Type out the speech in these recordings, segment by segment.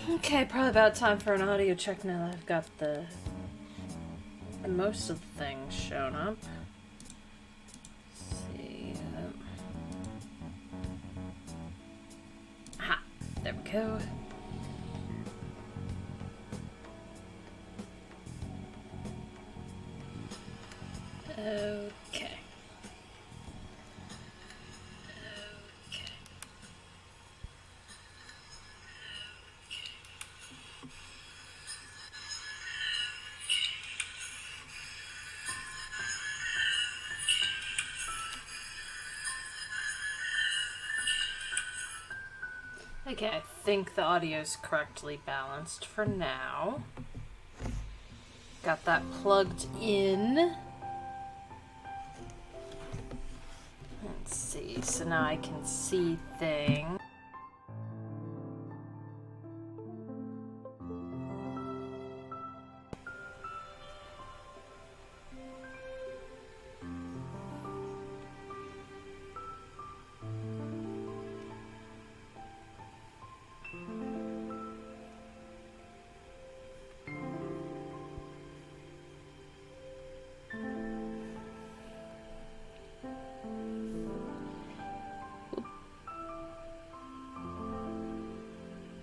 Okay, probably about time for an audio check now that I've got the most of the things shown up. Let's see. Aha! There we go. Okay. Okay, I think the audio's correctly balanced for now. Got that plugged in. Let's see, so now I can see things.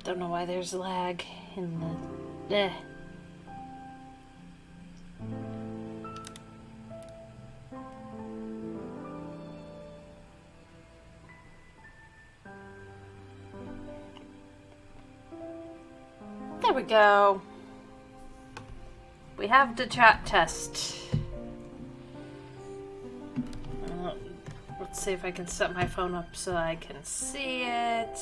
Don't know why there's lag in the... There we go. We have the chat test. Let's see if I can set my phone up so I can see it.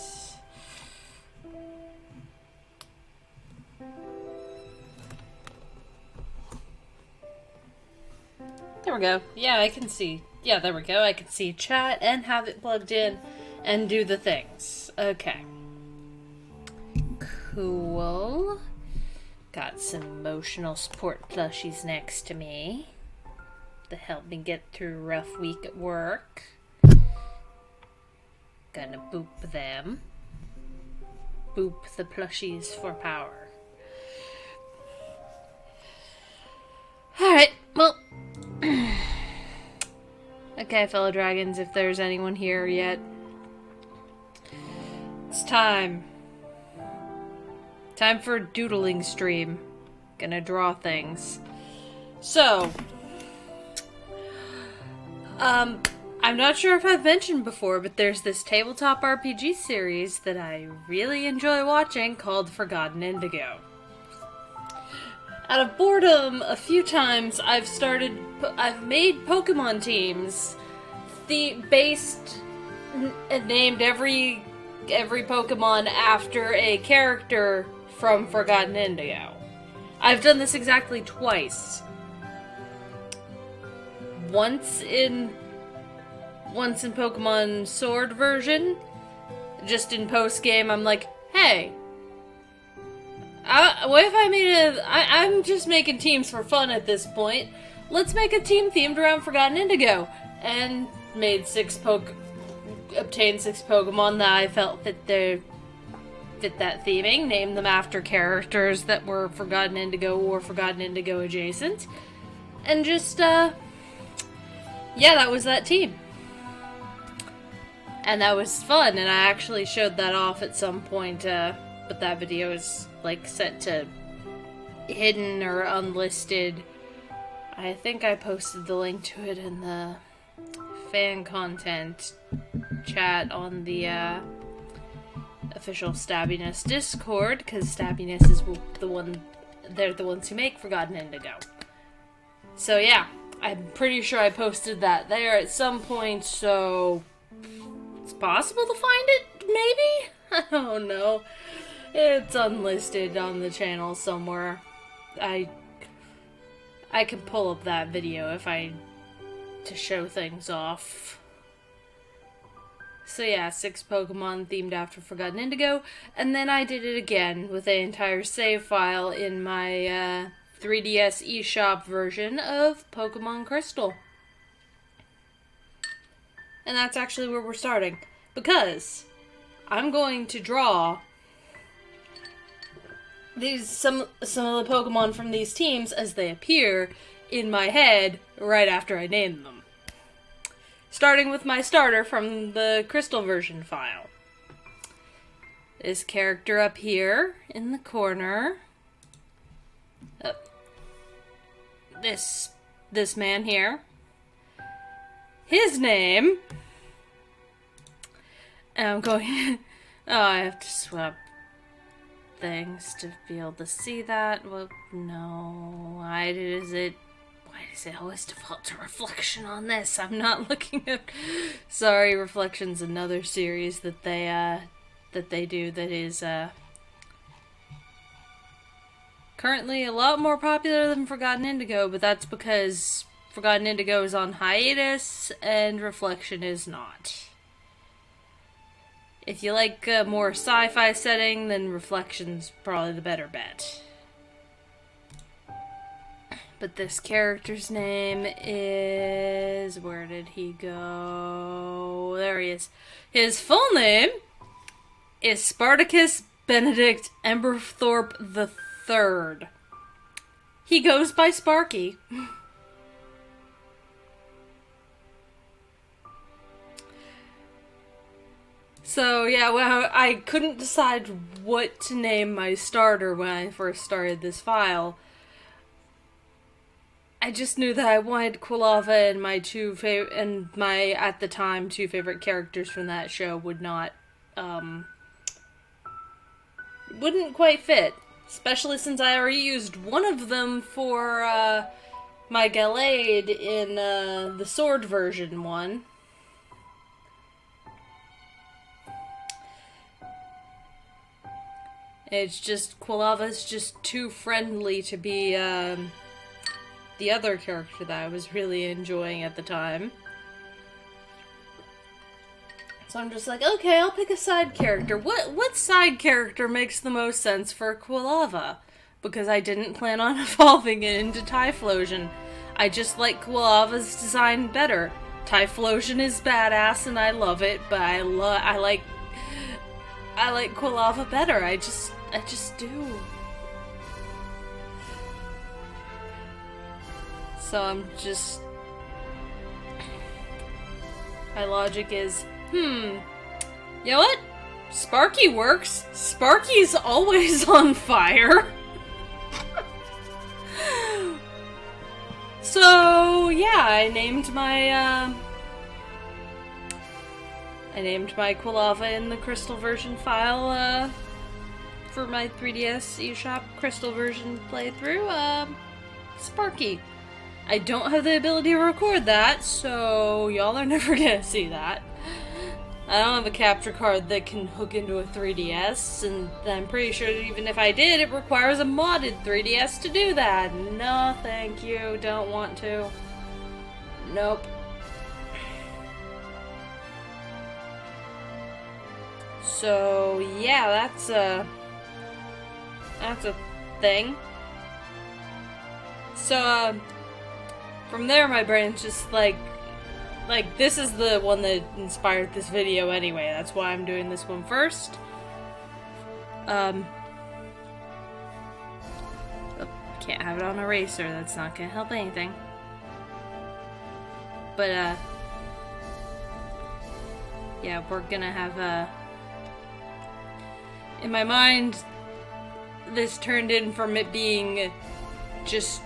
There we go. Yeah, I can see. Yeah, there we go. I can see chat and have it plugged in and do the things. Okay. Cool. Got some emotional support plushies next to me to help me get through a rough week at work. Gonna boop them. Boop the plushies for power. Alright, well... Okay, fellow dragons, if there's anyone here yet. It's time. Time for a doodling stream. Gonna draw things. So, I'm not sure if I've mentioned before, but there's this tabletop RPG series that I really enjoy watching called Forgotten Indigo. Out of boredom, a few times I've made Pokemon teams based and named every Pokemon after a character from Forgotten Indigo. I've done this exactly twice. Once in Pokemon Sword version, just in post-game, I'm like, hey, what if I made I'm just making teams for fun at this point. Let's make a team themed around Forgotten Indigo. And made obtained 6 Pokemon that I felt fit that theming. Named them after characters that were Forgotten Indigo or Forgotten Indigo adjacent. And just, yeah, that was that team. And that was fun, and I actually showed that off at some point, but that video is, like, set to hidden or unlisted. I think I posted the link to it in the fan content chat on the, official Stabbiness Discord, because Stabbiness is they're the ones who make Forgotten Indigo. So yeah, I'm pretty sure I posted that there at some point, so it's possible to find it, maybe? I don't know. It's unlisted on the channel somewhere. I can pull up that video to show things off. So yeah, 6 Pokemon themed after Forgotten Indigo, and then I did it again with an entire save file in my 3DS eShop version of Pokemon Crystal. And that's actually where we're starting, because I'm going to draw some of the Pokemon from these teams as they appear in my head right after I name them. Starting with my starter from the Crystal version file. This character up here in the corner. This man here. His name. And I'm going. Oh, I have to swap things to be able to see that. Well, no. Why does it always default to reflection on this? I'm not looking at. Sorry, Reflection's another series that they do that is currently a lot more popular than Forgotten Indigo, but that's because Forgotten Indigo is on hiatus and Reflection is not. If you like a more sci-fi setting, then Reflection's probably the better bet. But this character's name is... Where did he go? There he is. His full name is Spartacus Benedict Emberthorpe III. He goes by Sparky. So, yeah, well, I couldn't decide what to name my starter when I first started this file. I just knew that I wanted Quilava and my at the time, two favorite characters from that show would not, wouldn't quite fit. Especially since I already used one of them for, my Gallade in, the Sword version one. It's just, Quilava's just too friendly to be, the other character that I was really enjoying at the time. So I'm just like, okay, I'll pick a side character. What side character makes the most sense for Quilava? Because I didn't plan on evolving it into Typhlosion. I just like Quilava's design better. Typhlosion is badass and I love it, but I like Quilava better. I just do. So I'm just... My logic is, you know what? Sparky works. Sparky's always on fire. So, yeah, I named my Quilava in the Crystal version file, for my 3DS eShop Crystal version playthrough, Sparky. I don't have the ability to record that, so y'all are never gonna see that. I don't have a capture card that can hook into a 3DS, and I'm pretty sure that even if I did, it requires a modded 3DS to do that. No, thank you. Don't want to. Nope. So, yeah, that's a thing. So, from there, my brain's just like, this is the one that inspired this video anyway. That's why I'm doing this one first. Can't have it on eraser. That's not gonna help anything. But, yeah, we're gonna have, in my mind, this turned in from it being just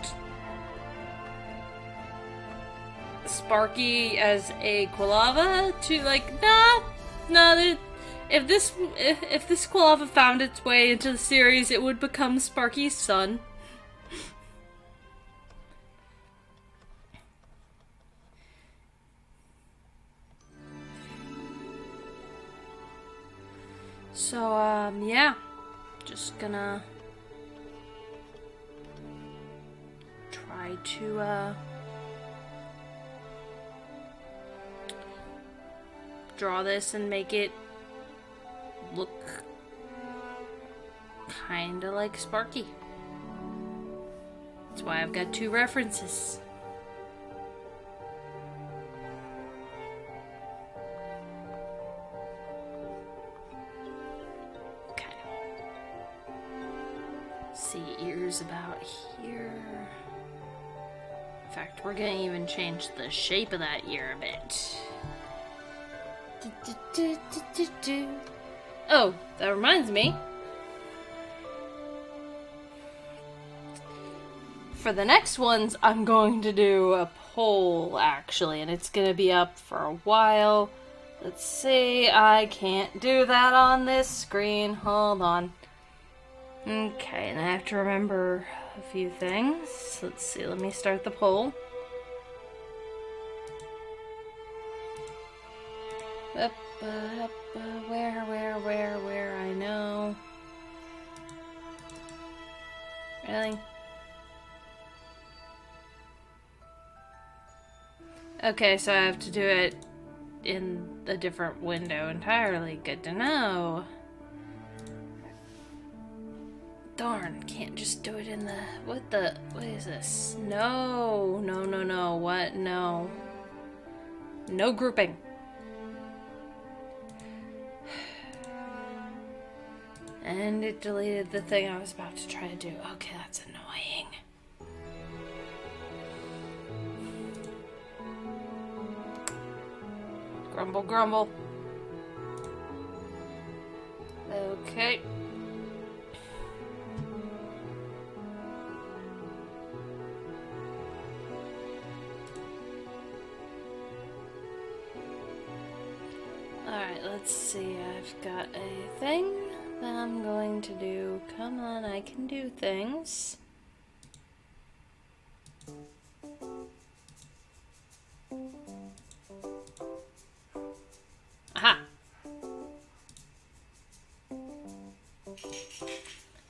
Sparky as a Quilava to like, if this Quilava found its way into the series, it would become Sparky's son. So, yeah, just gonna try to, draw this and make it look kinda like Sparky. That's why I've got two references. Okay. See, ears about here. In fact, we're gonna even change the shape of that ear a bit. Oh, that reminds me. For the next ones, I'm going to do a poll, actually, and it's gonna be up for a while. Let's see, I can't do that on this screen. Hold on. Okay, and I have to remember a few things. Let's see, let me start the poll. Where, I know. Really? Okay, so I have to do it in a different window entirely. Good to know. Darn, can't just do it in the... What is this? No. What? No. No grouping. And it deleted the thing I was about to try to do. Okay, that's annoying. Grumble, grumble. Okay. Alright, let's see. I've got a thing that I'm going to do. Come on, I can do things. Aha!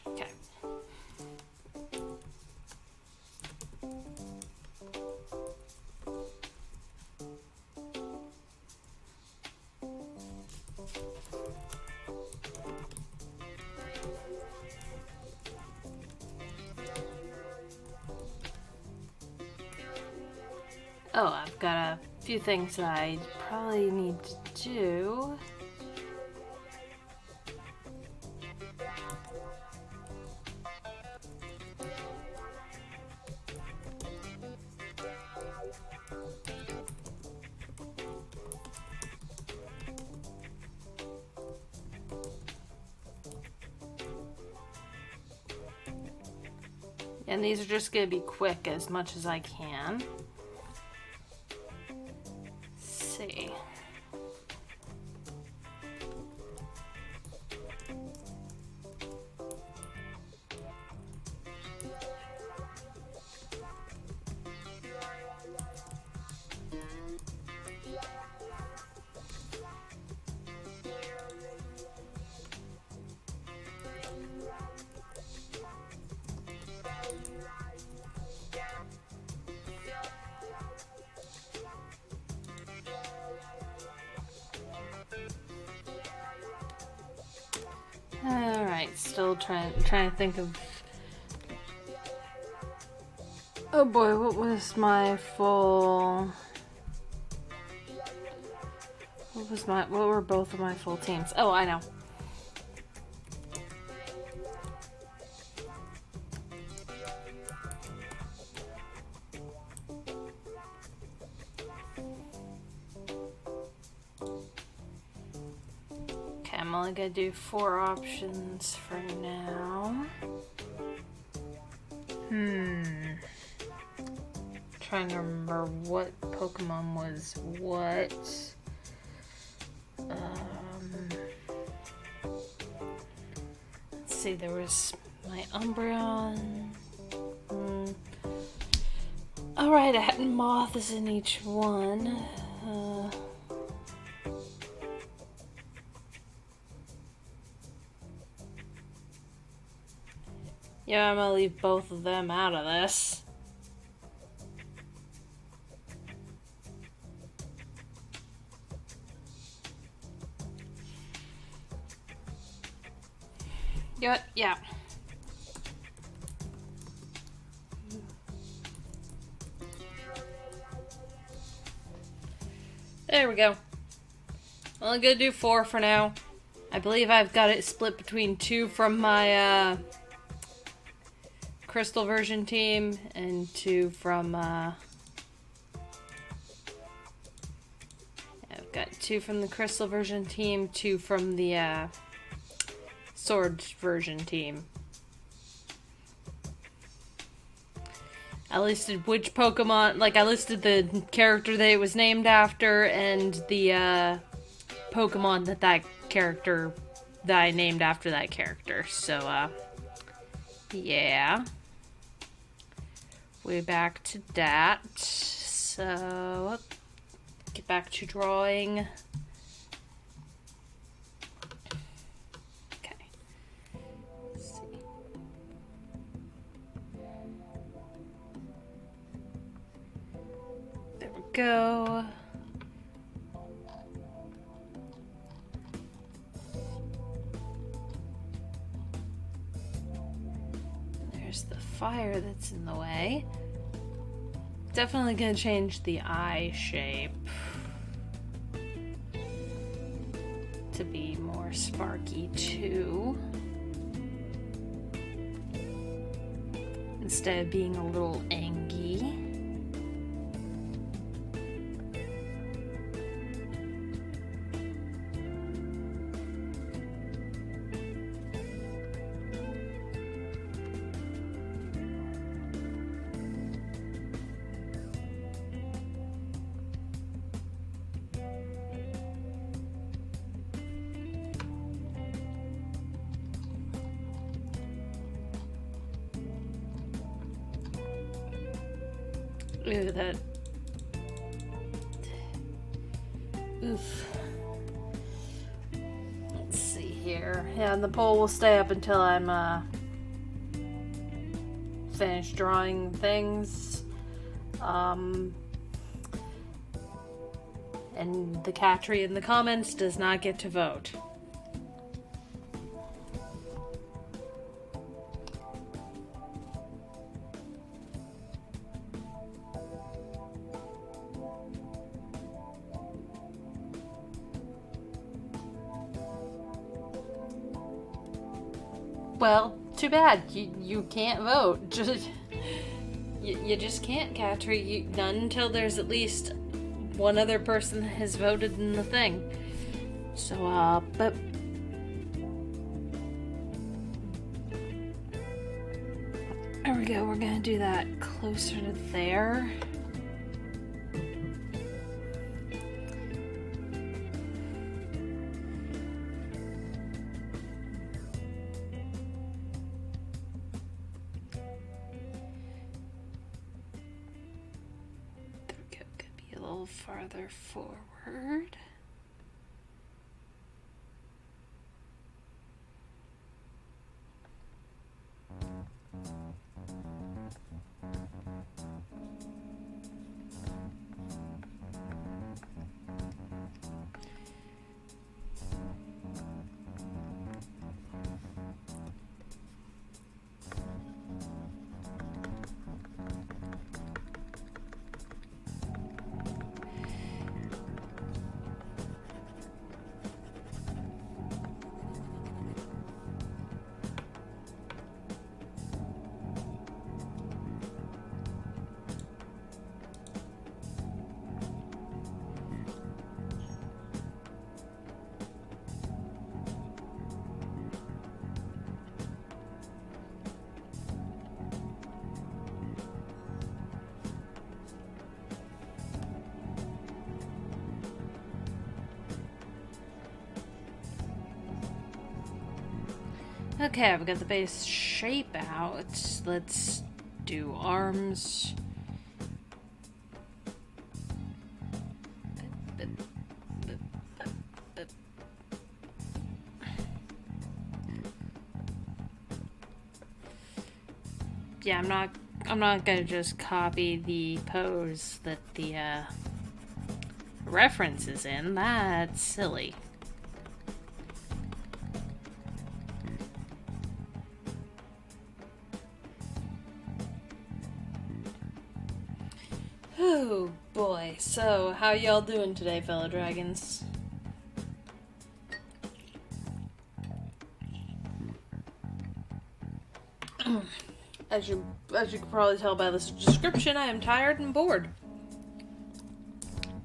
Okay. Oh, I've got a few things that I probably need to do. And these are just going to be quick as much as I can. See. Alright, still trying to think of... Oh boy, what was my full... What were both of my full teams? Oh, I know. I'm only gonna do 4 options for now. Trying to remember what Pokemon was what. Let's see, there was my Umbreon. Alright, I had moths in each one. Yeah, I'm gonna leave both of them out of this. Yeah. There we go. Only gonna do 4 for now. I believe I've got it split between 2 from my, Crystal version team and 2 from, I've got 2 from the Crystal version team, 2 from the, Sword version team. I listed which Pokemon, like I listed the character that it was named after and the Pokemon that I named after that character. So, yeah. Way back to that. So, get back to drawing. Go. There's the fire that's in the way. Definitely gonna change the eye shape to be more sparky too. Instead of being a little angy. Ooh, that. Oof. Let's see here. Yeah, and the poll will stay up until I'm, finished drawing things. And the cat tree in the comments does not get to vote. Well, too bad. You can't vote. Just you just can't, Catry. None until there's at least one other person that has voted in the thing. So, but there we go. We're gonna do that closer to there. Farther forward. Okay, I've got the base shape out. Let's do arms. Yeah, I'm not gonna just copy the pose that the reference is in. That's silly. Oh boy, so how y'all doing today, fellow dragons? As you can probably tell by this description, I am tired and bored.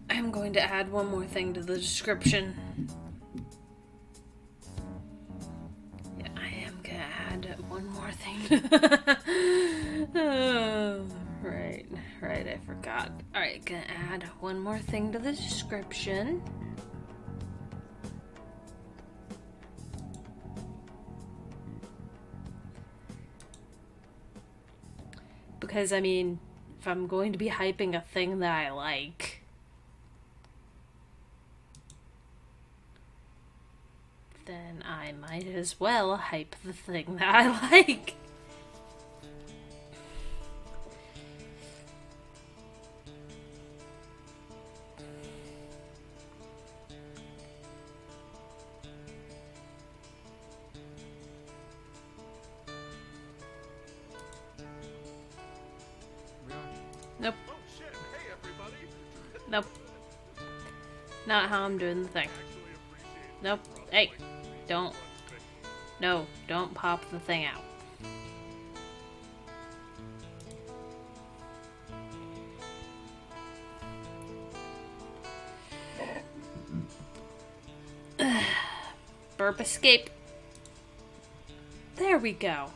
I am going to add one more thing to the description. Yeah, I am gonna add one more thing. Oh, right, I forgot. Alright, gonna add one more thing to the description. Because, I mean, if I'm going to be hyping a thing that I like, then I might as well hype the thing that I like. Nope. Oh shit, hey everybody! Nope. Not how I'm doing the thing. Nope. Hey, don't. No, don't pop the thing out. Burp escape. There we go.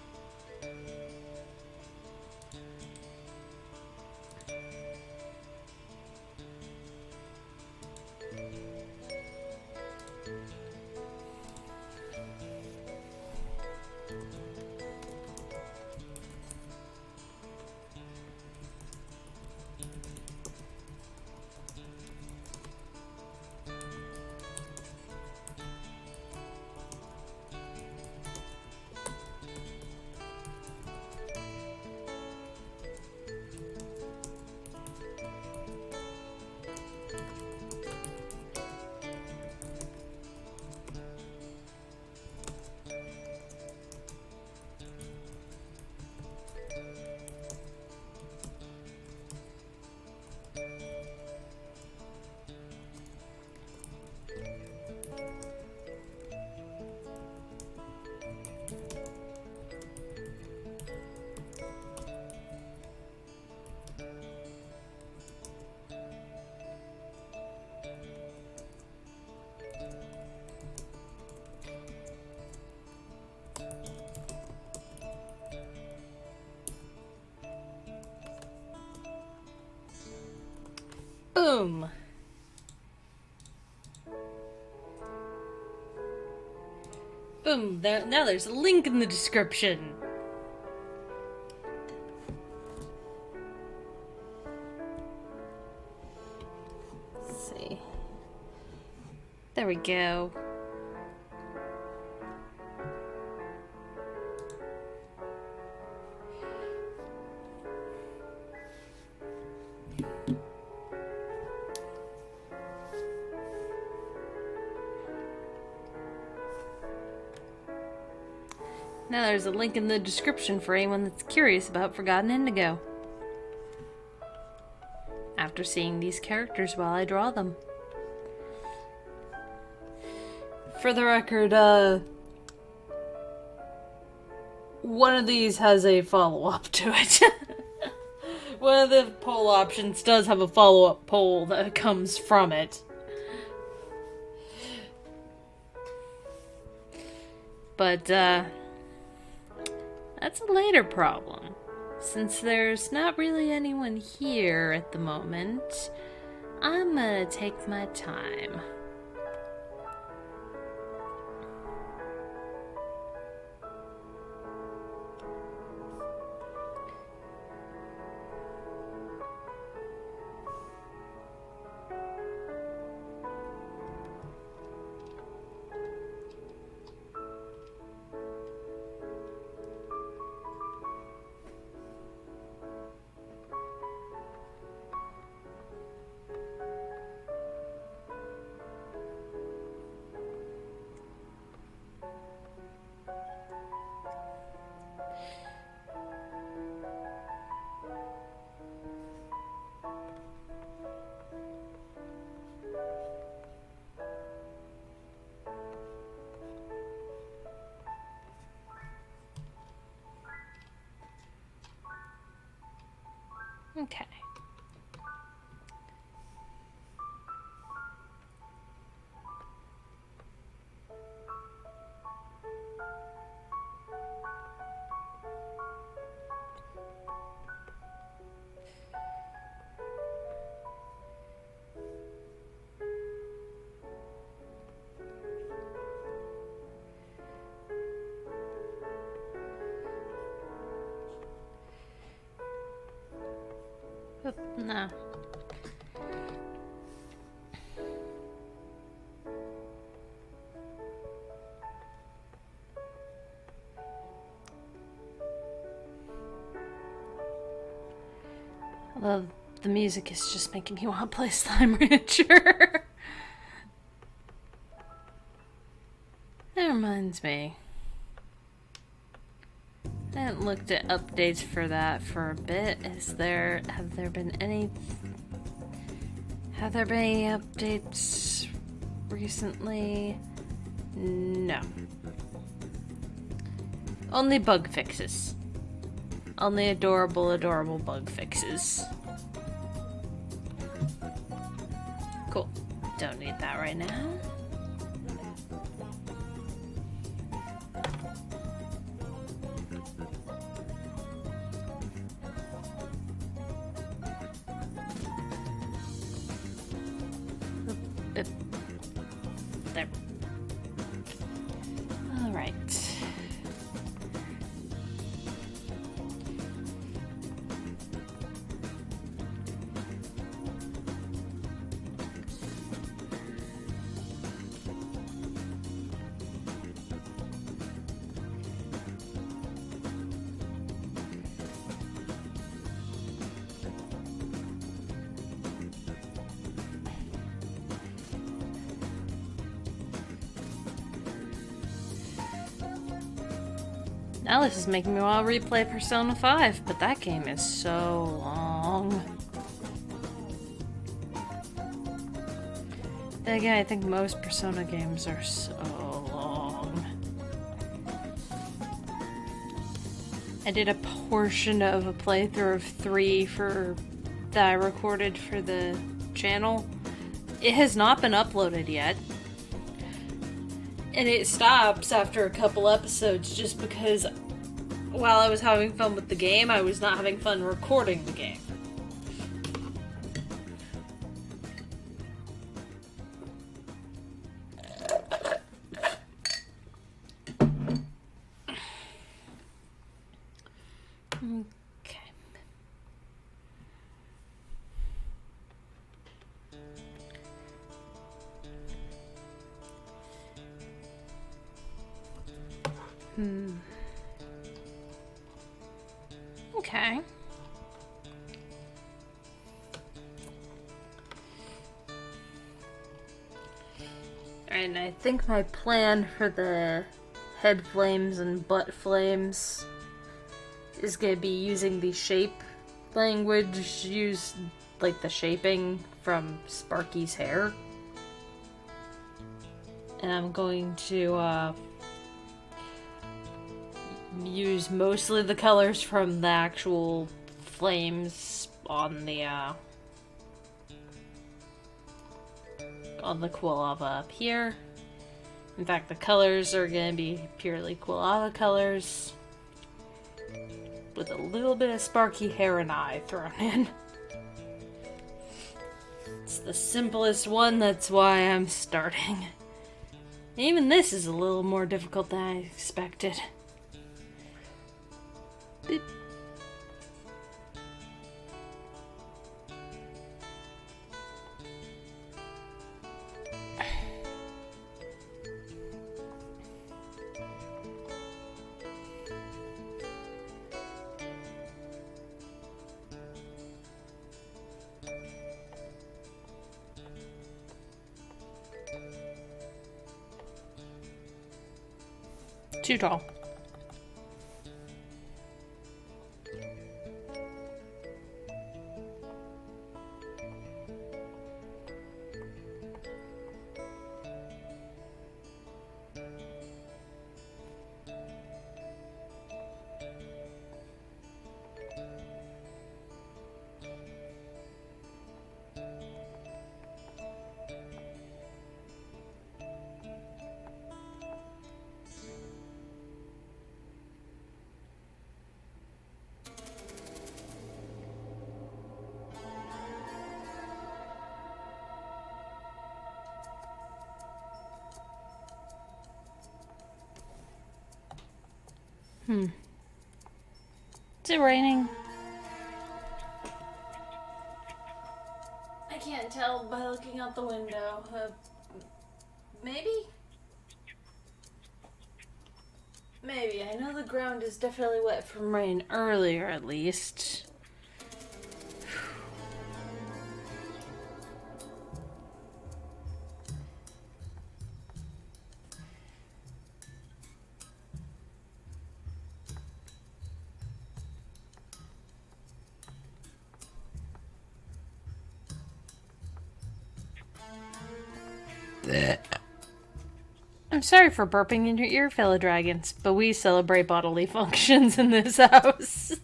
Boom. Boom. There. Now there's a link in the description. Let's see. There we go. Now there's a link in the description for anyone that's curious about Forgotten Indigo. After seeing these characters while I draw them. For the record, one of these has a follow-up to it. One of the poll options does have a follow-up poll that comes from it. But, that's a later problem. Since there's not really anyone here at the moment, I'm gonna take my time. Okay. No. Although the music is just making me want to play Slime Rancher. That reminds me. I haven't looked at updates for that for a bit. Have there been any updates recently? No. Only bug fixes. Only adorable bug fixes. Cool. Don't need that right now. There. All right. Now this is making me want to replay Persona 5, but that game is so long. Then again, I think most Persona games are so long. I did a portion of a playthrough of 3 that I recorded for the channel. It has not been uploaded yet. And it stops after a couple episodes just because while I was having fun with the game, I was not having fun recording the game. Okay. Okay. Alright, and I think my plan for the head flames and butt flames is gonna be using the shape language, use like the shaping from Sparky's hair. And I'm going to use mostly the colors from the actual flames on the Quilava up here. In fact, the colors are gonna be purely Quilava colors with a little bit of Sparky hair and eye thrown in. It's the simplest one, that's why I'm starting. Even this is a little more difficult than I expected. Beep. Too tall. Is it raining? I can't tell by looking out the window. Maybe? Maybe. I know the ground is definitely wet from rain earlier, at least. I'm sorry for burping in your ear, fellow dragons, but we celebrate bodily functions in this house.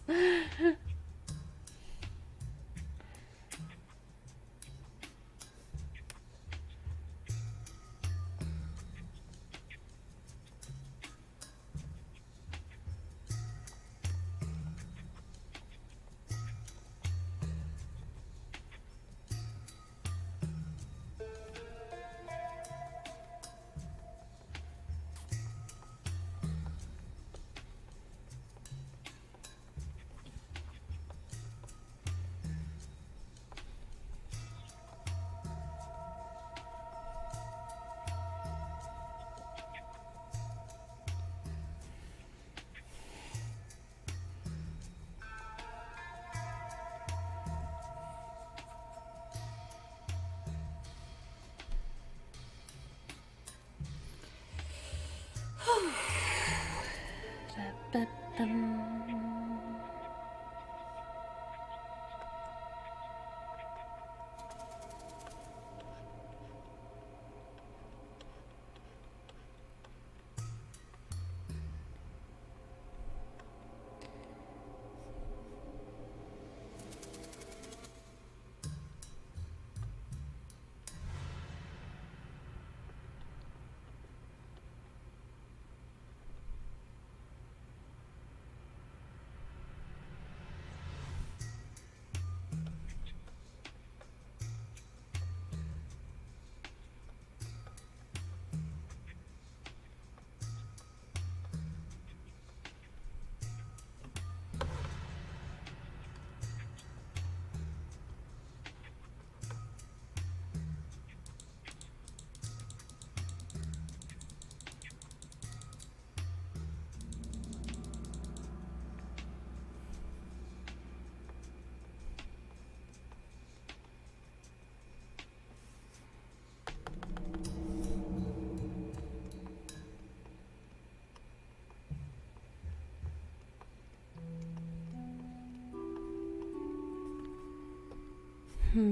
There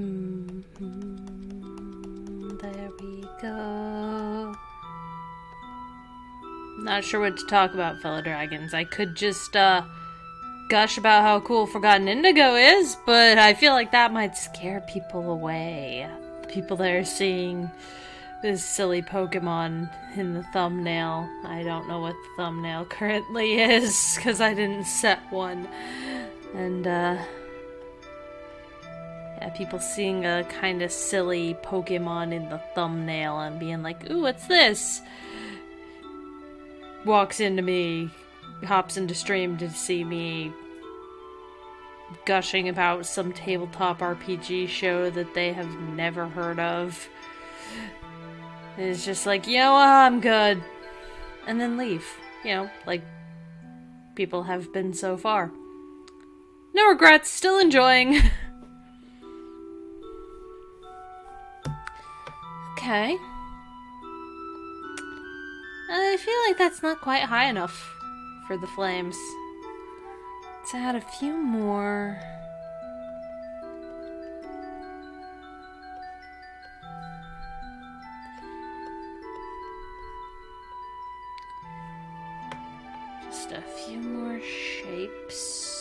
we go. Not sure what to talk about, fellow dragons. I could just, gush about how cool Forgotten Indigo is, but I feel like that might scare people away. People that are seeing this silly Pokemon in the thumbnail. I don't know what the thumbnail currently is, because I didn't set one. And, yeah, people seeing a kind of silly Pokemon in the thumbnail and being like, ooh, what's this? Walks into me, hops into stream to see me gushing about some tabletop RPG show that they have never heard of. It's just like, you know what, I'm good. And then leave. You know, like people have been so far. No regrets, still enjoying. Okay. I feel like that's not quite high enough for the flames. Let's add a few more. Just a few more shapes.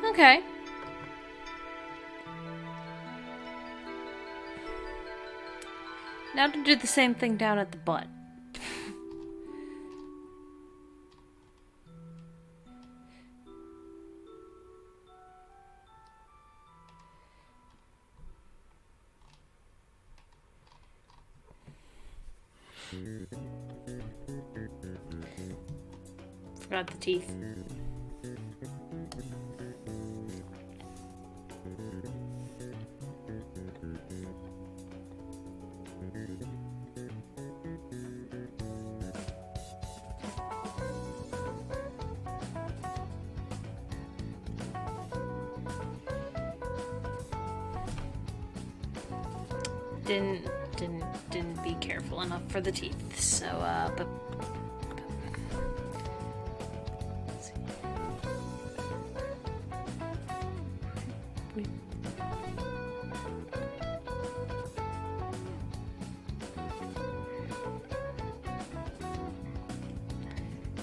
Okay. Now to do the same thing down at the butt. forgot the teeth. Didn't be careful enough for the teeth. So, but let's see.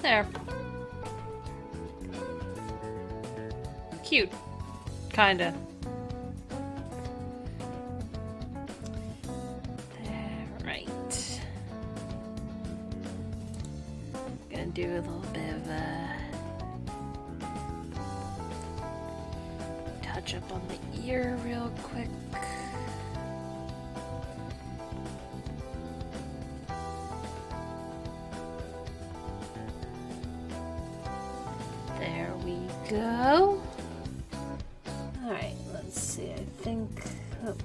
There. Cute. Kinda. Do a little bit of a touch up on the ear real quick. There we go. Alright, let's see, I think... Oh.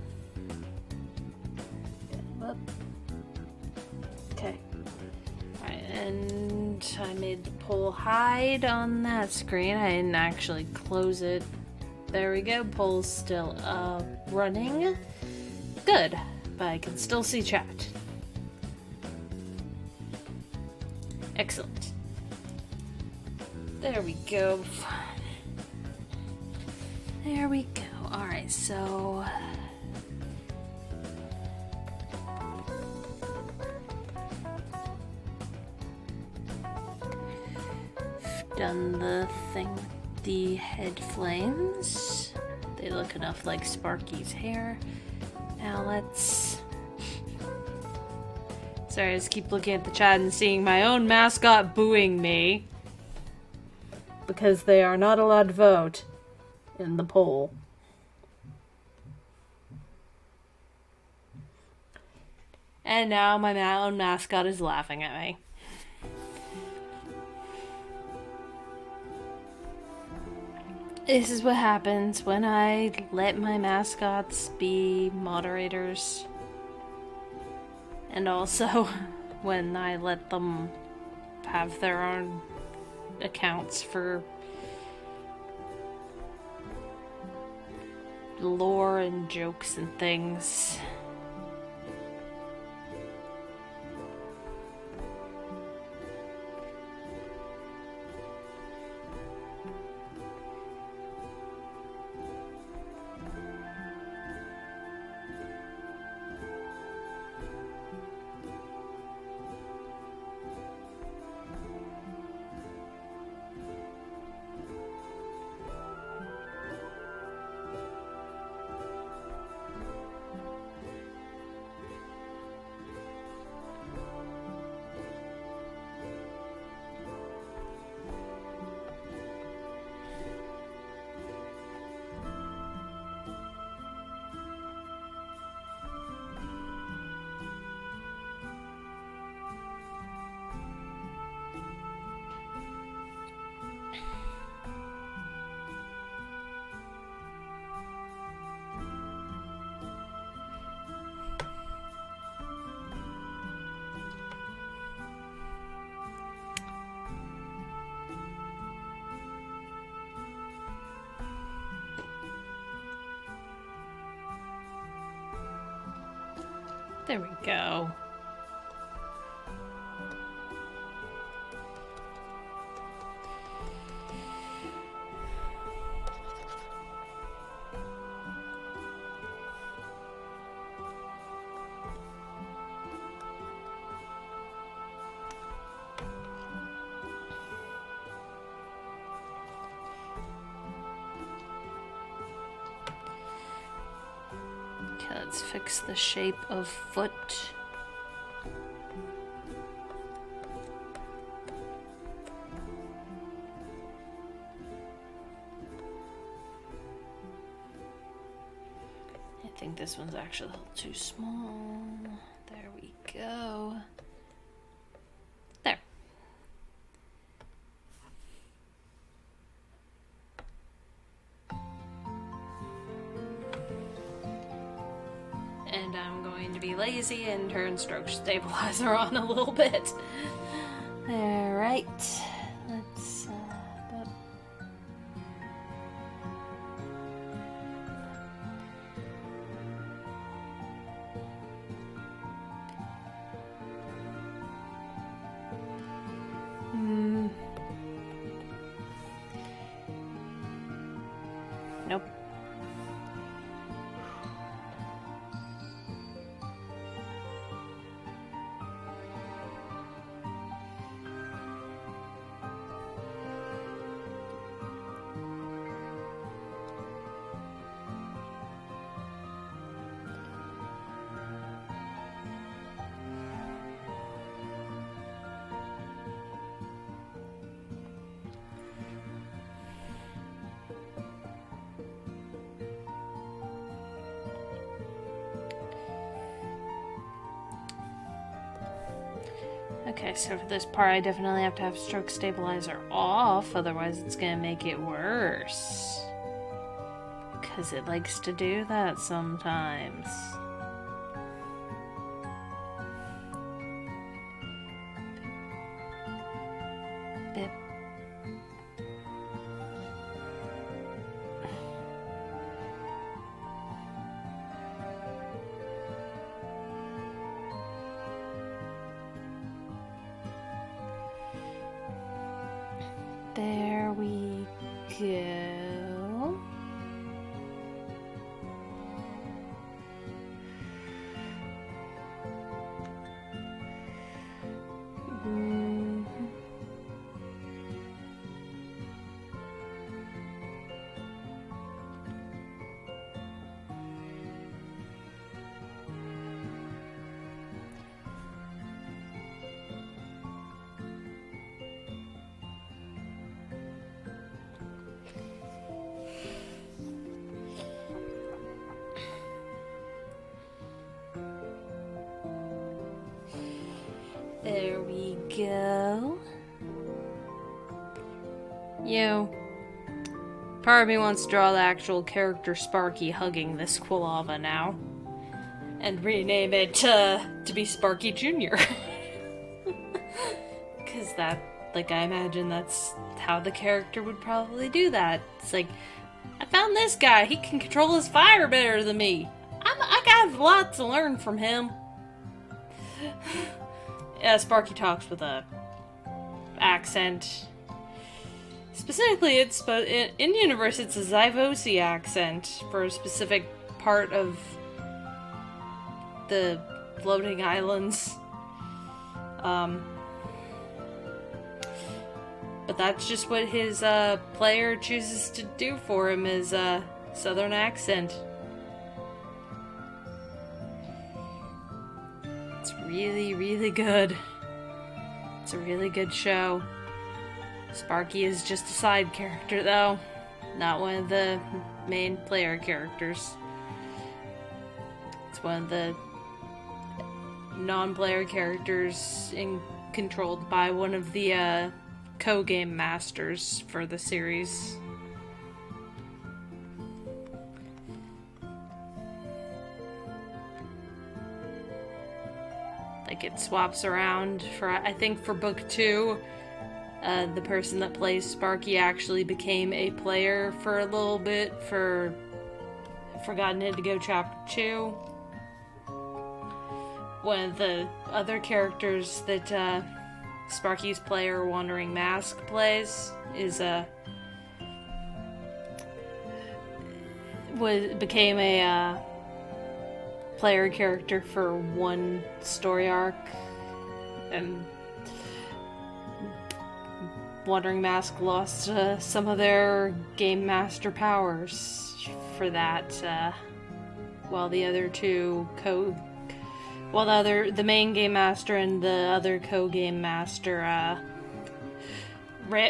Okay. Alright, and I made the poll hide on that screen. I didn't actually close it. There we go. Poll's still running. Good, but I can still see chat. Excellent. There we go. There we go. Alright, so... done the thing with the head flames. They look enough like Sparky's hair. Now let's... Sorry, I just keep looking at the chat and seeing my own mascot booing me. Because they are not allowed to vote in the poll. And now my own mascot is laughing at me. This is what happens when I let my mascots be moderators. And also when I let them have their own accounts for lore and jokes and things. There we go. Let's fix the shape of foot. I think this one's actually a little too small. There we go. There. I'm going to be lazy and turn stroke stabilizer on a little bit. Alright, let's nope. Okay, so for this part I definitely have to have stroke stabilizer off, otherwise it's gonna make it worse. Because it likes to do that sometimes. Bip. There we go. There we go. Part of me wants to draw the actual character Sparky hugging this Quilava now. And rename it to be Sparky Jr. Because that, like, I imagine that's how the character would probably do that. It's like, I found this guy, he can control his fire better than me. I got a lot to learn from him. Yeah, Sparky talks with a accent. Specifically, in universe, it's a Zyvosi accent for a specific part of the floating islands. But that's just what his player chooses to do for him, is a southern accent. It's really, really good. It's a really good show. Sparky is just a side character, though. Not one of the main player characters. It's one of the non-player characters controlled by one of the co-game masters for the series. Like, it swaps around for, I think for book 2, the person that plays Sparky actually became a player for a little bit for Forgotten Indigo Chapter 2. One of the other characters that Sparky's player, Wandering Mask, plays is became a player character for one story arc, and Wandering Mask lost some of their game master powers for that, while the other two the main game master and the other co-game master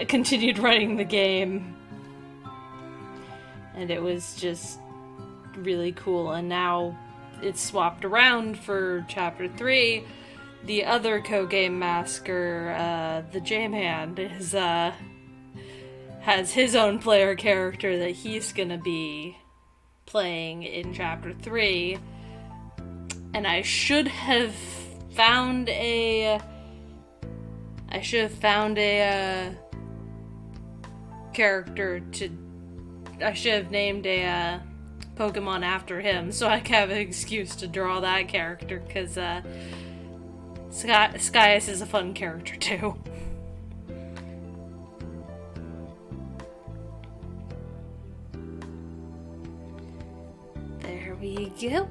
continued running the game, and it was just really cool. And now it's swapped around for Chapter 3. The other co-game master, the J-Man, has his own player character that he's gonna be playing in Chapter 3. And I should have found a character to... I should have named a Pokemon after him, so I have an excuse to draw that character, because Skyus is a fun character too. There we go.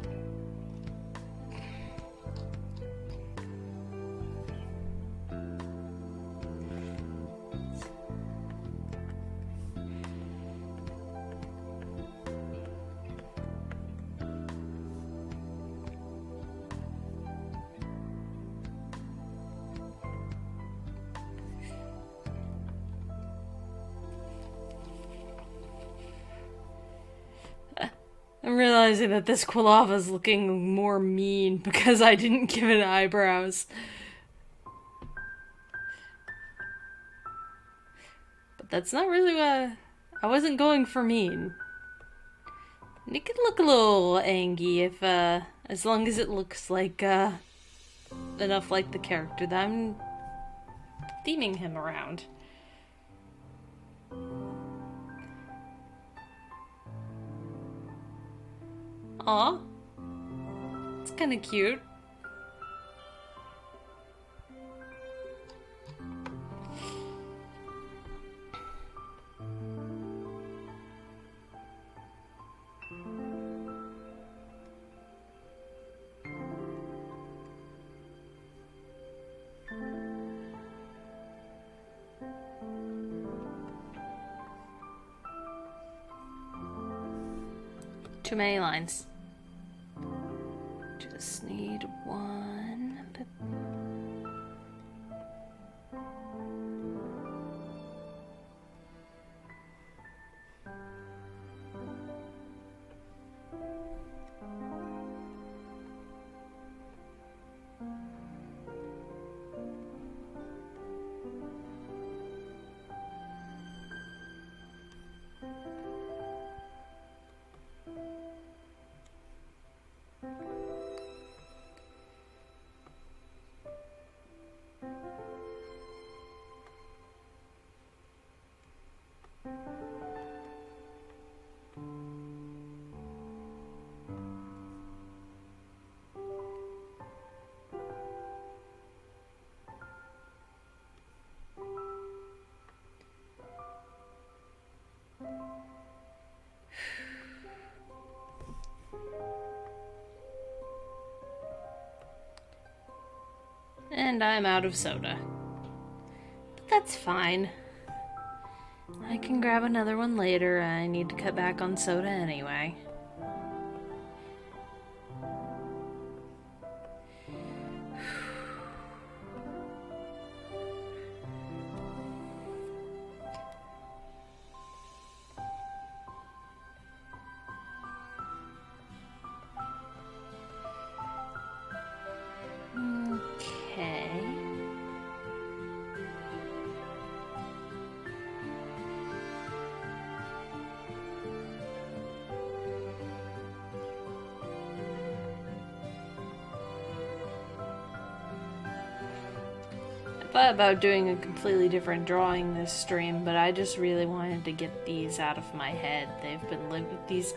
I'm realizing that this Quilava's looking more mean because I didn't give it eyebrows. But that's not really what... I wasn't going for mean. It could look a little angry if, as long as it looks like, enough like the character that I'm theming him around. Aw. It's kinda cute. Too many lines. Just need one. And I'm out of soda. But that's fine. I can grab another one later. I need to cut back on soda anyway. I thought about doing a completely different drawing this stream, but I just really wanted to get these out of my head. These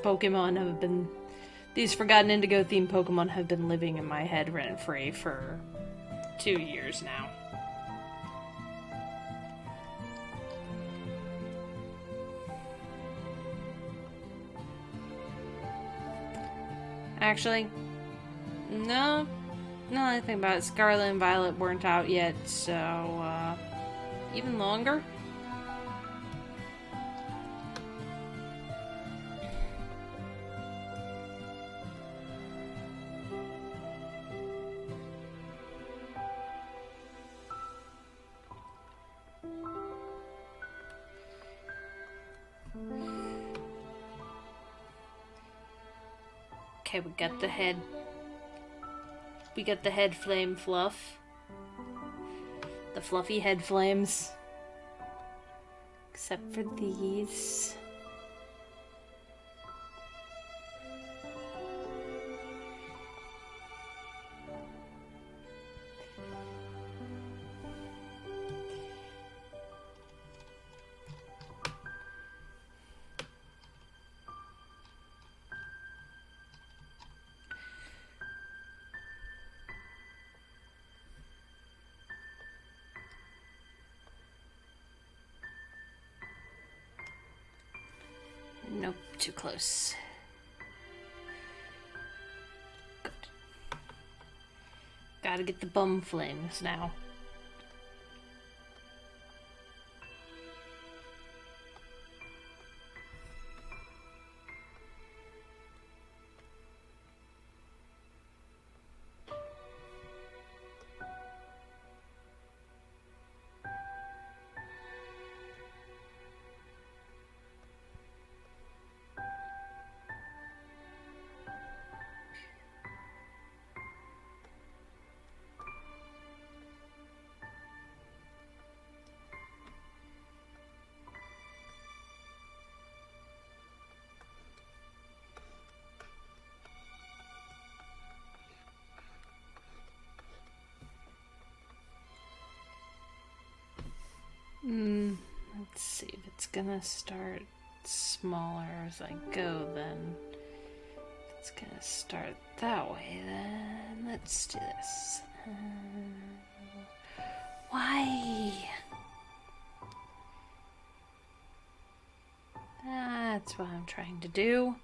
Forgotten Indigo themed Pokemon have been living in my head rent-free for 2 years now. Actually, no, I think about it. Scarlet and Violet weren't out yet, so, even longer? Okay, we got the head. We got the head flame fluff. The fluffy head flames. Except for these. Nope, too close. Good. Gotta get the bum flames now. Let's see if it's gonna start smaller as I go, then. If it's gonna start that way, then let's do this. Why? That's what I'm trying to do.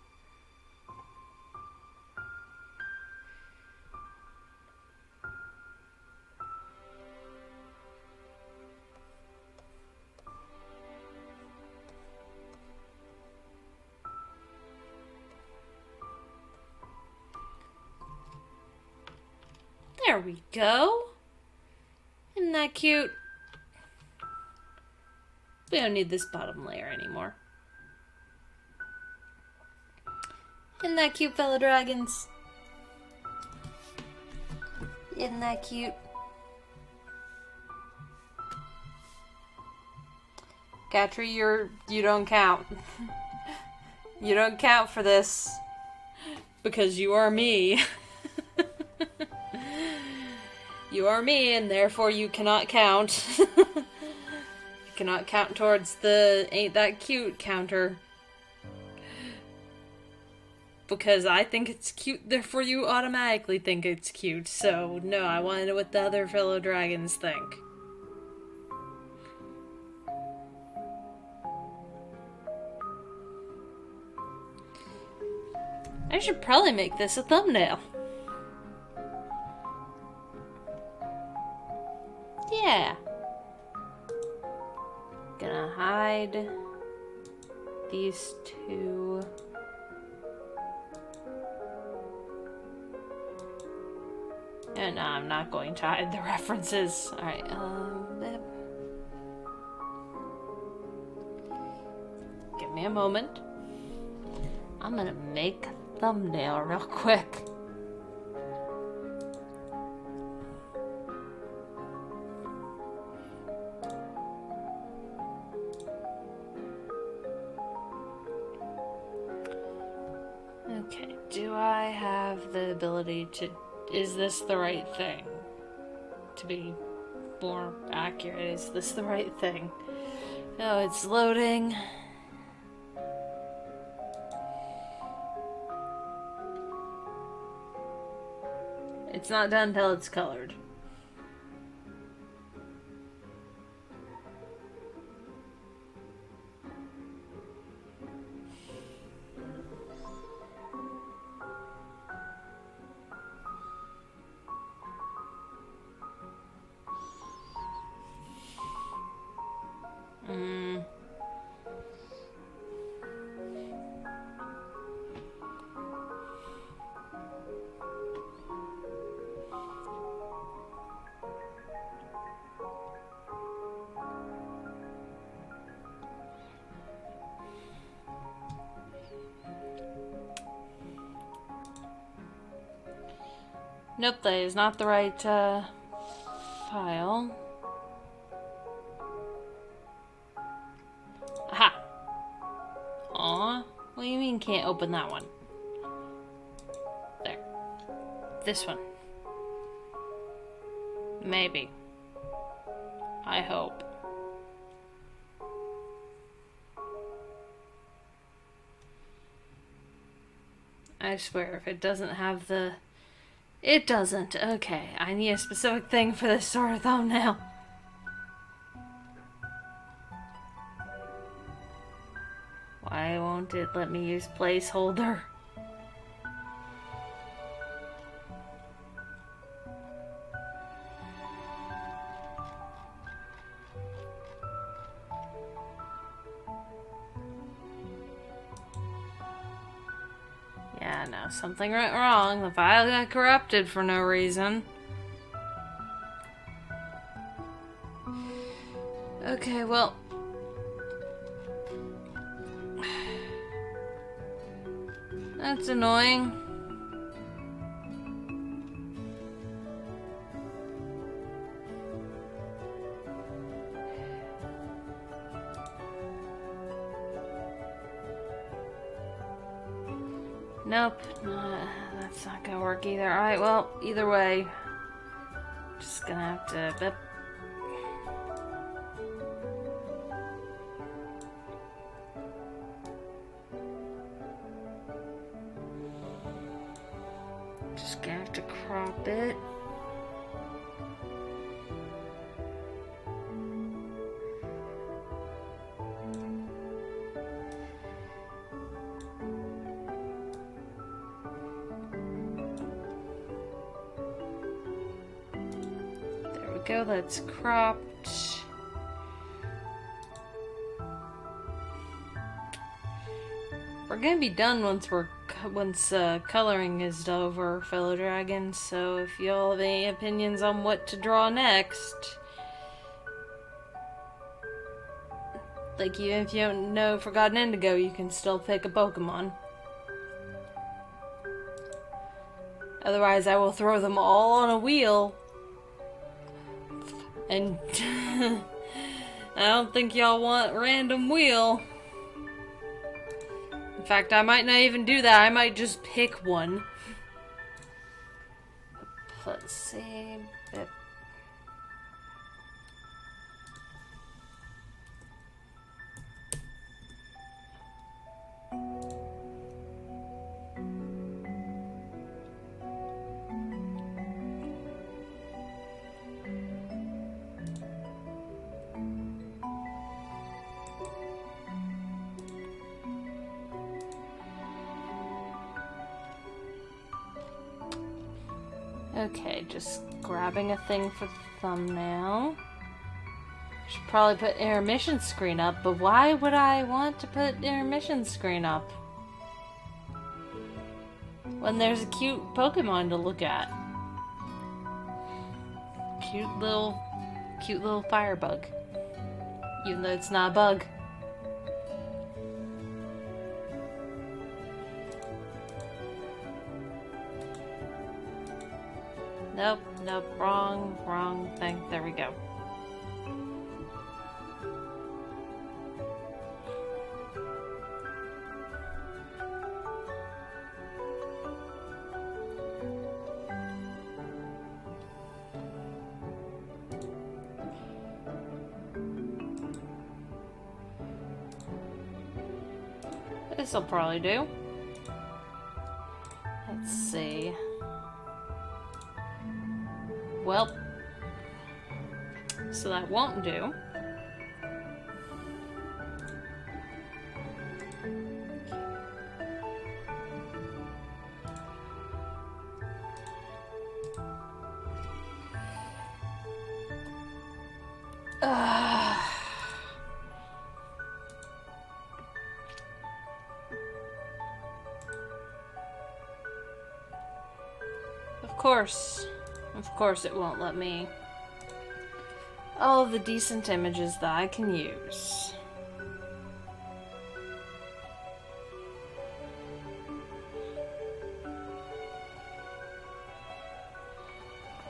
There we go. Isn't that cute? We don't need this bottom layer anymore. Isn't that cute, fellow dragons? Isn't that cute? Gatry, you don't count. You don't count for this. Because you are me. You are me, and therefore you cannot count. You cannot count towards the ain't that cute counter. Because I think it's cute, therefore you automatically think it's cute. So, no, I want to know what the other fellow dragons think. I should probably make this a thumbnail. Yeah. Gonna hide these two. And no, I'm not going to hide the references. Alright, give me a moment. I'm gonna make a thumbnail real quick. Okay, do I have the ability to... Is this the right thing? To be more accurate, is this the right thing? Oh, it's loading. It's not done until it's colored. Nope, that is not the right file. Aha! Aw, what do you mean can't open that one? There. This one. Maybe. I hope. I swear, if it doesn't have the... It doesn't. Okay, I need a specific thing for this sort of thumbnail. Why won't it let me use placeholder? Yeah, no, something went wrong. The file got corrupted for no reason. Okay, well... That's annoying. Nope, that's not gonna work either. Alright, well, either way. Just gonna have to... Just gonna have to crop it. There we go, that's cropped. We're gonna be done once coloring is over, fellow dragons, so if y'all have any opinions on what to draw next, like even if you don't know Forgotten Indigo, you can still pick a Pokemon. Otherwise, I will throw them all on a wheel, and I don't think y'all want random wheel. In fact, I might not even do that. I might just pick one. Let's see. Okay, just grabbing a thing for the thumbnail. Should probably put intermission screen up, but why would I want to put intermission screen up when there's a cute Pokemon to look at? Cute little firebug. Even though it's not a bug. Nope, wrong thing. There we go. This'll probably do. Let's see. Well, so that won't do. Of course it won't let me. All of the decent images that I can use.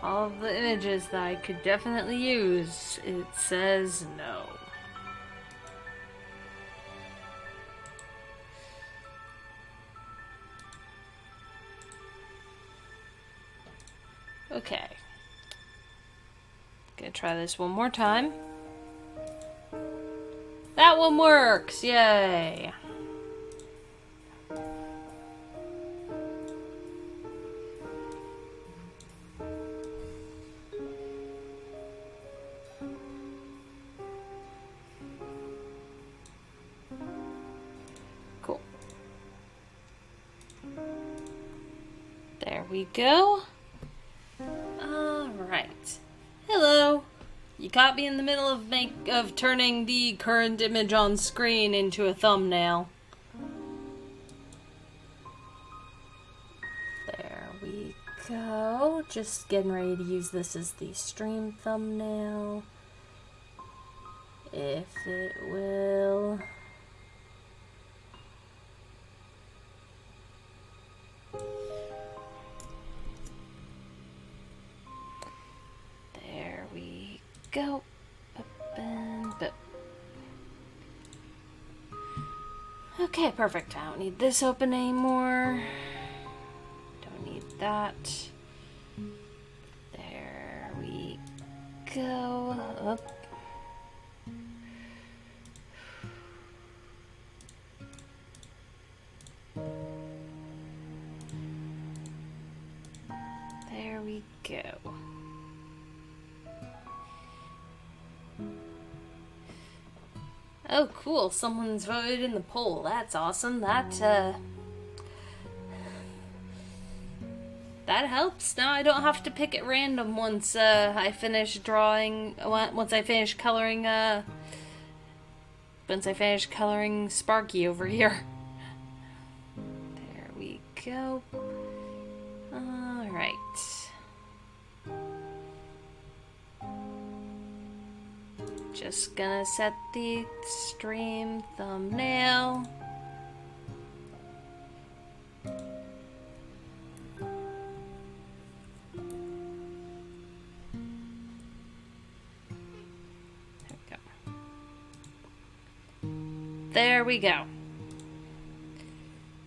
All of the images that I could definitely use, it says no. Okay. Gonna try this one more time. That one works! Yay! There we go. Alright. Hello. You caught me in the middle of turning the current image on screen into a thumbnail. There we go. Just getting ready to use this as the stream thumbnail. If it will... There we go. Okay, perfect. I don't need this open anymore. Don't need that. There we go. Up. There we go. Oh, cool. Someone's voted in the poll. That's awesome. That helps. Now I don't have to pick at random once I finish drawing, once I finish coloring Sparky over here. There we go. Alright. Just gonna set the stream thumbnail. There we go.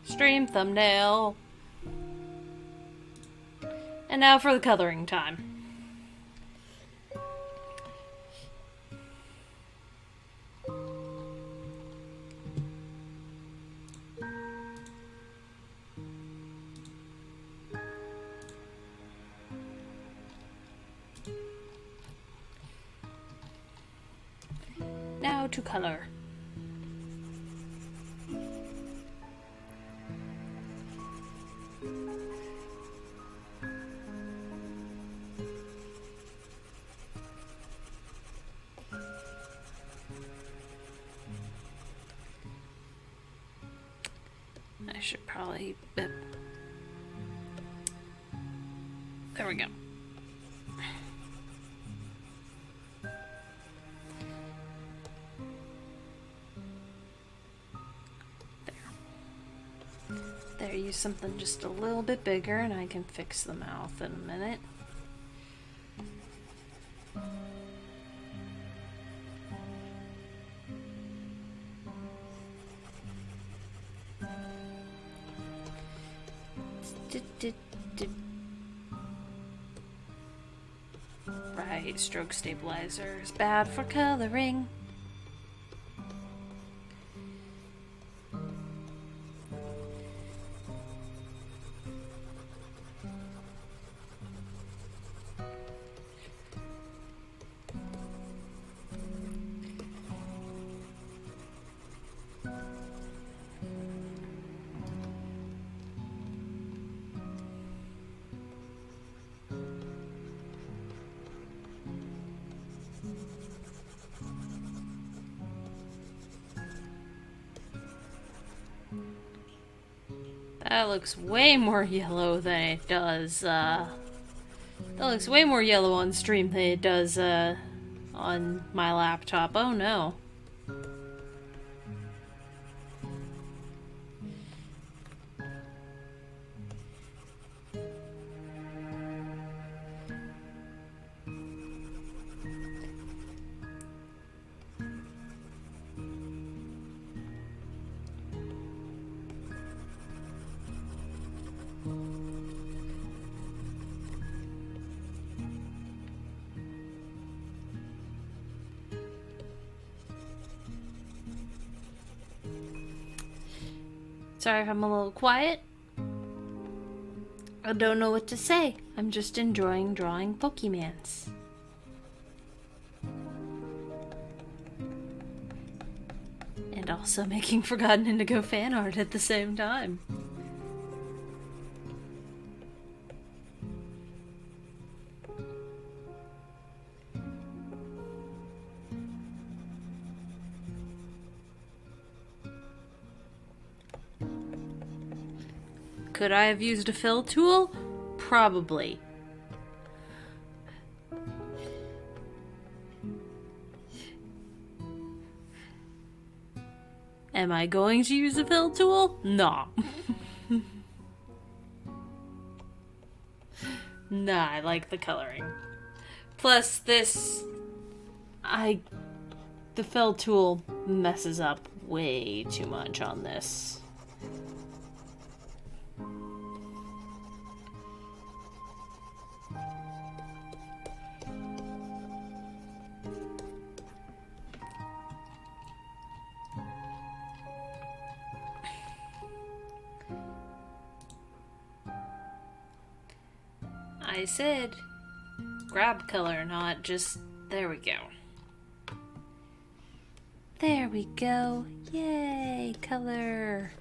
Stream thumbnail. And now for the coloring time. Now to color. I should probably... There we go. There, use something just a little bit bigger and I can fix the mouth in a minute. Right, stroke stabilizer is bad for coloring. That looks way more yellow than it does, that looks way more yellow on stream than it does, on my laptop. Oh no. Sorry if I'm a little quiet. I don't know what to say. I'm just enjoying drawing Pokemans. And also making Forgotten Indigo fan art at the same time. Could I have used a fill tool? Probably. Am I going to use a fill tool? No. Nah, I like the coloring. Plus this... The fill tool messes up way too much on this. I said grab color, not just... There we go. There we go. Yay, color.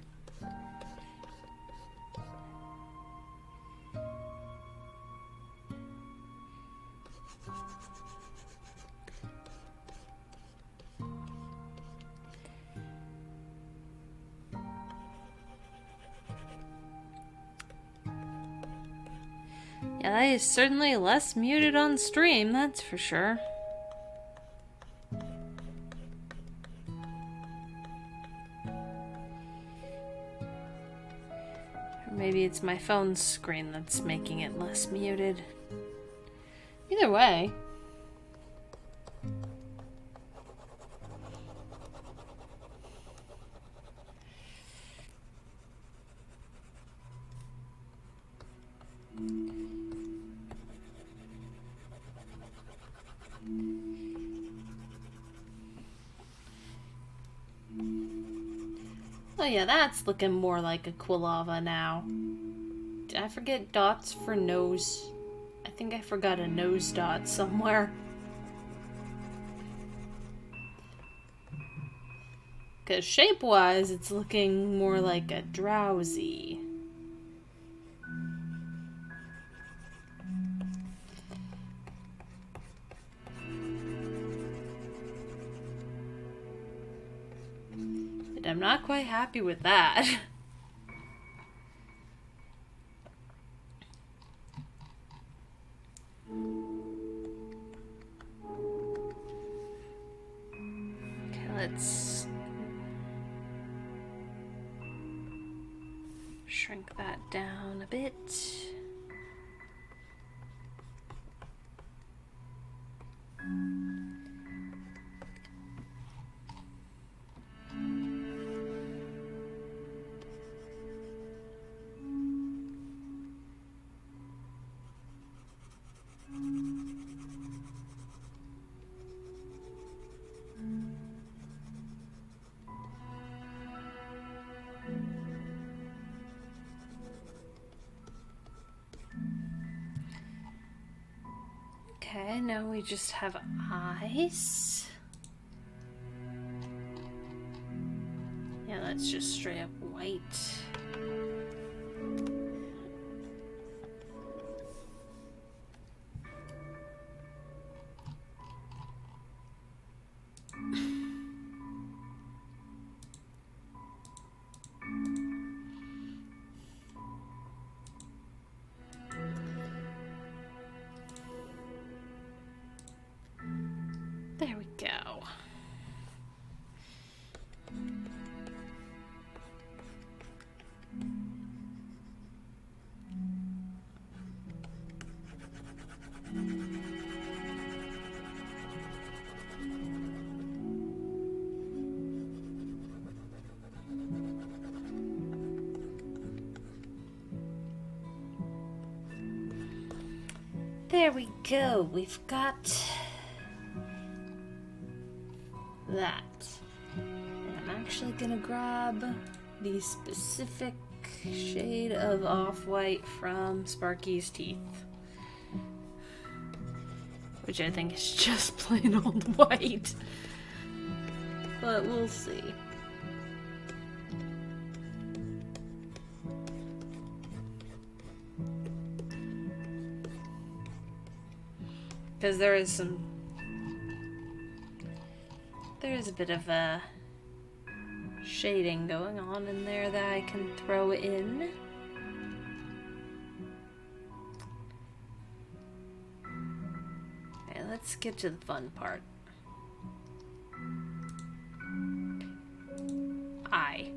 Yeah, that is certainly less muted on stream, that's for sure. Or maybe it's my phone screen that's making it less muted. Either way. Oh yeah, that's looking more like a Quilava now. Did I forget dots for nose? I think I forgot a nose dot somewhere. Because shape-wise, it's looking more like a drowsy. I'm not quite happy with that. Okay, let's shrink that down a bit. Okay, now we just have eyes. Yeah, that's just straight up white. There we go. There we go. We've got that. And I'm actually gonna grab the specific shade of off-white from Sparky's teeth, which I think is just plain old white, but we'll see. Because there is a bit of a shading going on in there that I can throw in. Let's get to the fun part. I.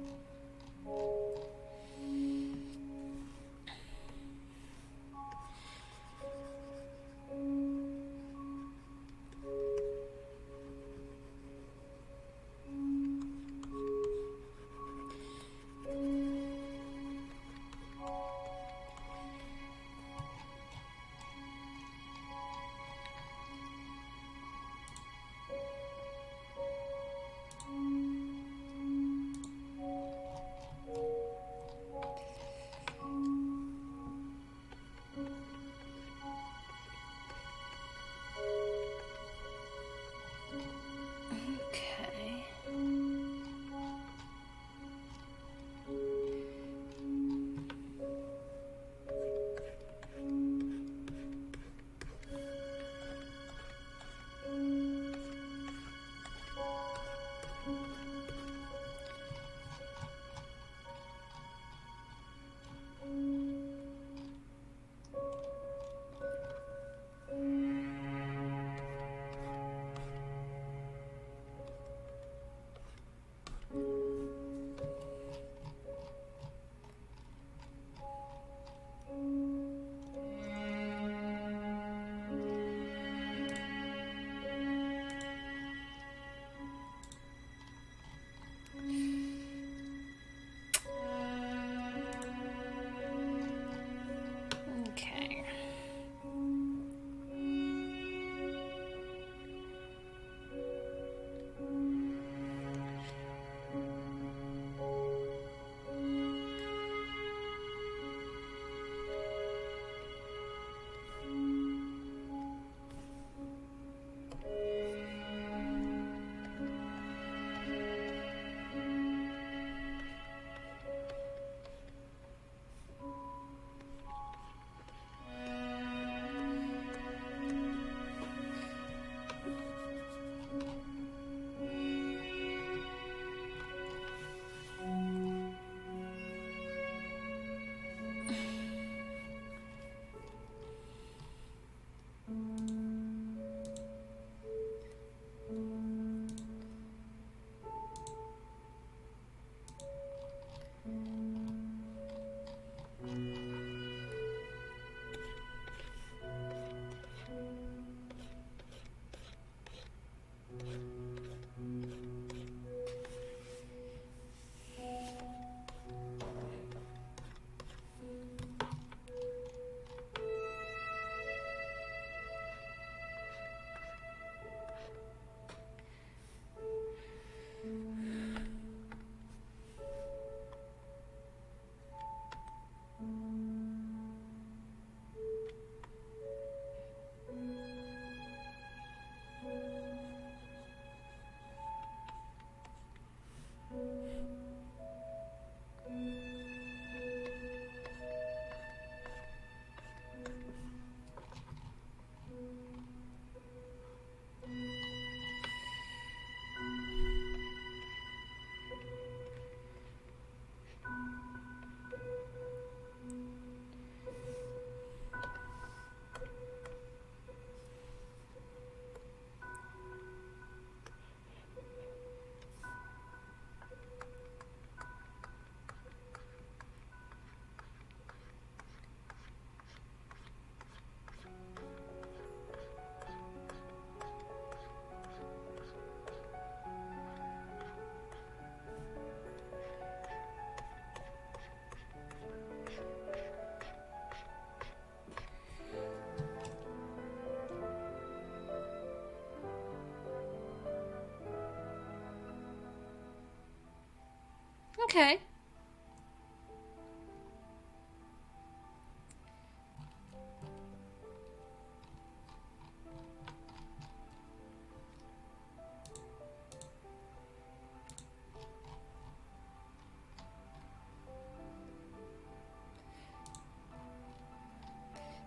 Okay.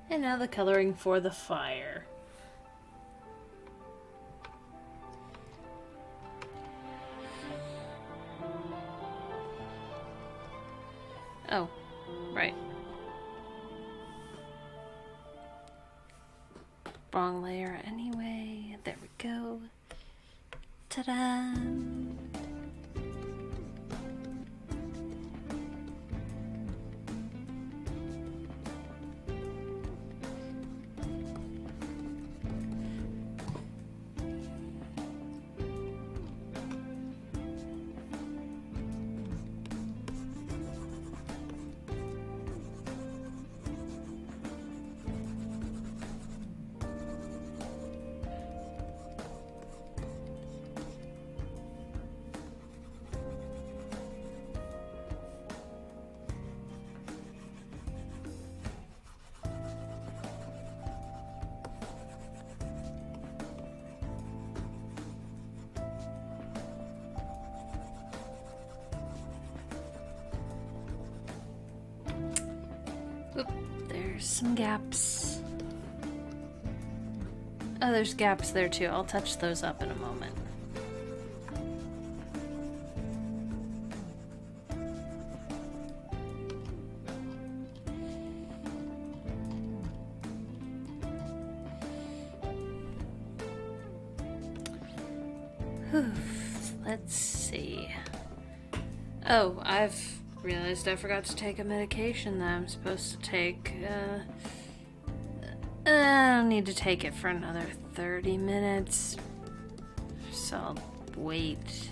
And now the coloring for the fire. Oh, right. wrong layer anyway. There we go. Ta-da! Oop, there's some gaps. Oh, there's gaps there too. I'll touch those up in a moment. Let's see. Oh, I've realized I forgot to take a medication that I'm supposed to take. I don't need to take it for another 30 minutes, so I'll wait.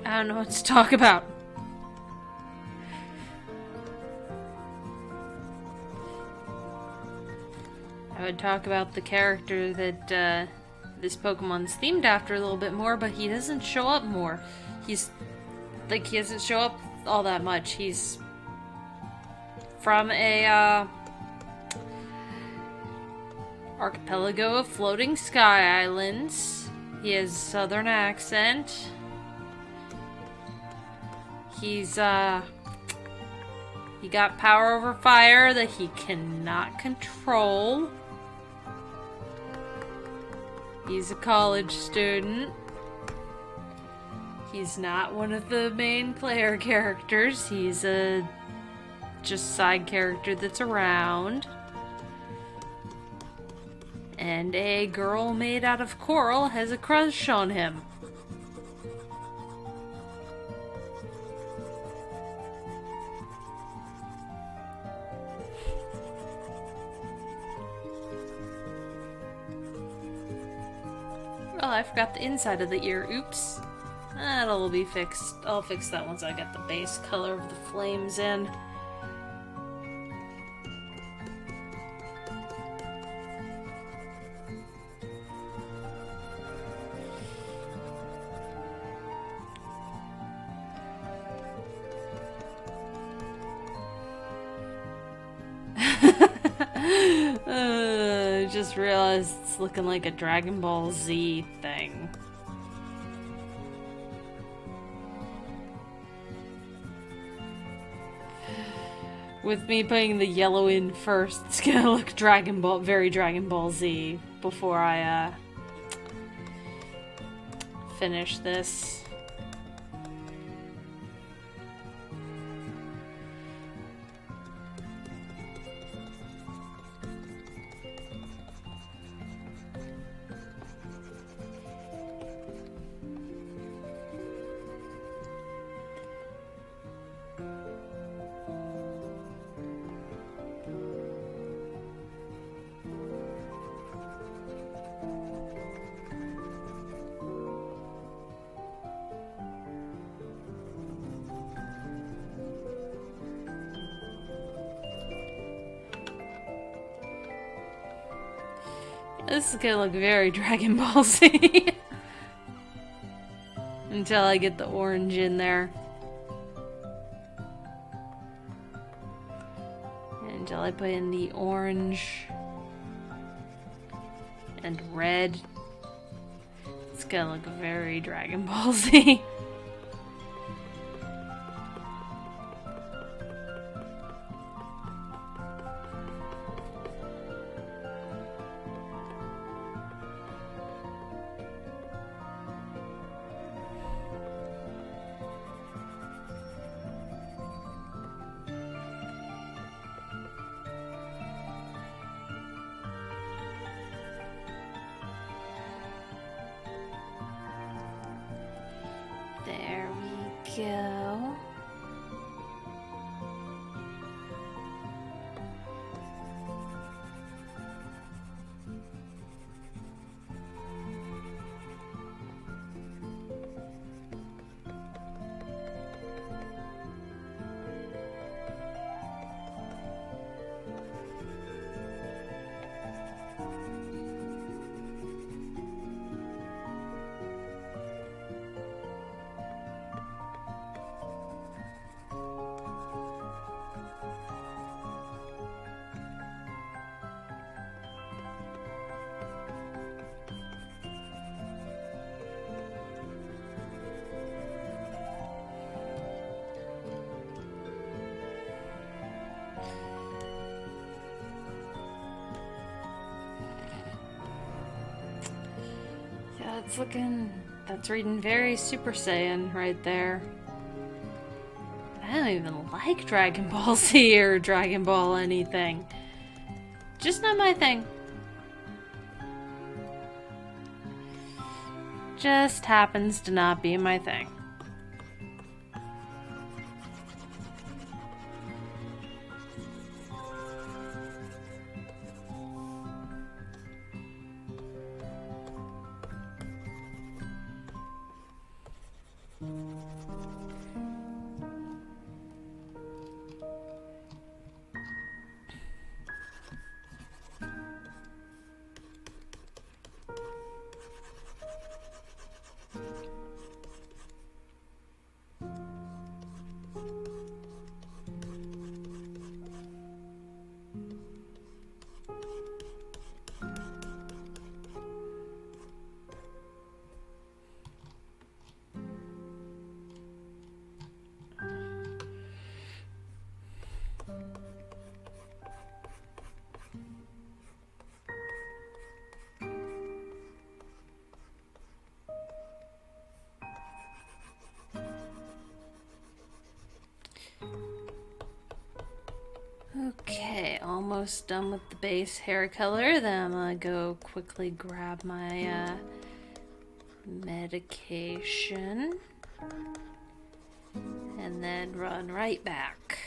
I don't know what to talk about. I would talk about the character that this Pokemon's themed after a little bit more, but he doesn't show up more. He doesn't show up all that much. He's from a archipelago of floating sky islands. He has a southern accent. He got power over fire that he cannot control. He's a college student. He's not one of the main player characters. He's a just side character that's around. And a girl made out of coral has a crush on him. Oh, I forgot the inside of the ear. Oops. That'll be fixed. I'll fix that once I get the base color of the flames in. Just realized it's looking like a Dragon Ball Z thing. With me putting the yellow in first, it's gonna look very Dragon Ball Z before I finish this. This is gonna look very Dragon Ball Z. until I get the orange in there. Until I put in the orange and red. It's gonna look very Dragon Ball Z. There we go. That's reading very Super Saiyan right there. I don't even like Dragon Ball Z or Dragon Ball anything. Just not my thing. Just happens to not be my thing. Okay, almost done with the base hair color. Then I'm gonna go quickly grab my medication and then run right back.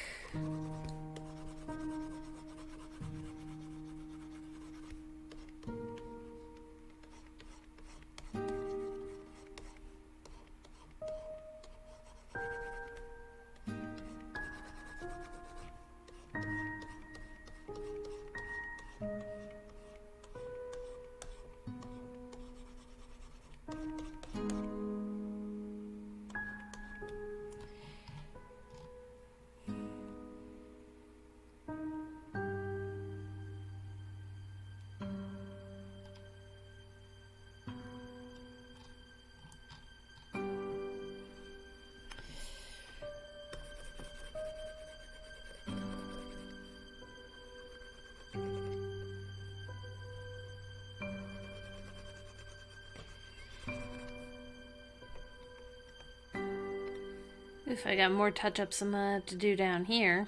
Oof, I got more touch-ups I'm gonna have to do down here.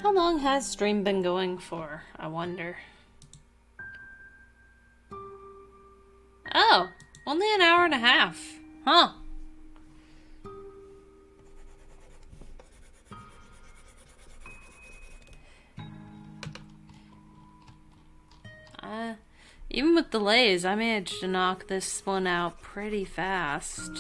How long has stream been going for, I wonder? 3.5. Huh. Even with delays, I managed to knock this one out pretty fast.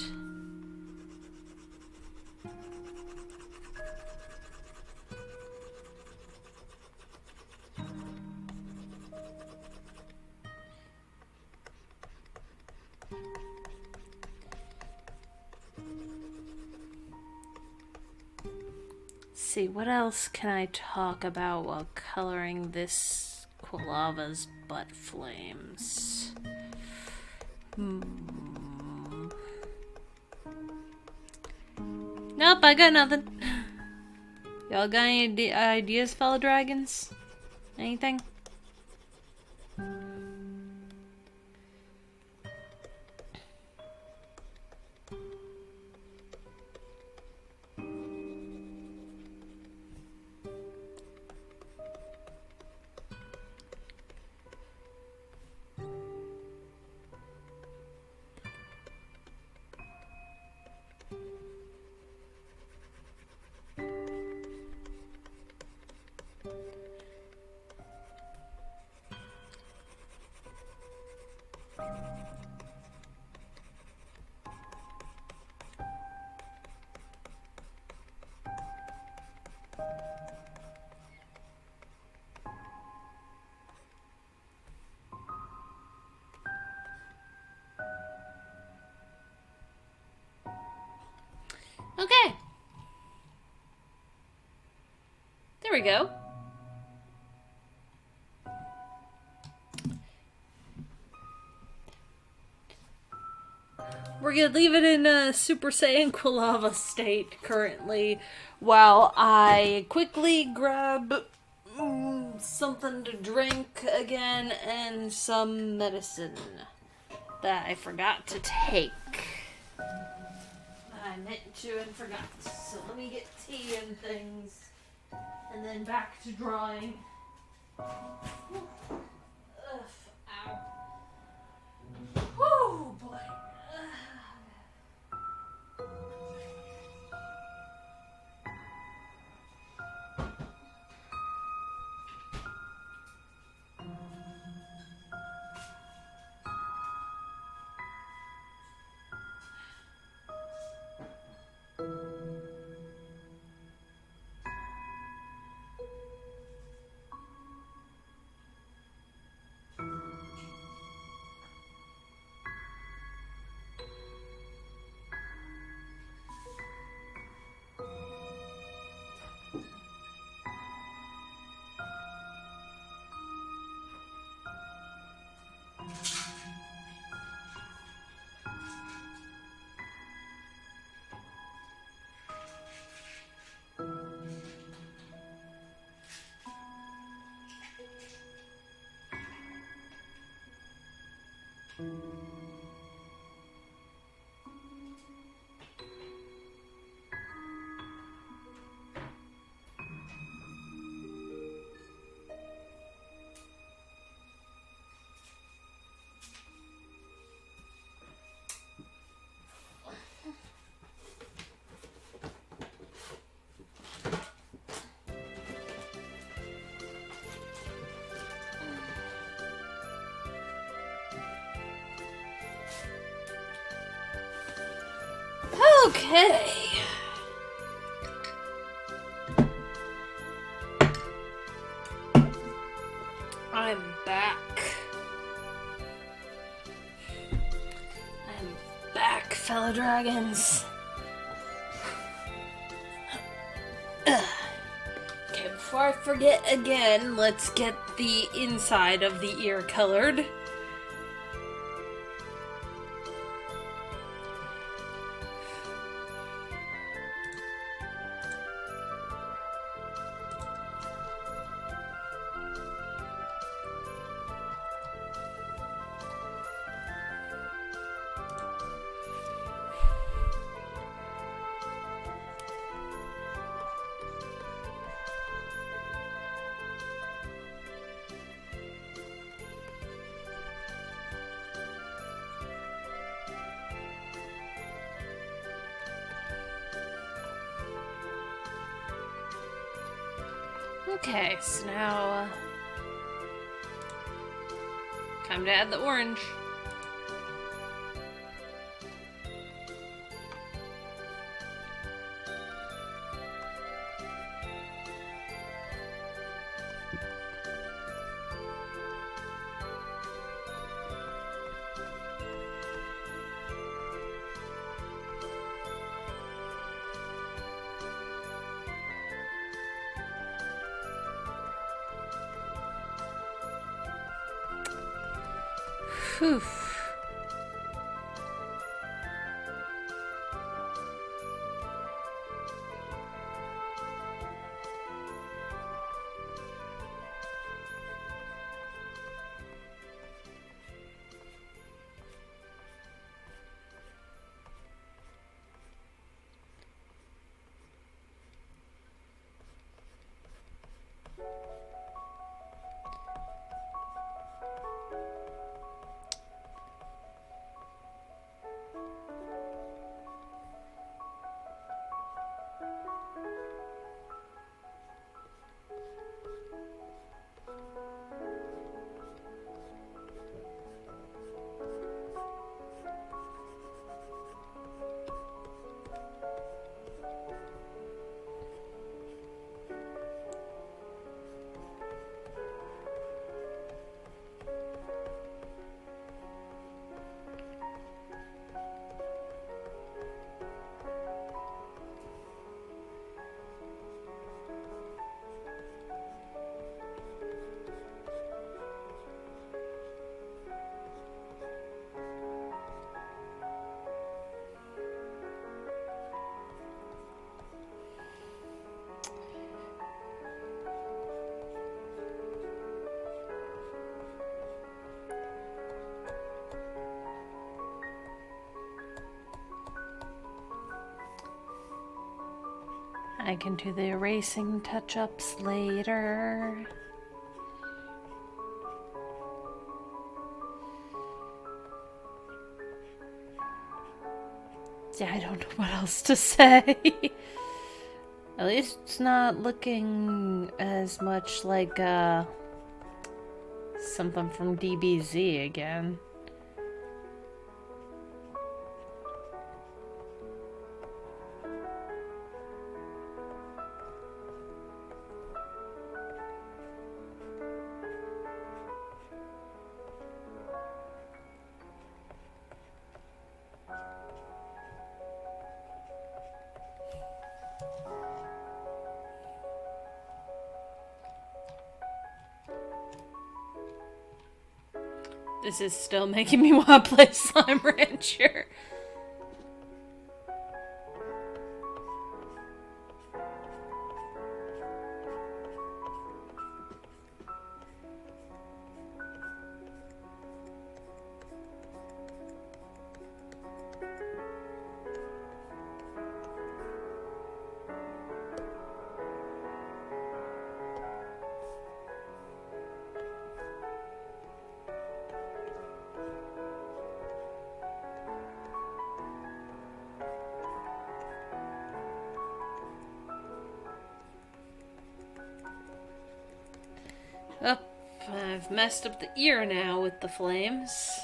See, what else can I talk about while coloring this Quilava's butt flames? Nope, I got nothing. Y'all got any ideas, fellow dragons? Anything? Okay. There we go. We're gonna leave it in a Super Saiyan Quilava state currently while I quickly grab something to drink again and some medicine that I forgot to take. I meant to and forgot. So let me get tea and things and then back to drawing. Ugh, ow. Whew, boy. Okay. I'm back. I'm back, fellow dragons. Okay, before I forget again, let's get the inside of the ear colored. Okay, so now time to add the orange. Whew. I can do the erasing touch-ups later. Yeah, I don't know what else to say. At least it's not looking as much like something from DBZ again. This is still making me want to play Slime Rancher. Oh, I've messed up the ear now with the flames.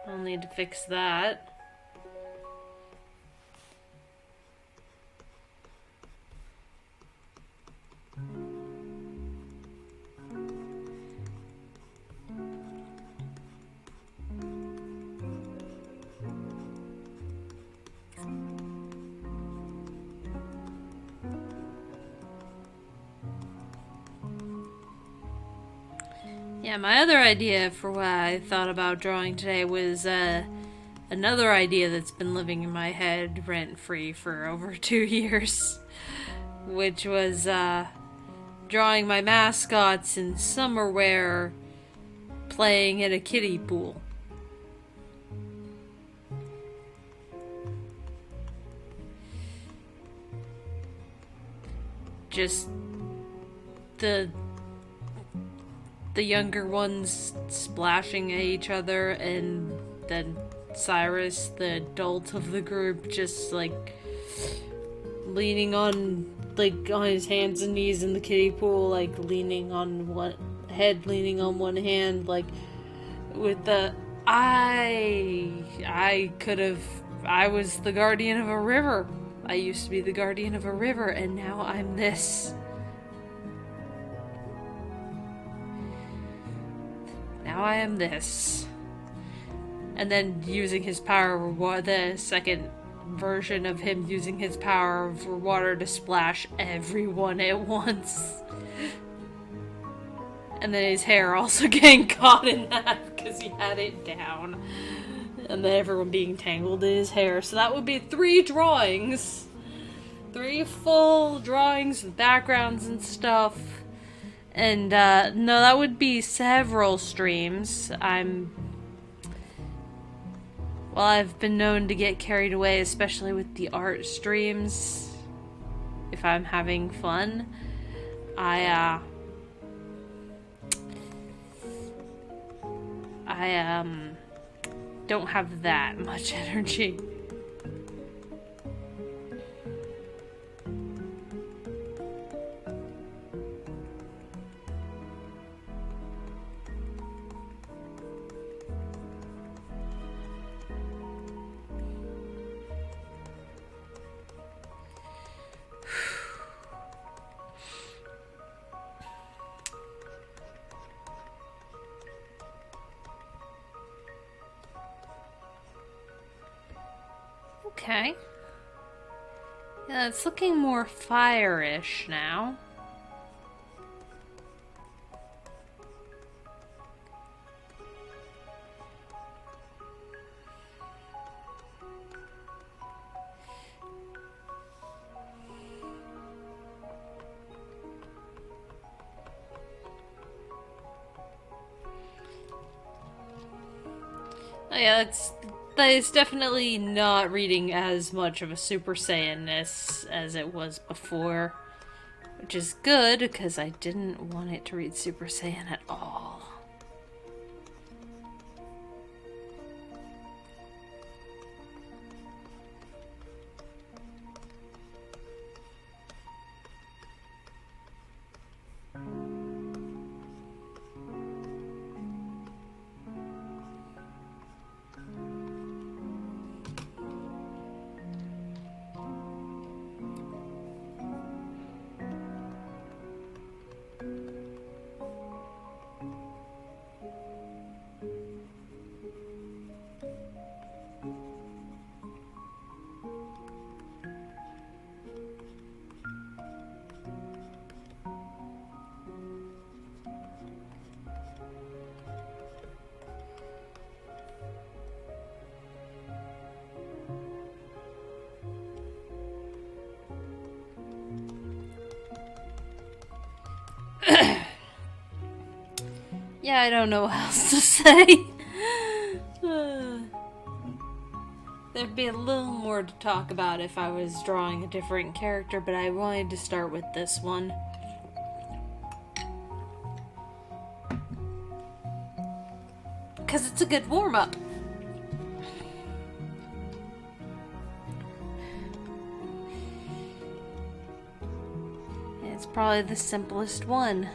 I'll need to fix that. Yeah, my other idea for what I thought about drawing today was another idea that's been living in my head rent-free for over 2 years, which was drawing my mascots in summer wear playing in a kiddie pool. Just the younger ones splashing at each other, and then Cyrus, the adult of the group, just like leaning on like on his hands and knees in the kiddie pool, like leaning on one hand, like with the I was the guardian of a river. I used to be the guardian of a river, and now I'm this. Now I am this. And then using his power, the second version of him using his power for water to splash everyone at once. And then his hair also getting caught in that because he had it down. And then everyone being tangled in his hair. So that would be 3 drawings. 3 full drawings with backgrounds and stuff. And, no, that would be several streams. Well, I've been known to get carried away, especially with the art streams. If I'm having fun. I don't have that much energy. Okay. Yeah, it's looking more fire-ish now. Oh yeah, it's definitely not reading as much of a Super Saiyan-ness as it was before. Which is good, because I didn't want it to read Super Saiyan at all. Yeah, I don't know what else to say. There'd be a little more to talk about if I was drawing a different character, but I wanted to start with this one. Because it's a good warm-up. It's probably the simplest one.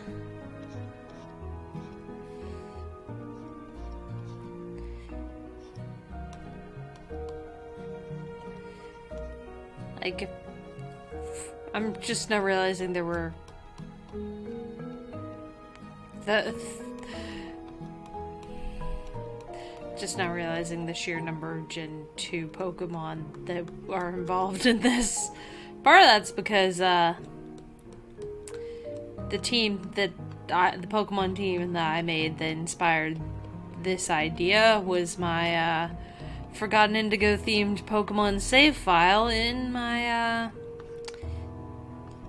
Like, I'm just now realizing there were just now realizing the sheer number of Gen 2 Pokemon that are involved in this. Part of that's because the Pokemon team that I made that inspired this idea was my Forgotten Indigo themed Pokemon save file in my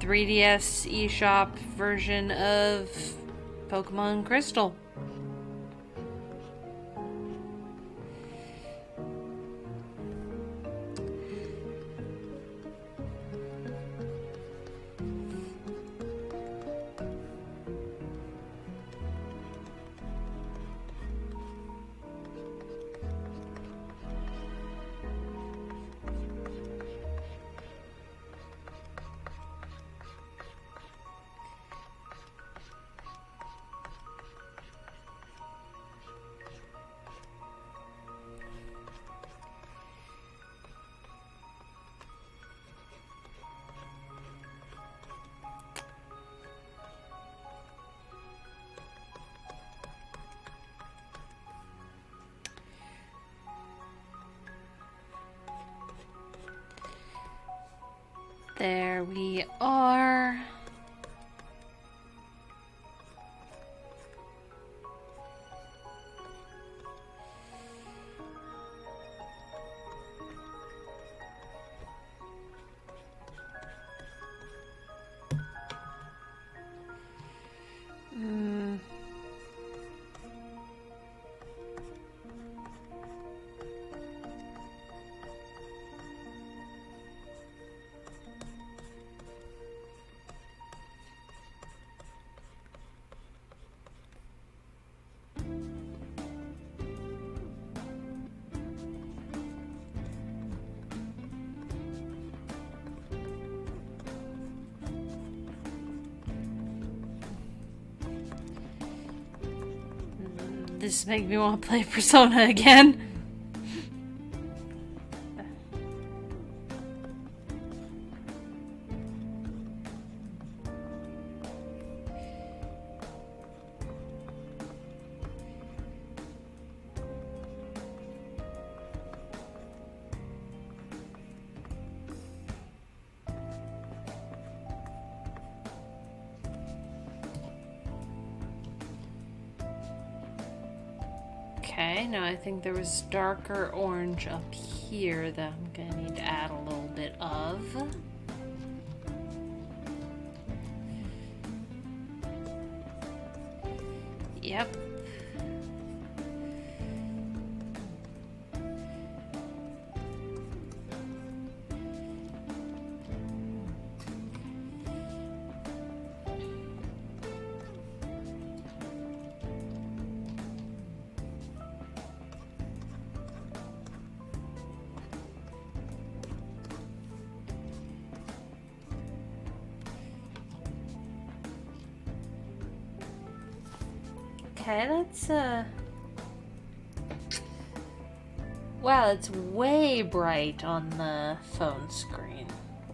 3DS eShop version of Pokemon Crystal. There we are. This makes me want to play Persona again. Okay, now I think there was darker orange up here that I'm gonna need to add a little bit of. Yep. Okay, that's wow, it's way bright on the phone screen.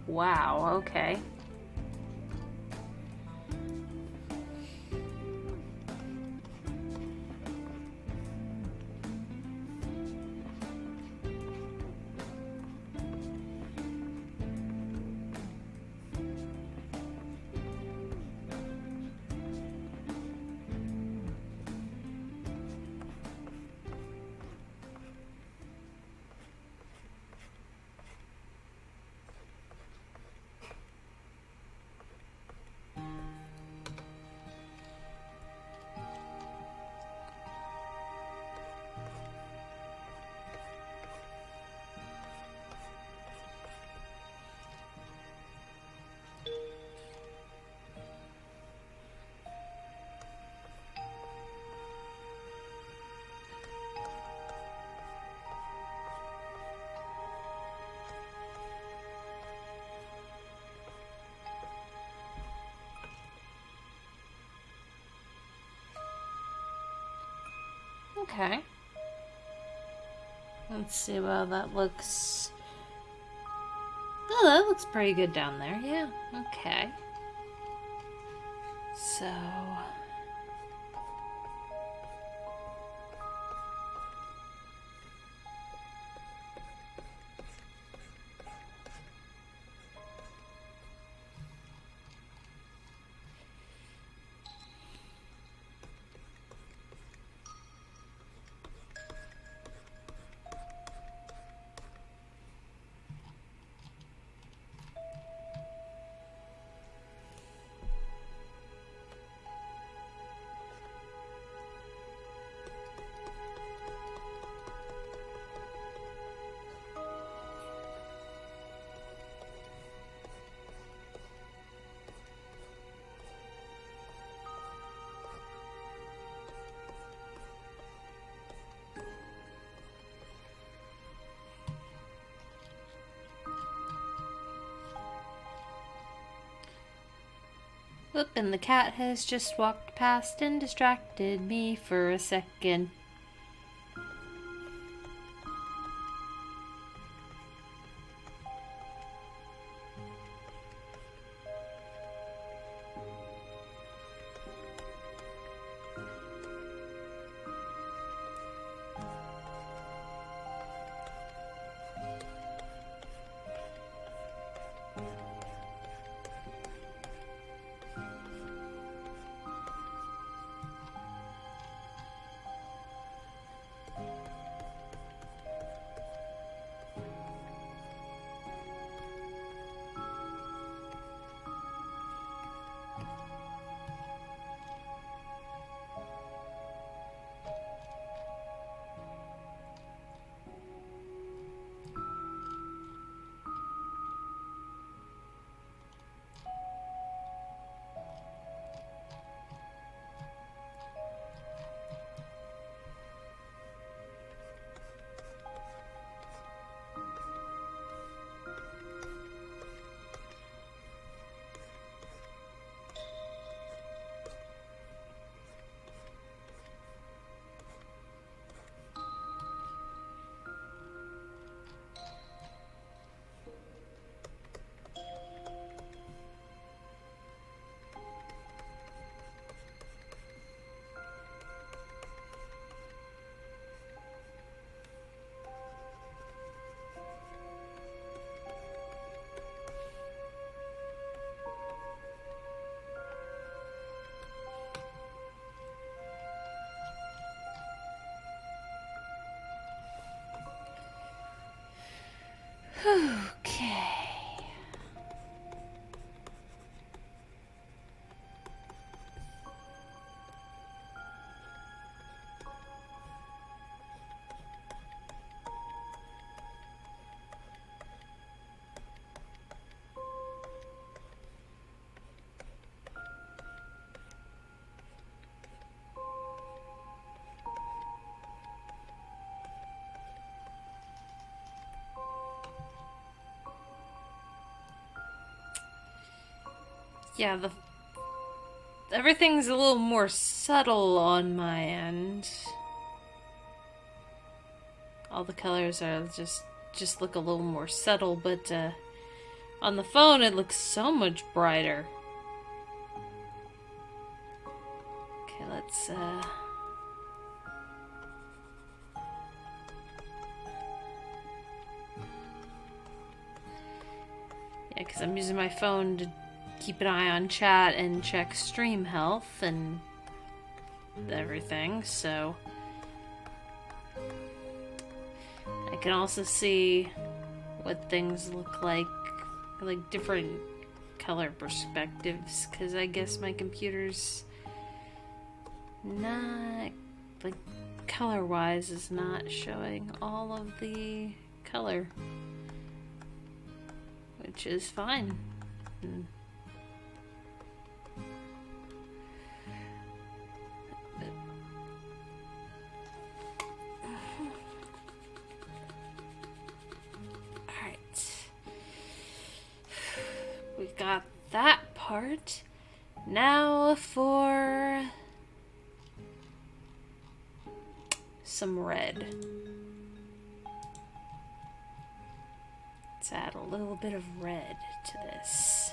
Wow, okay. Okay. Let's see, well, that looks... Oh, that looks pretty good down there, yeah. Okay. So... Oop, and the cat has just walked past and distracted me for a second. Yeah, everything's a little more subtle on my end. All the colors are just look a little more subtle, but on the phone it looks so much brighter. Okay, let's yeah, because I'm using my phone to keep an eye on chat and check stream health and everything, so I can also see what things look like different color perspectives, because I guess my computer's not, like, color-wise is not showing all of the color, which is fine. Alright. We've got that part. Now for some red. Let's add a little bit of red to this.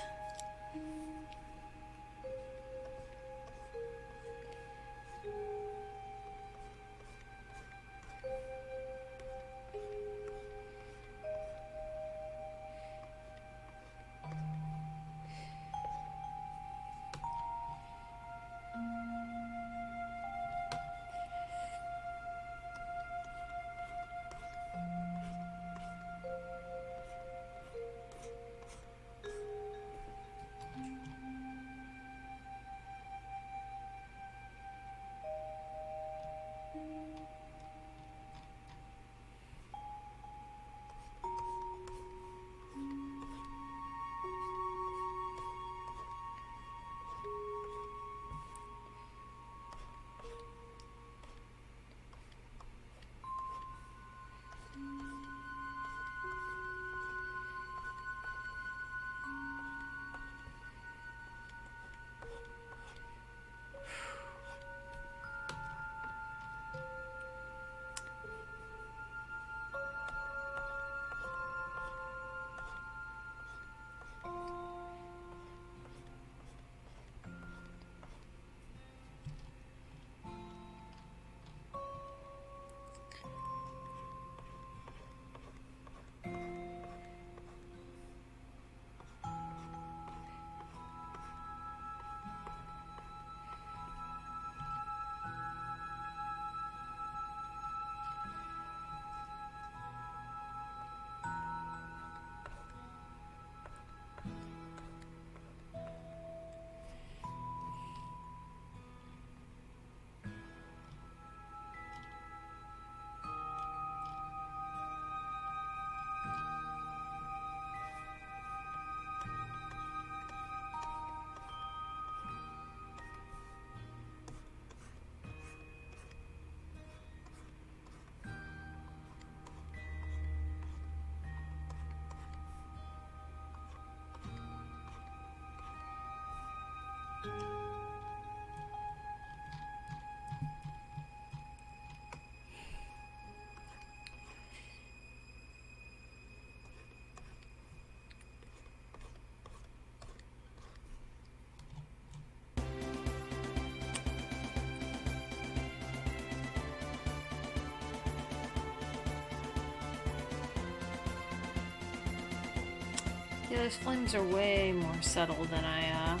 Yeah, those flames are way more subtle than I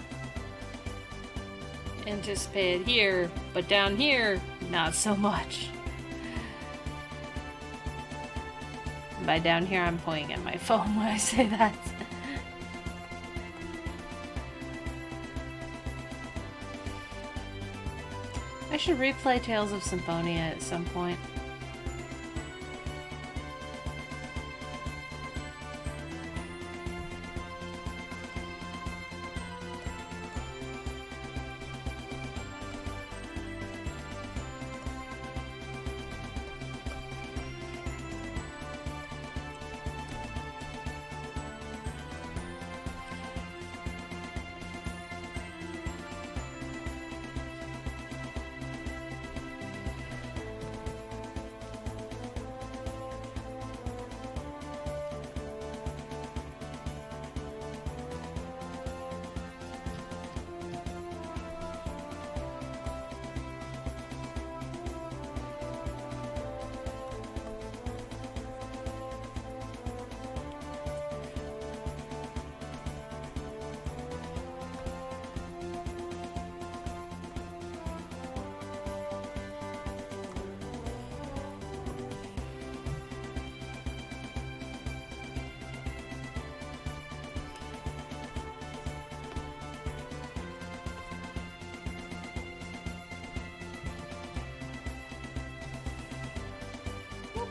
anticipated here, but down here, not so much. By down here, I'm pointing at my phone when I say that. I should replay Tales of Symphonia at some point.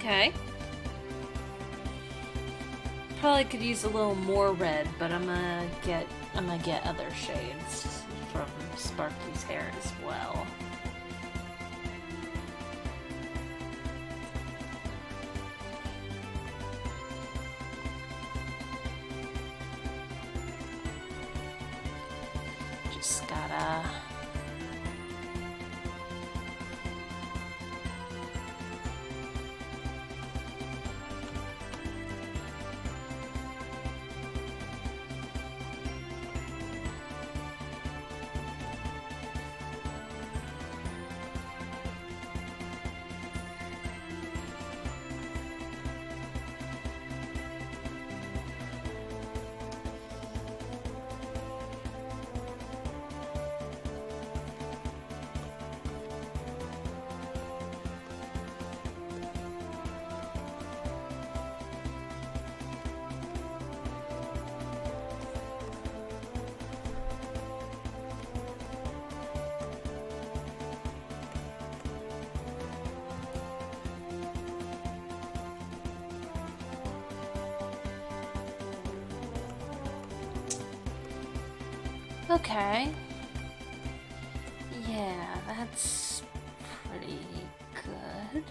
Okay. Probably could use a little more red, but I'm gonna get other shades from Sparky's hair as well. Just gotta... Okay. Yeah, that's pretty good.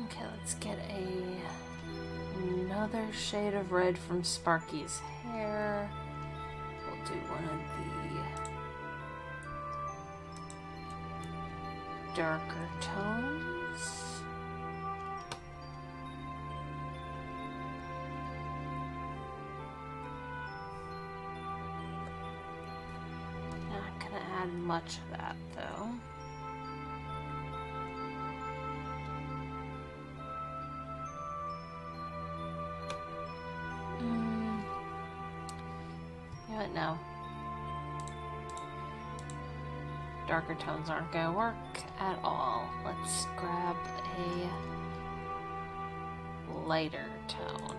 Okay, let's get another shade of red from Sparky's hair. We'll do one of the darker tones. Not gonna add much of that though. No. Darker tones aren't going to work at all. Let's grab a lighter tone.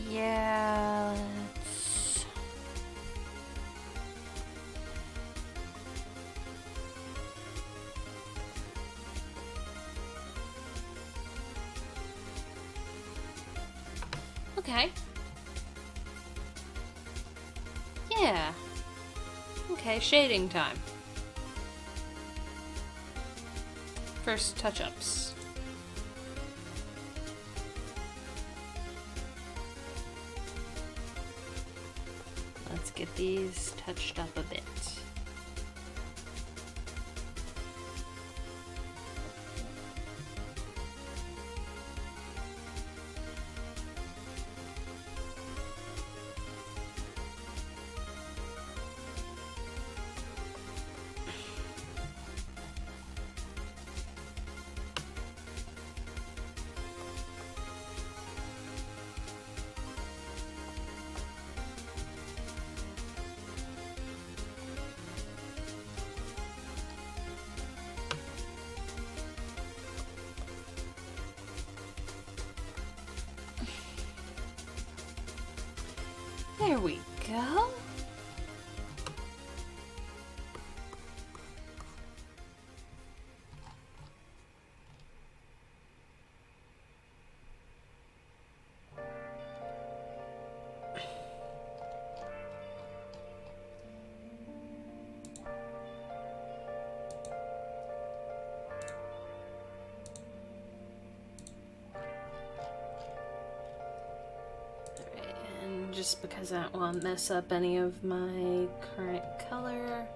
Yeah, let's... Okay. Yeah. Okay, shading time. First touch-ups. Let's get these touched up a bit. There we go. Just because I don't want to mess up any of my current color.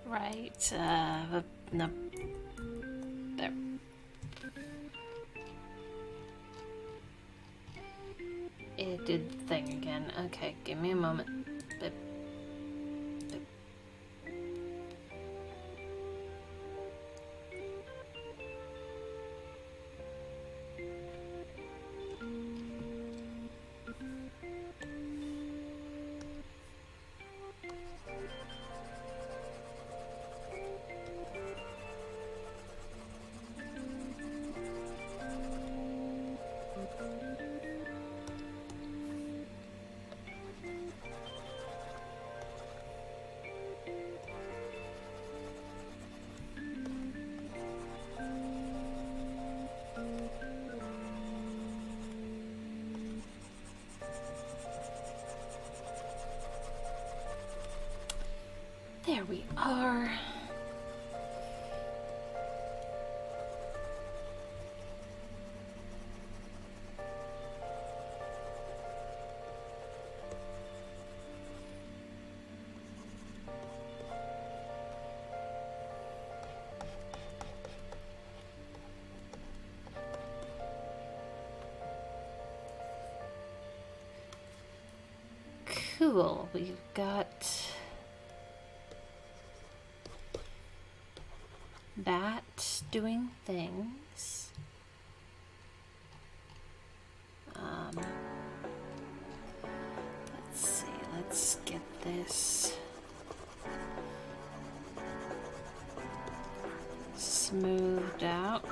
Right, no. There. It did the thing again. Okay, give me a moment. Bip. Bip. are... Cool, we've got that doing things. Let's see, let's get this smoothed out.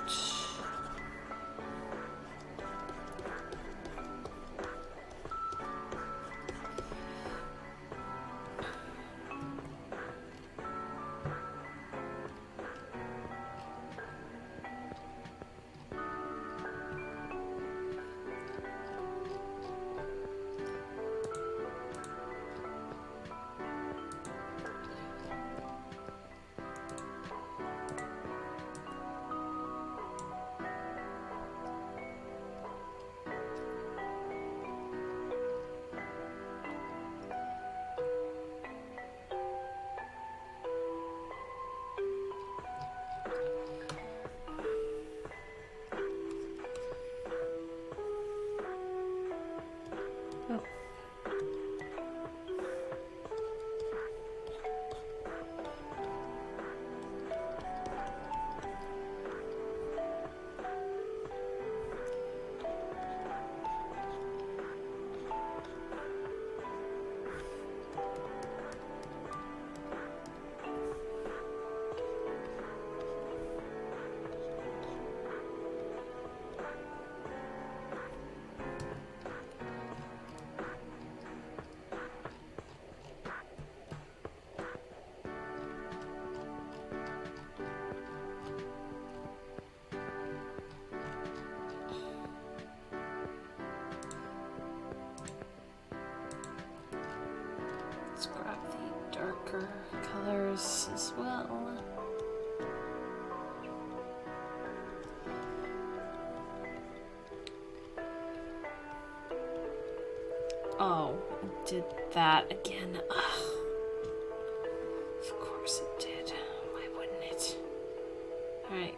Let's grab the darker colors as well. Oh, it did that again. Ugh. Of course it did. Why wouldn't it? Alright.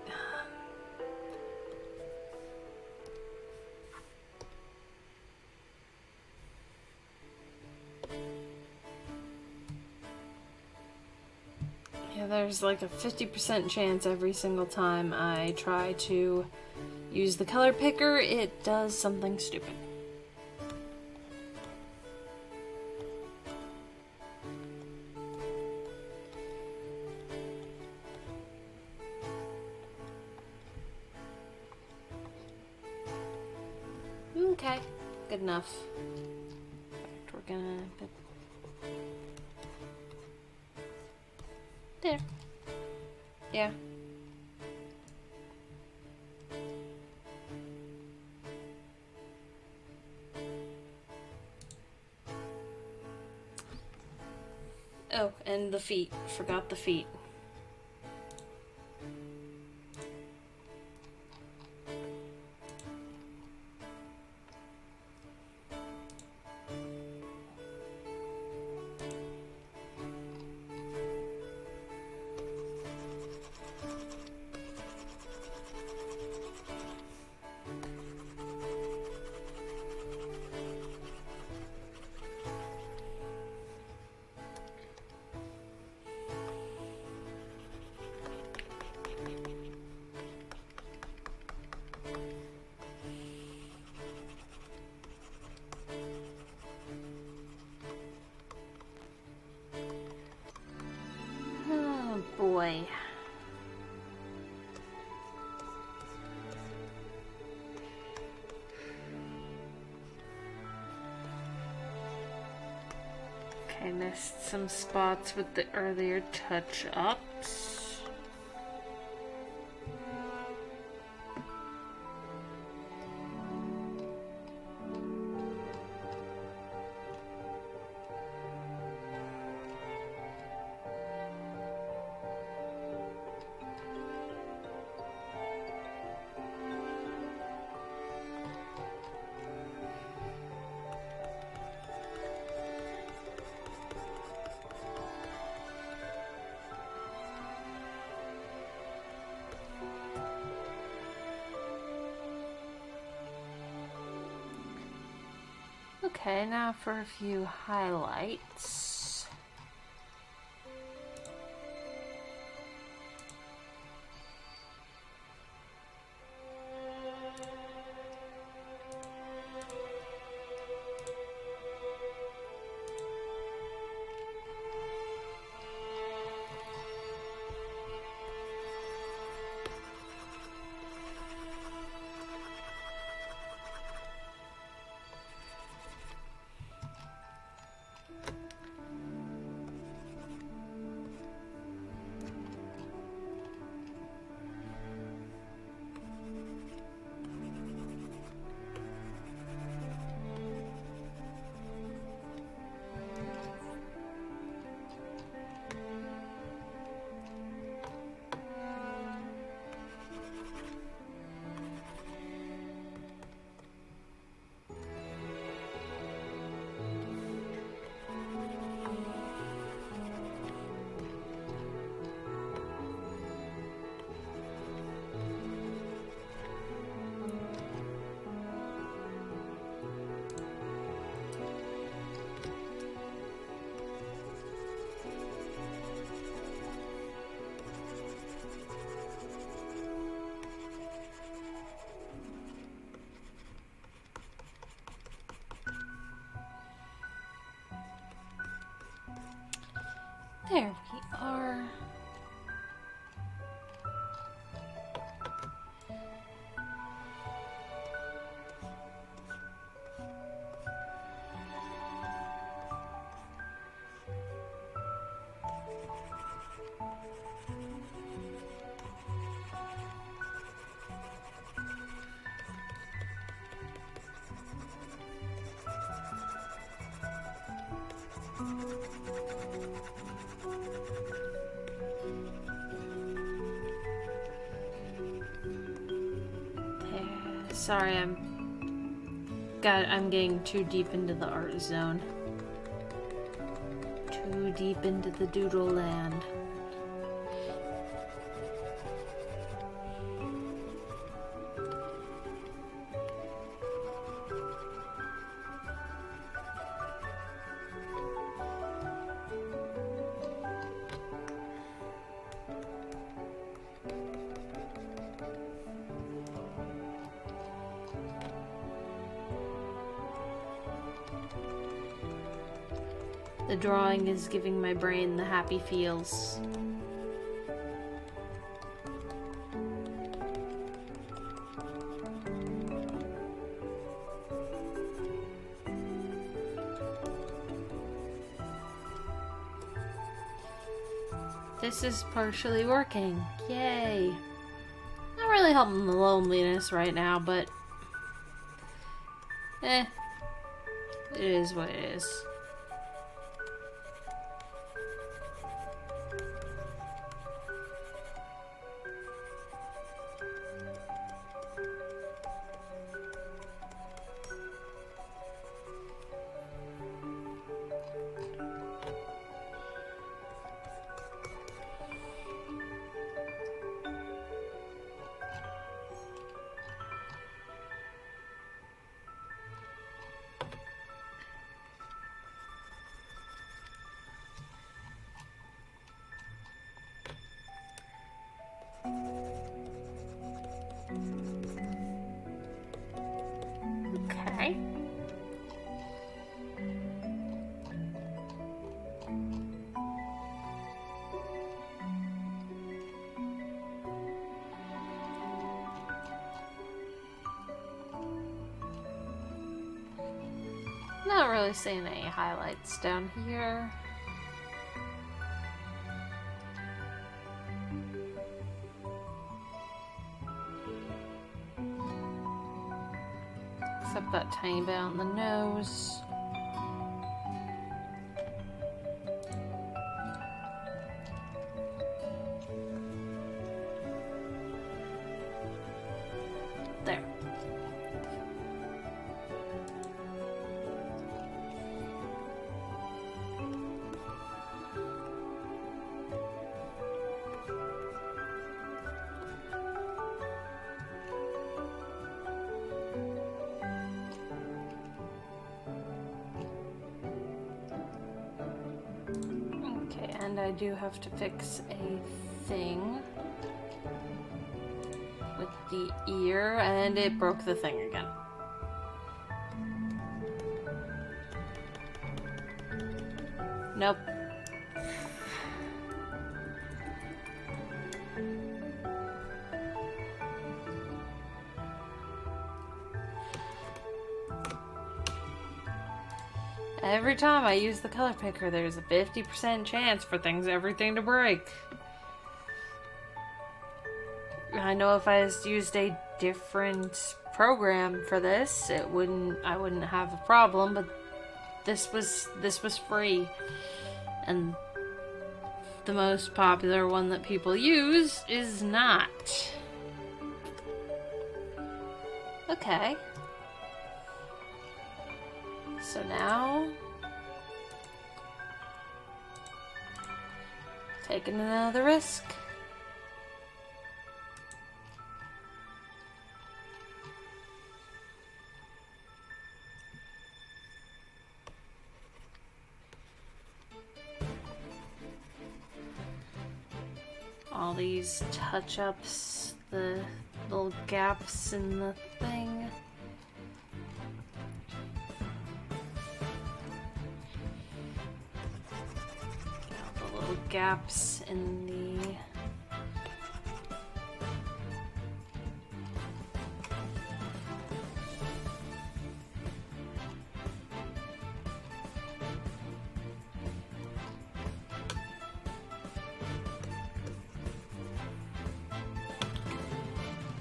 Yeah, there's like a 50% chance every single time I try to use the color picker, it does something stupid. Okay, good enough. We're gonna put there. Yeah. Oh, and the feet. Forgot the feet. Oh boy. Okay, missed some spots with the earlier touch-ups. Okay, now for a few highlights. There we are. Sorry, I'm getting too deep into the art zone. Too deep into the Doodle land. The drawing is giving my brain the happy feels. This is partially working. Yay! Not really helping the loneliness right now, but it is what it is. Okay. Not really seeing any highlights down here. Except that tiny bit on the nose. There. And I do have to fix a thing with the ear, and it broke the thing again. Nope. Every time I use the color picker, there's a 50% chance for everything to break. I know if I used a different program for this, I wouldn't have a problem, but this was free. And the most popular one that people use is not. Okay. So now, taking another risk. All these touch-ups, the little gaps in the thing. The little gaps in the...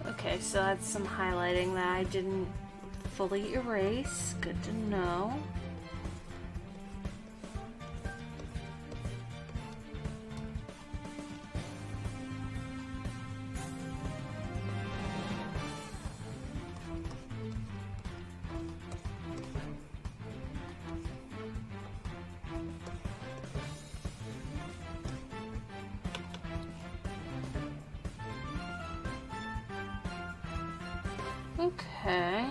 Okay, so that's some highlighting that I didn't fully erase. Good to know. Okay.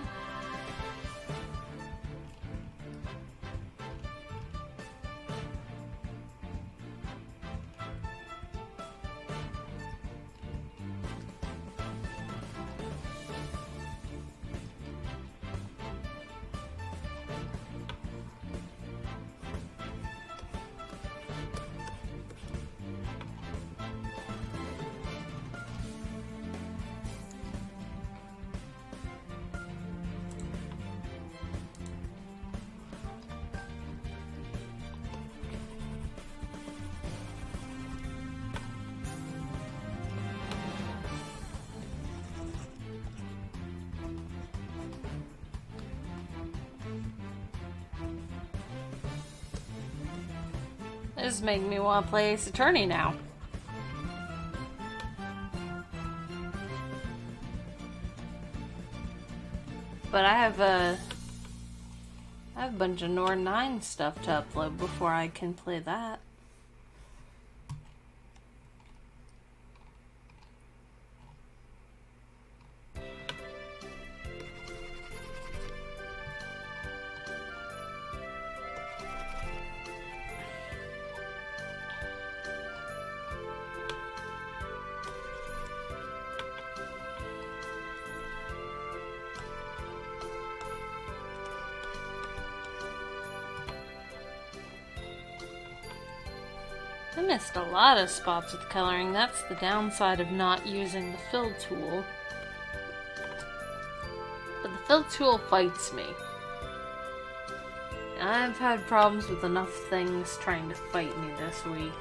This is making me want to play Ace Attorney now. But I have a bunch of Nord 9 stuff to upload before I can play that. I missed a lot of spots with coloring. That's the downside of not using the fill tool. But the fill tool fights me. I've had problems with enough things trying to fight me this week.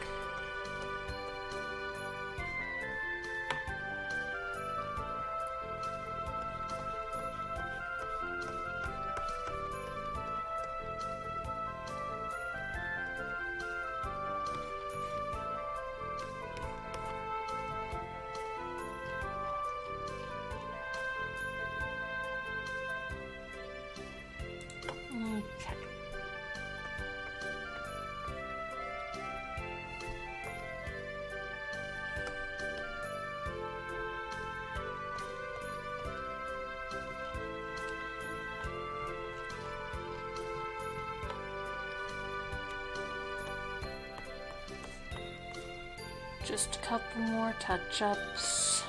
Just a couple more touch-ups.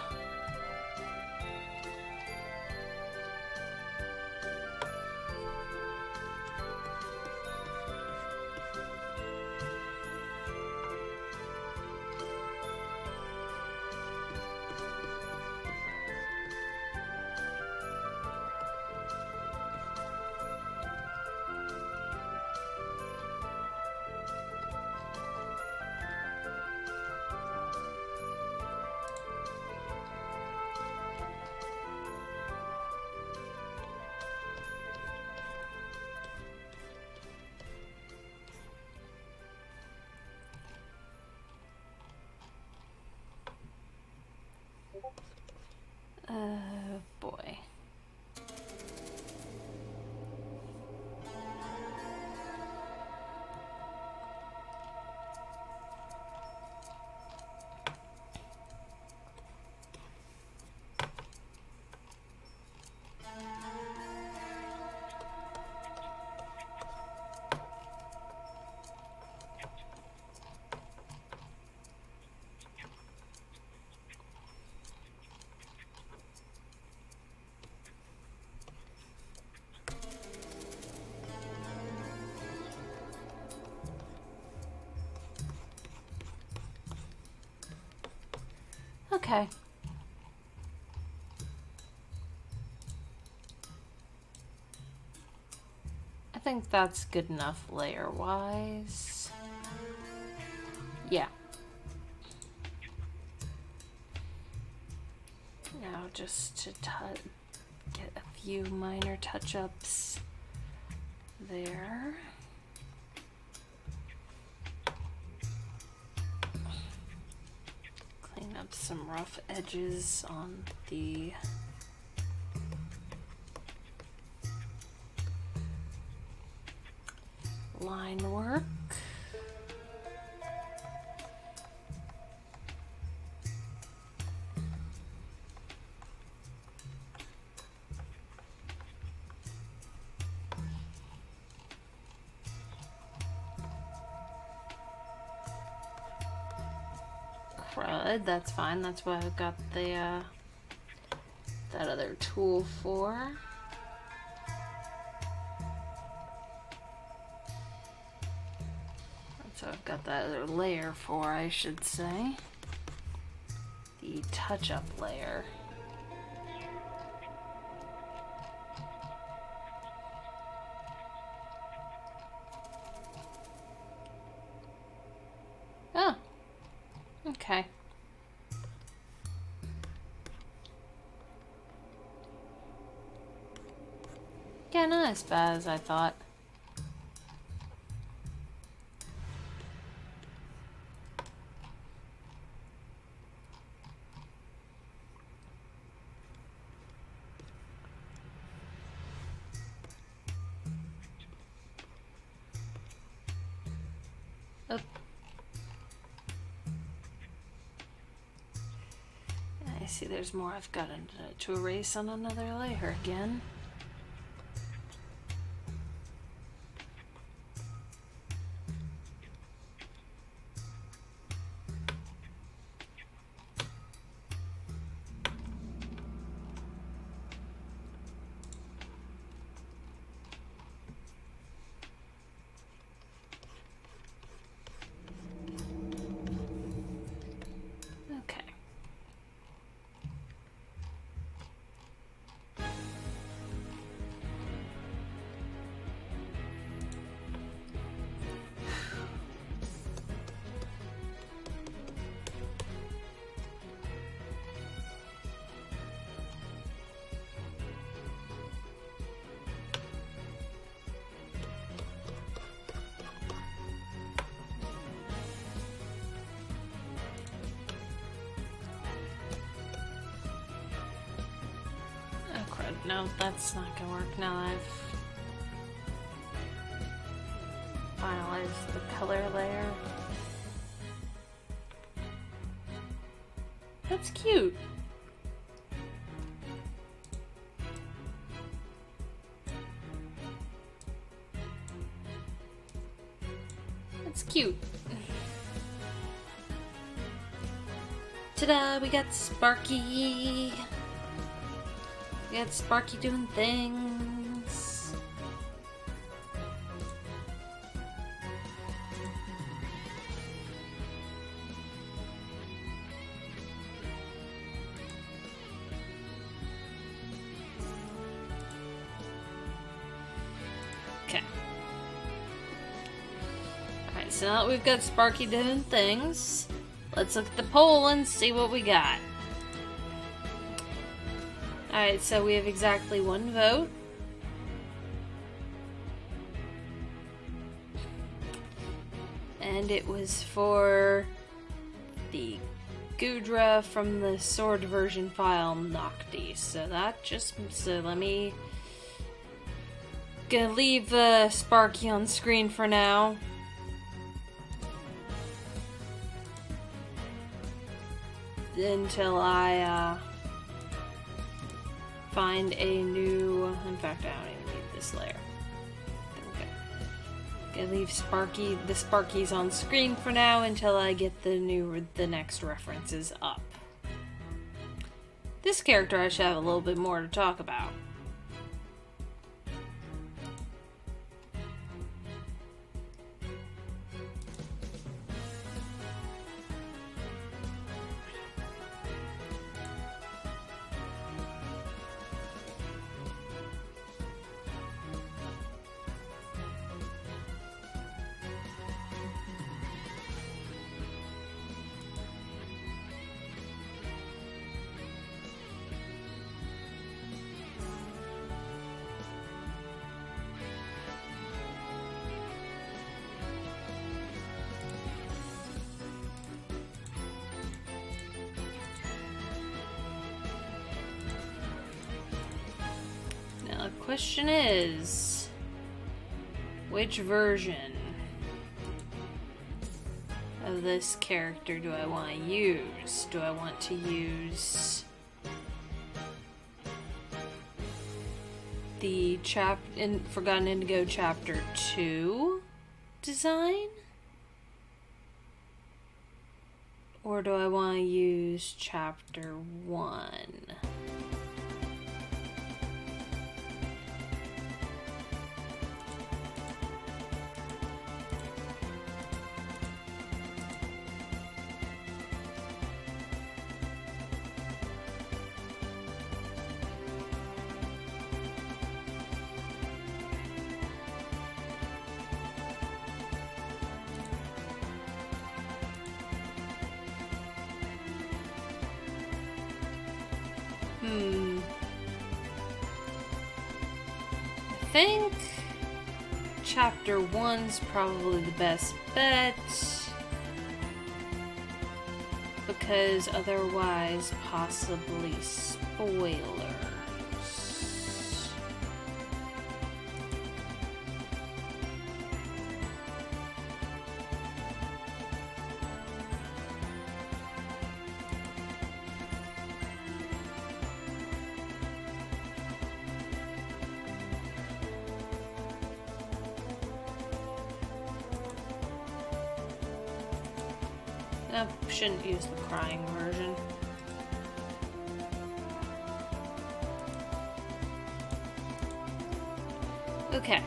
Boy. Okay. I think that's good enough layer-wise. Yeah. Now just to get a few minor touch-ups there. Clean up some rough edges on the line work. Crud, that's fine. That's what I've got the that other tool for. So I've got that other layer for, I should say. The touch-up layer. Oh, okay. Yeah, not as bad as I thought. Oh. I see there's more I've got to erase on another layer again. No, that's not gonna work now that I've finalized the color layer. That's cute. That's cute. Ta-da! We got Sparky! We got Sparky doing things. Okay. Alright, so now that we've got Sparky doing things, let's look at the poll and see what we got. Alright, so we have exactly one vote. And it was for the Gudra from the sword version file Nocti. So let me... Gonna leave Sparky on screen for now. Until I, find a new... In fact, I don't even need this layer. Okay. Gonna leave the Sparkies on screen for now until I get the next references up. This character I should have a little bit more to talk about. The question is, which version of this character do I want to use? Do I want to use the Forgotten Indigo Chapter 2 design? Or do I want to use Chapter 1? I think Chapter 1's probably the best bet, because otherwise possibly spoilers. I shouldn't use the crying version. Okay.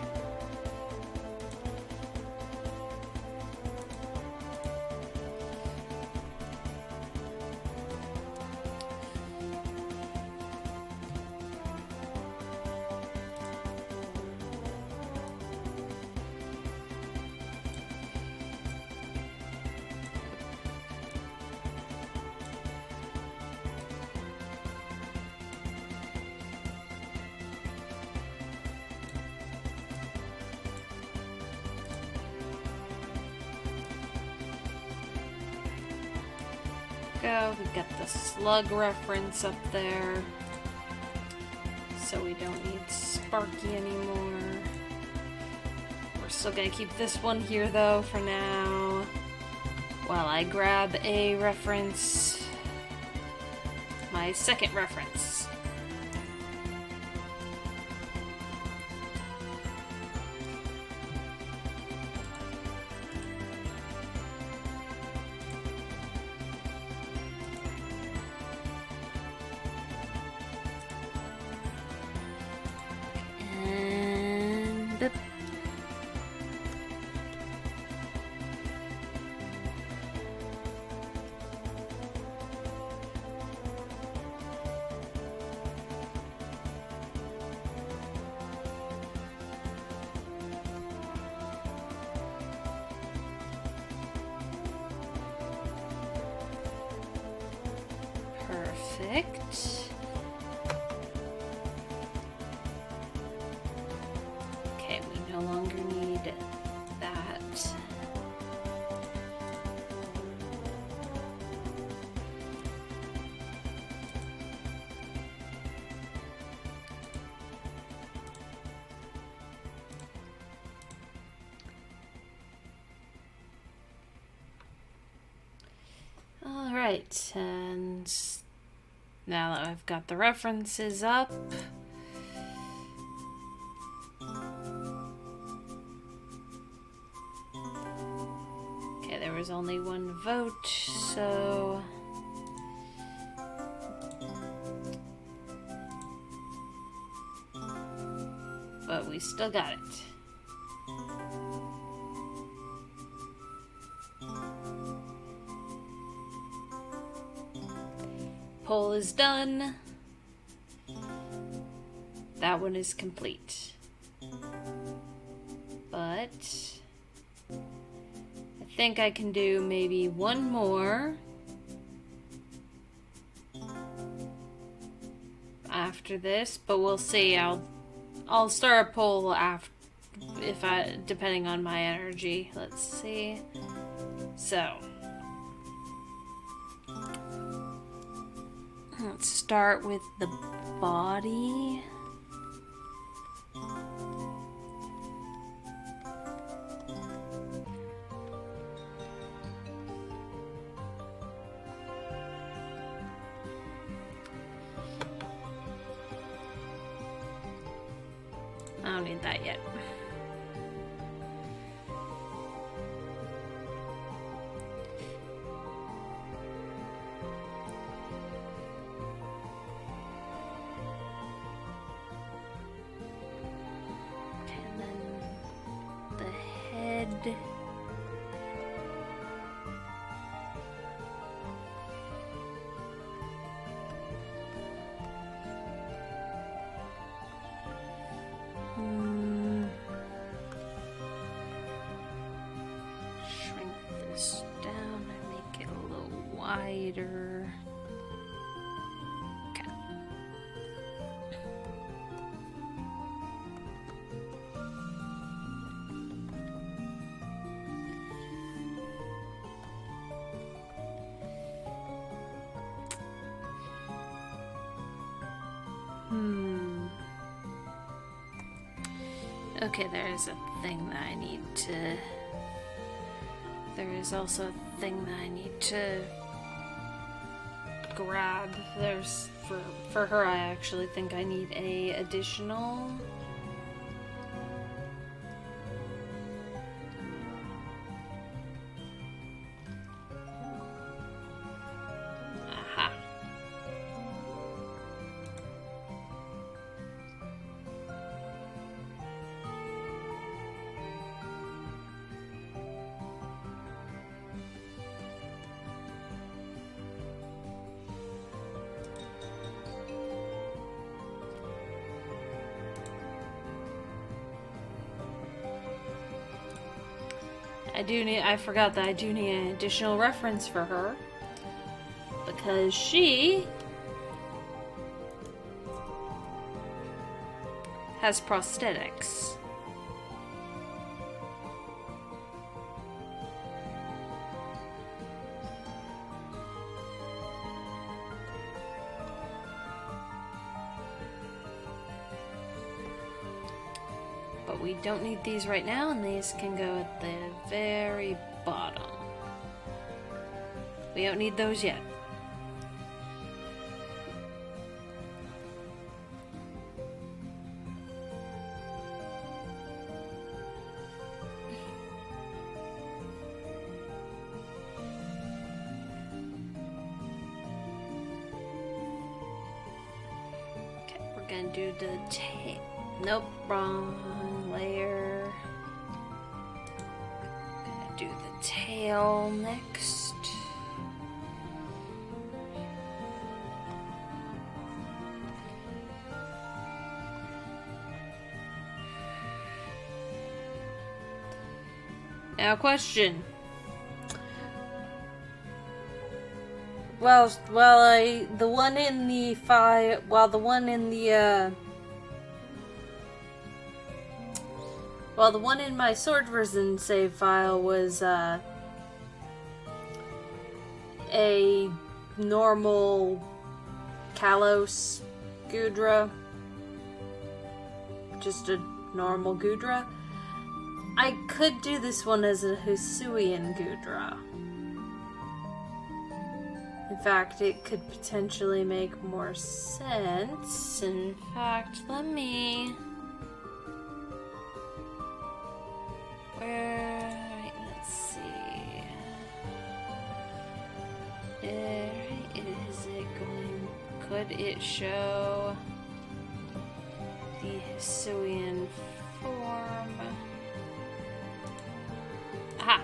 We've got the slug reference up there, so we don't need Sparky anymore. We're still gonna keep this one here though for now, while I grab a reference, my second reference. Bip. Perfect. Okay, we no longer need that. All right, and now that I've got the references up, okay, there was only one vote, so but we still got it. Poll is done. That one is complete. But I think I can do maybe one more after this, but we'll see. I'll start a poll after, depending on my energy. Let's see. So let's start with the body. I don't need that yet. Shrink this down and make it a little wider. Okay. Okay, there's a thing that I need to... There is also a thing that I need to grab. There's... For her, I actually think I need a additional... Aha. I forgot that I do need an additional reference for her. Because she has prosthetics. But we don't need these right now, and these can go at the very bottom. We don't need those yet. Okay, we're gonna do the tail. Nope, wrong layer. Gonna do the tail next. Now, question. Well, the one in the file, the one in my Sword version save file was, a normal Kalos Gudra. Just a normal Gudra. I could do this one as a Hisuian Gudra. In fact, it could potentially make more sense. In fact, let's see. Is it going... Could it show the Hisuian form? Aha!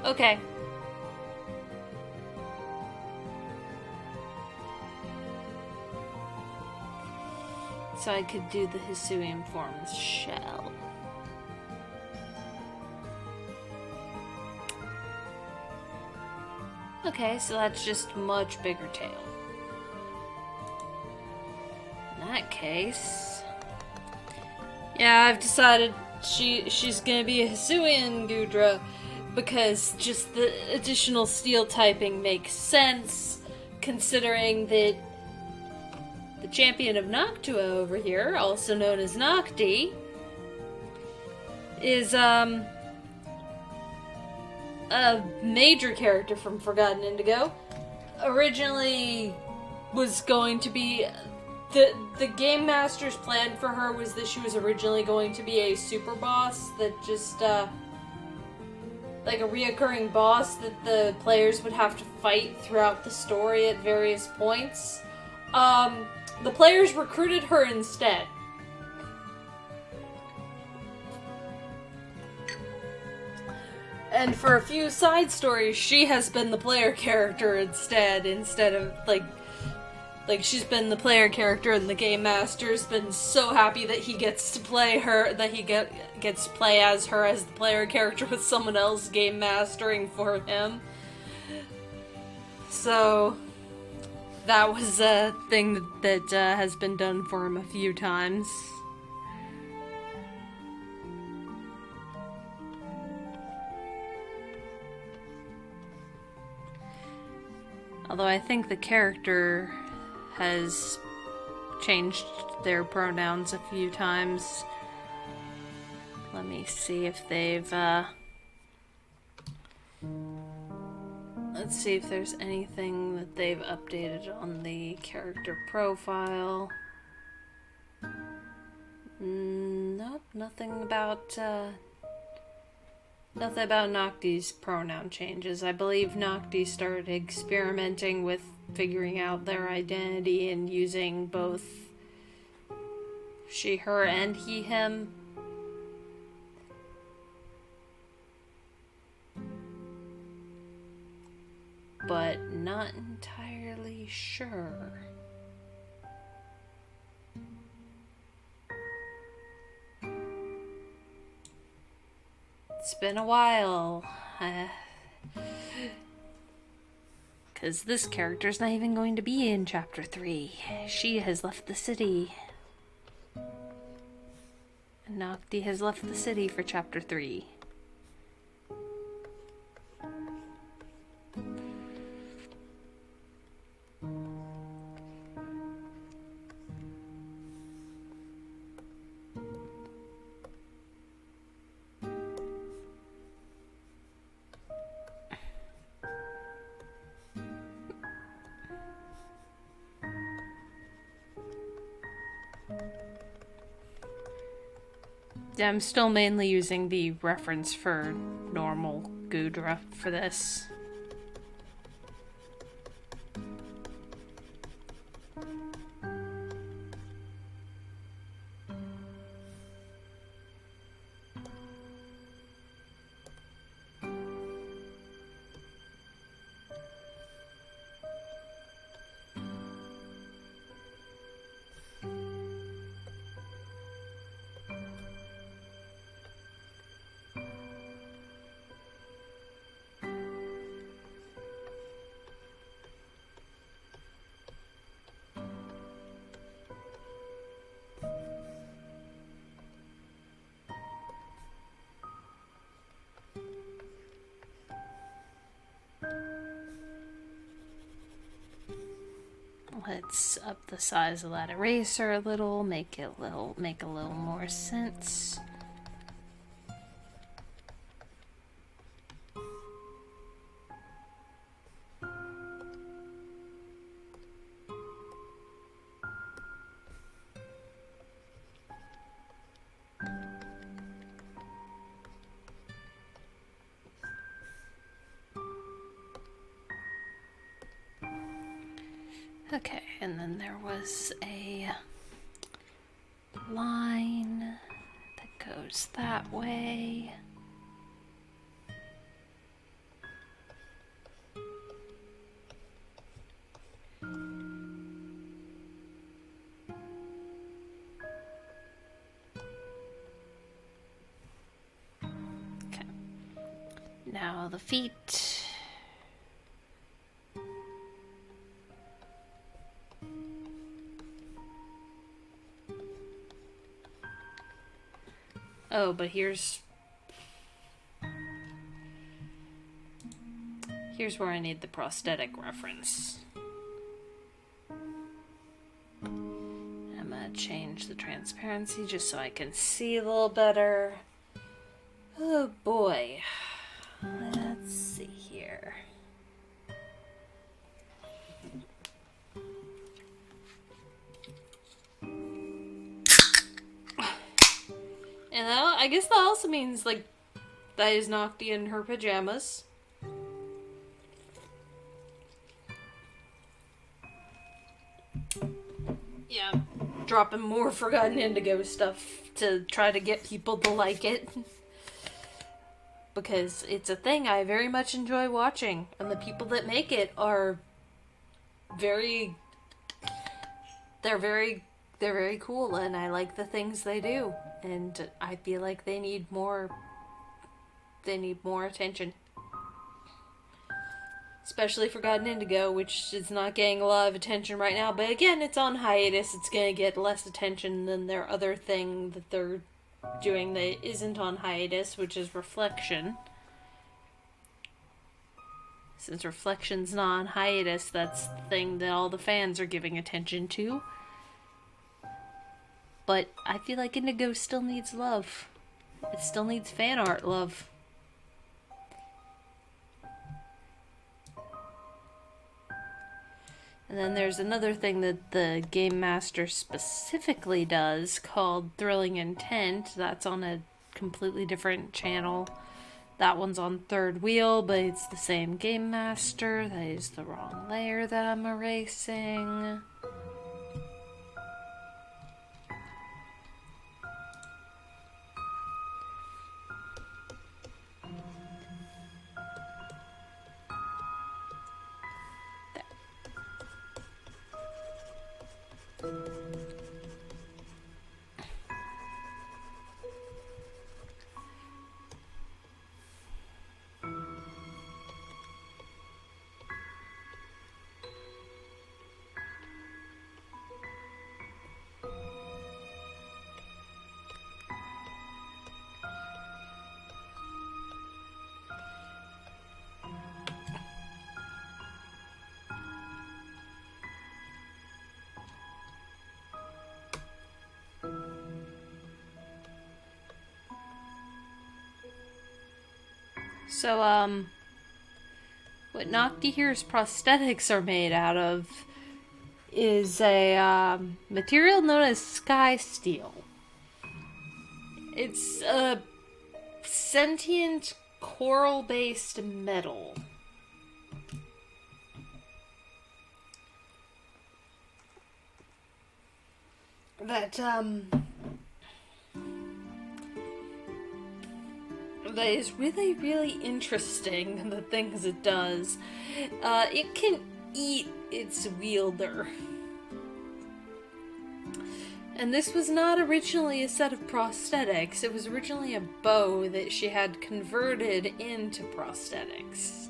Okay. So I could do the Hisuian form's shell. Okay, so that's just much bigger tail. In that case... Yeah, I've decided she's gonna be a Hisuian Gudra because just the additional steel typing makes sense, considering that the champion of Noctua over here, also known as Nocti, is a major character from Forgotten Indigo. Originally was going to be... The Game Master's plan for her was that she was originally going to be a super boss that just, like a reoccurring boss that the players would have to fight throughout the story at various points. The players recruited her instead. And for a few side stories, she has been the player character instead of, like, she's been the player character, and the Game Master's been so happy that he gets to play her, that he gets to play as her as the player character with someone else game mastering for him. So, that was a thing that has been done for him a few times. Although I think the character has changed their pronouns a few times. Let me see if they've, let's see if there's anything that they've updated on the character profile. Nope, nothing about Nocti's pronoun changes. I believe Nocti started experimenting with figuring out their identity and using both she, her, and he, him. But not entirely sure. It's been a while. Because this character's not even going to be in Chapter 3. She has left the city. And Nocti has left the city for Chapter 3. Yeah, I'm still mainly using the reference for normal Gudra for this. Let's up the size of that eraser a little, make a little more sense. Okay, and then there was a line that goes that way. Okay. Now the feet. Oh, but here's where I need the prosthetic reference. I'm gonna change the transparency just so I can see a little better. Oh boy. Let's see here. And I guess that also means, like, that is Nocti in her pajamas. Yeah, dropping more Forgotten Indigo stuff to try to get people to like it. Because it's a thing I very much enjoy watching. And the people that make it are very cool, and I like the things they do. And I feel like they need more attention. Especially Forgotten Indigo, which is not getting a lot of attention right now. But again, it's on hiatus. It's going to get less attention than their other thing that they're doing that isn't on hiatus, which is Reflection. Since Reflection's not on hiatus, that's the thing that all the fans are giving attention to. But I feel like Indigo still needs love. It still needs fan art love. And then there's another thing that the Game Master specifically does called Thrilling Intent. That's on a completely different channel. That one's on Third Wheel, but it's the same Game Master. That is the wrong layer that I'm erasing. So, what Nocti here's prosthetics are made out of is a material known as sky steel. It's a sentient coral-based metal. That is really, really interesting, the things it does. It can eat its wielder. And this was not originally a set of prosthetics. It was originally a bow that she had converted into prosthetics.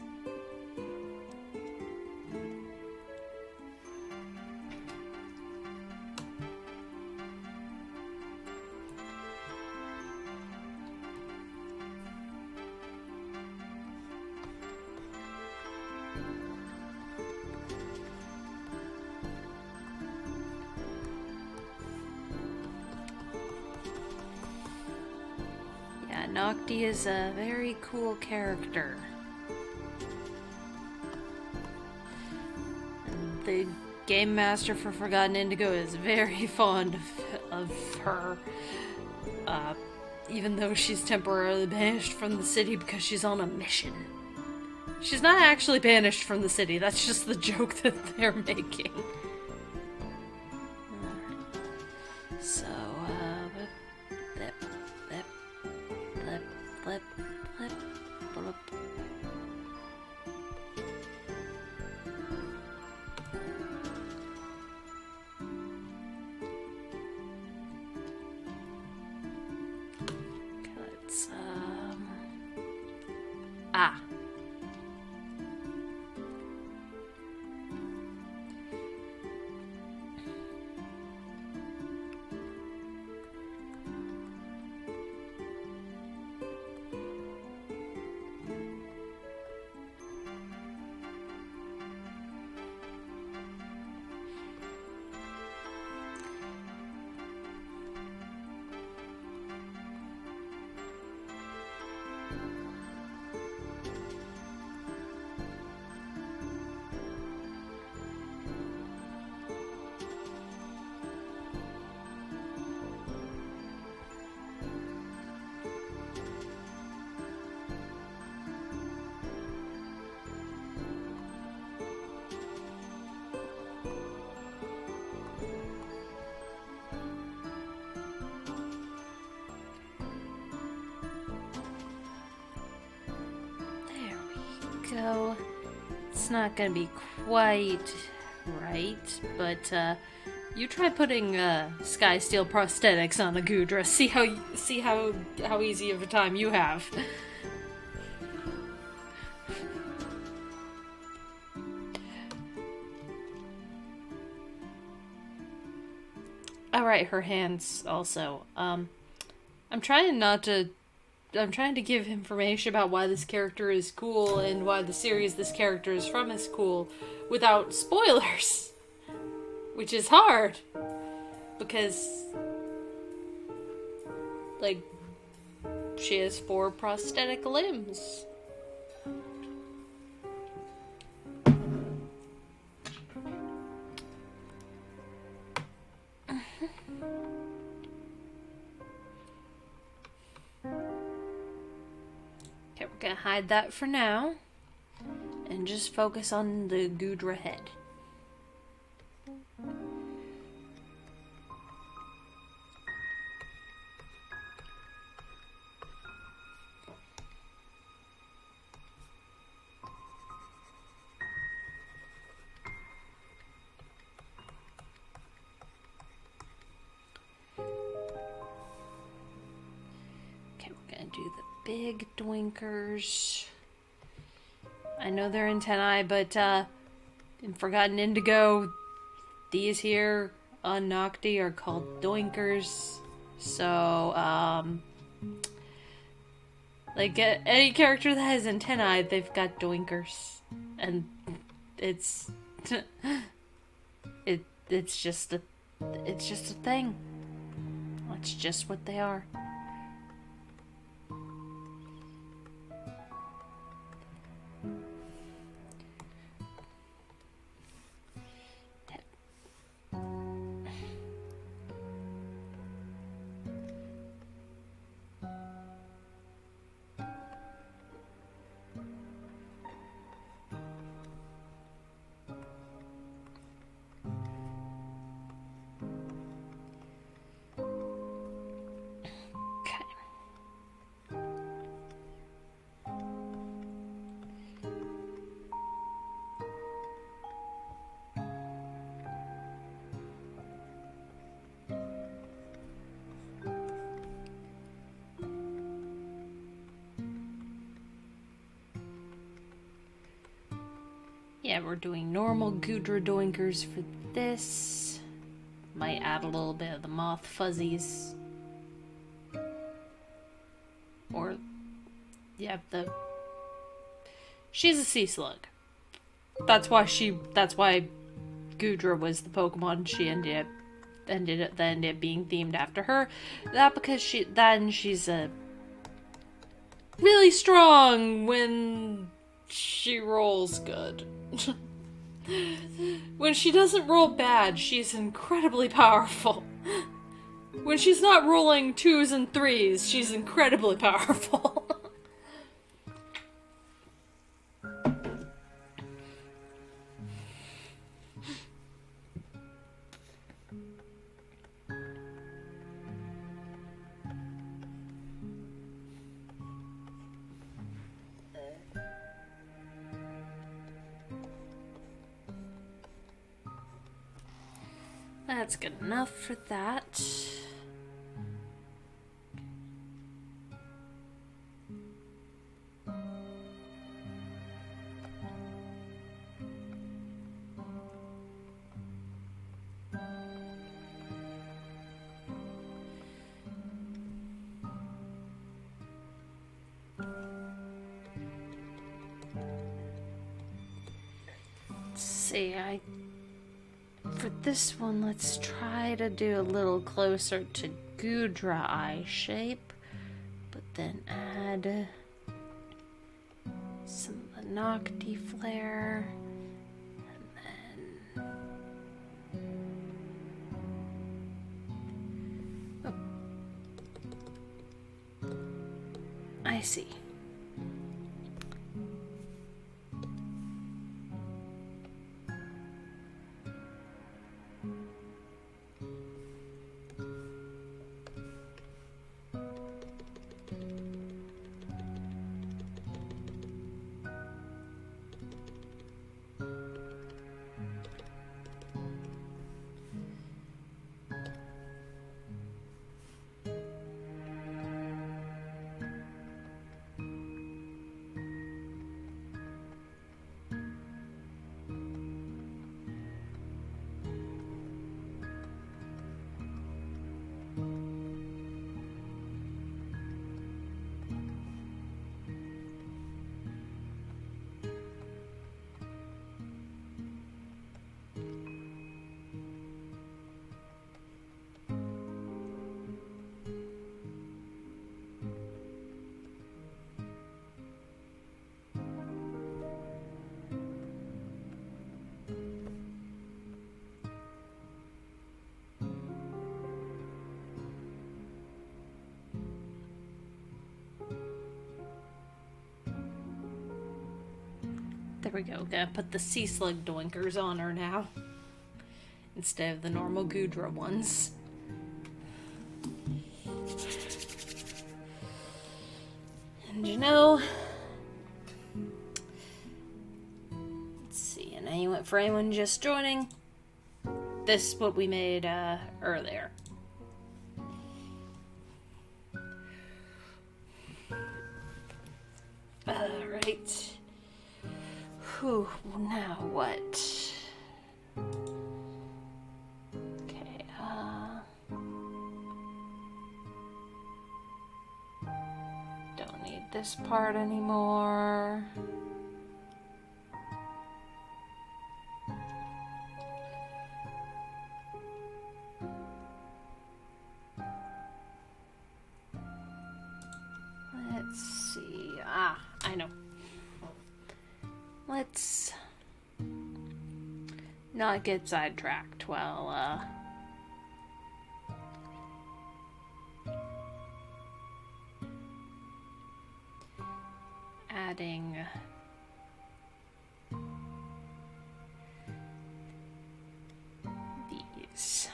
Nocti is a very cool character. And the game master for Forgotten Indigo is very fond of her. Even though she's temporarily banished from the city because she's on a mission. She's not actually banished from the city, that's just the joke that they're making. So, blip, blip, blip, blip, blip, blip. Okay, let's, go. It's not gonna be quite right, but you try putting Sky Steel prosthetics on a Gudra. See how easy of a time you have. Alright, her hands also. I'm trying to give information about why this character is cool and why the series this character is from is cool without spoilers. Which is hard. Because, like, she has 4 prosthetic limbs. Okay, we're gonna hide that for now, and just focus on the Gudra head. Okay, we're gonna do the big doinkers. I know they're antennae, but in Forgotten Indigo, these here on Nocti are called doinkers. So, like any character that has antennae, they've got doinkers, and it's it's just a thing. It's just what they are. Yeah, we're doing normal Gudra doinkers for this. Might add a little bit of the moth fuzzies. Or, yeah, she's a sea slug. That's why Gudra was the Pokemon she ended up being themed after her. Not because she's a really strong when she rolls good. When she doesn't roll bad, she's incredibly powerful. When she's not rolling 2s and 3s, she's incredibly powerful. That's good enough for that. Let's see, for this one, let's try to do a little closer to Gudra eye shape, but then add some of the Nocti flare, and then... Oh. I see. There we go. Gonna put the sea slug doinkers on her now, instead of the normal Gudra ones. And you know, let's see, and for anyone just joining, this is what we made earlier. Alright. Whew, now what? Okay, don't need this part anymore. Let's see. I know. Let's not get sidetracked while adding these.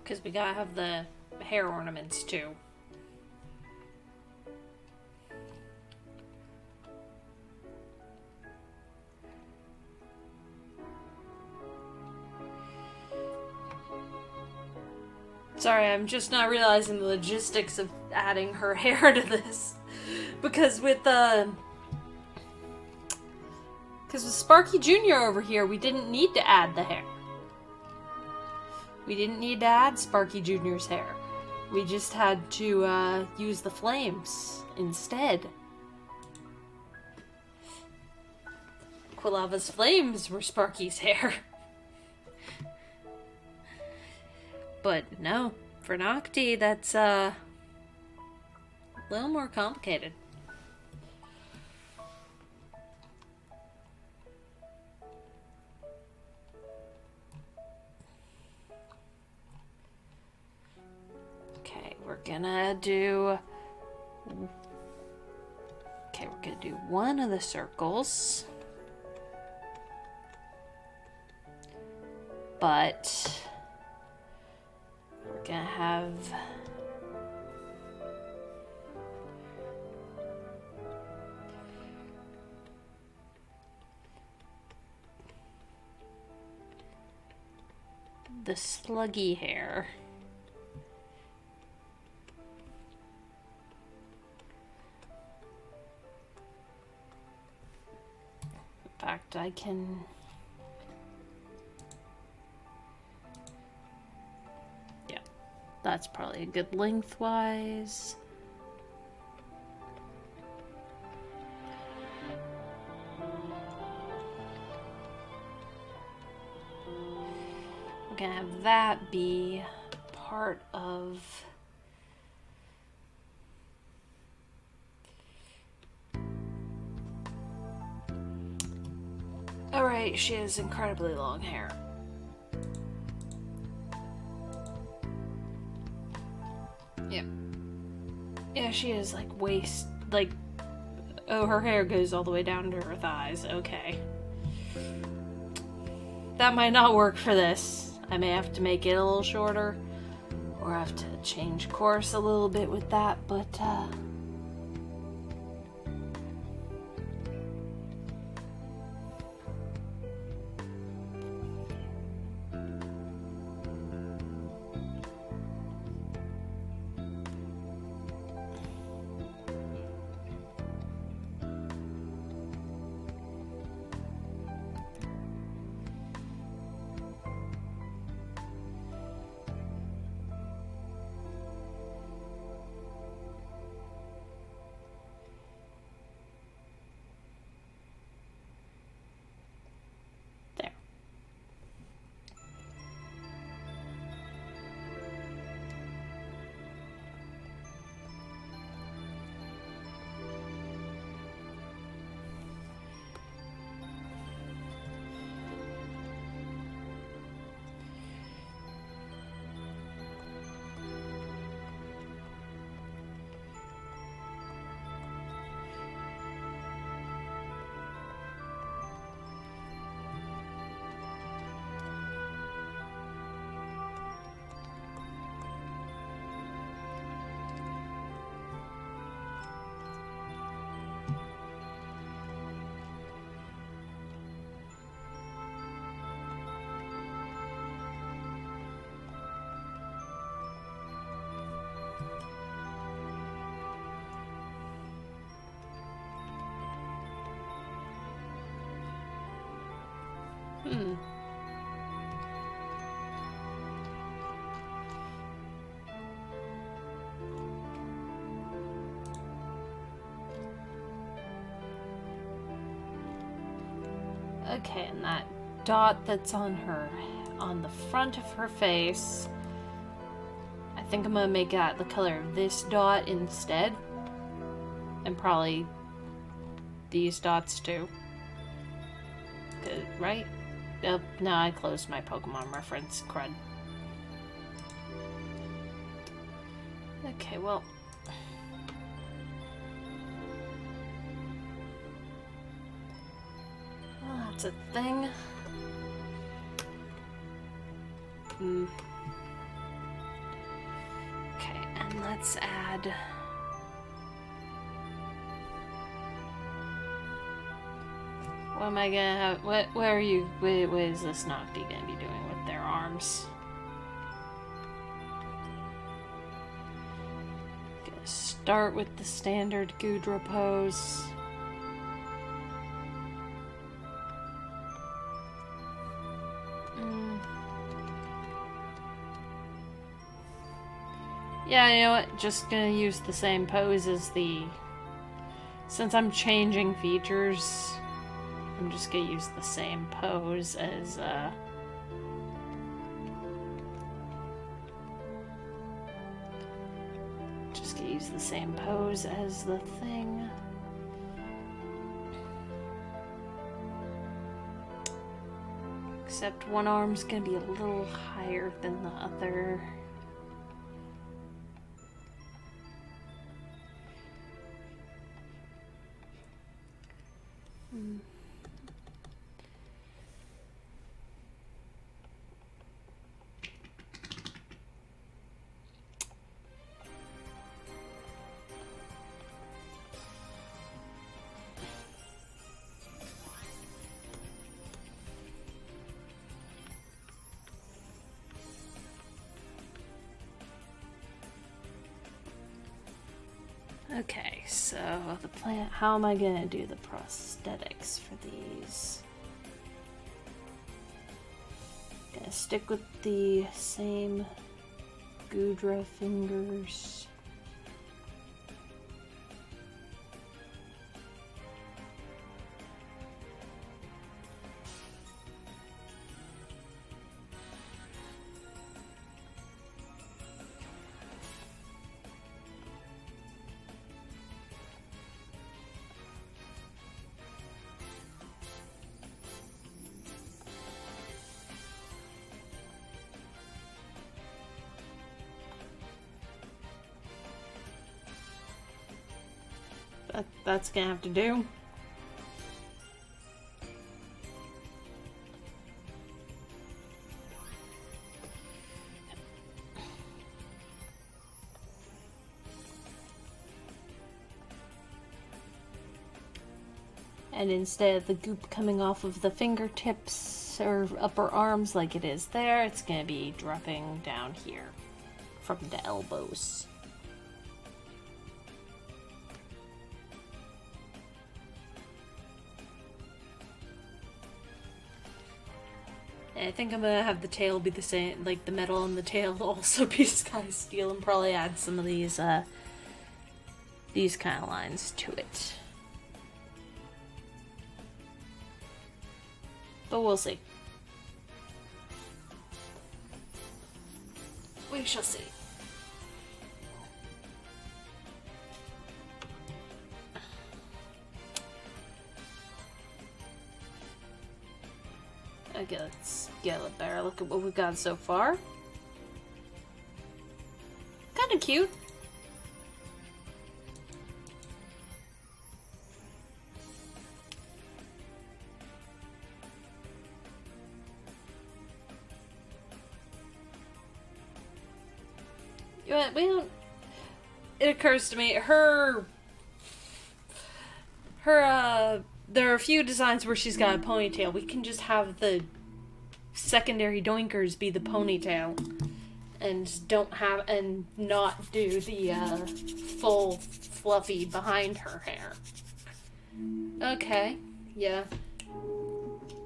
Because we gotta have the hair ornaments too. Sorry, I'm just not realizing the logistics of adding her hair to this. Because with Sparky Jr. over here, we didn't need to add the hair. We didn't need to add Sparky Jr.'s hair. We just had to use the flames instead. Quilava's flames were Sparky's hair. But no, for Nocti, that's a little more complicated. Okay, we're gonna do one of the circles. But we're gonna have the sluggy hair. In fact, I can... yeah, that's probably a good lengthwise. We're gonna have that be part of... Alright, she has incredibly long hair. Yeah. Yeah, she is like waist, like, oh, her hair goes all the way down to her thighs. Okay. That might not work for this. I may have to make it a little shorter, or have to change course a little bit with that, but, there. Okay, and that dot that's on her, on the front of her face, I think I'm gonna make that the color of this dot instead. And probably these dots too. Good, right? Oh, no, I closed my Pokemon reference. Crud. Okay, well... well, that's a thing. let's add... What am I gonna have? What are you? What is this Nocti gonna be doing with their arms? Gonna start with the standard Gudra pose. Yeah, you know what? Just gonna use the same pose as the... Since I'm changing features, I'm just gonna use the same pose as, Just gonna use the same pose as the thing. Except one arm's gonna be a little higher than the other. Okay, so the plan, how am I gonna do the prosthetics for these? Gonna stick with the same Gudra fingers. That's gonna have to do. And instead of the goop coming off of the fingertips or upper arms like it is there, it's gonna be dropping down here from the elbows. I think I'm gonna have the tail be the same, like the metal on the tail also be sky steel, and probably add some of these kind of lines to it. But we'll see. We shall see. Okay, let's get a better look at what we've got so far. Kinda cute. You know what, we don't... It occurs to me, there are a few designs where she's got a ponytail. We can just have the secondary doinkers be the ponytail and not do the full fluffy behind her hair. Okay, yeah.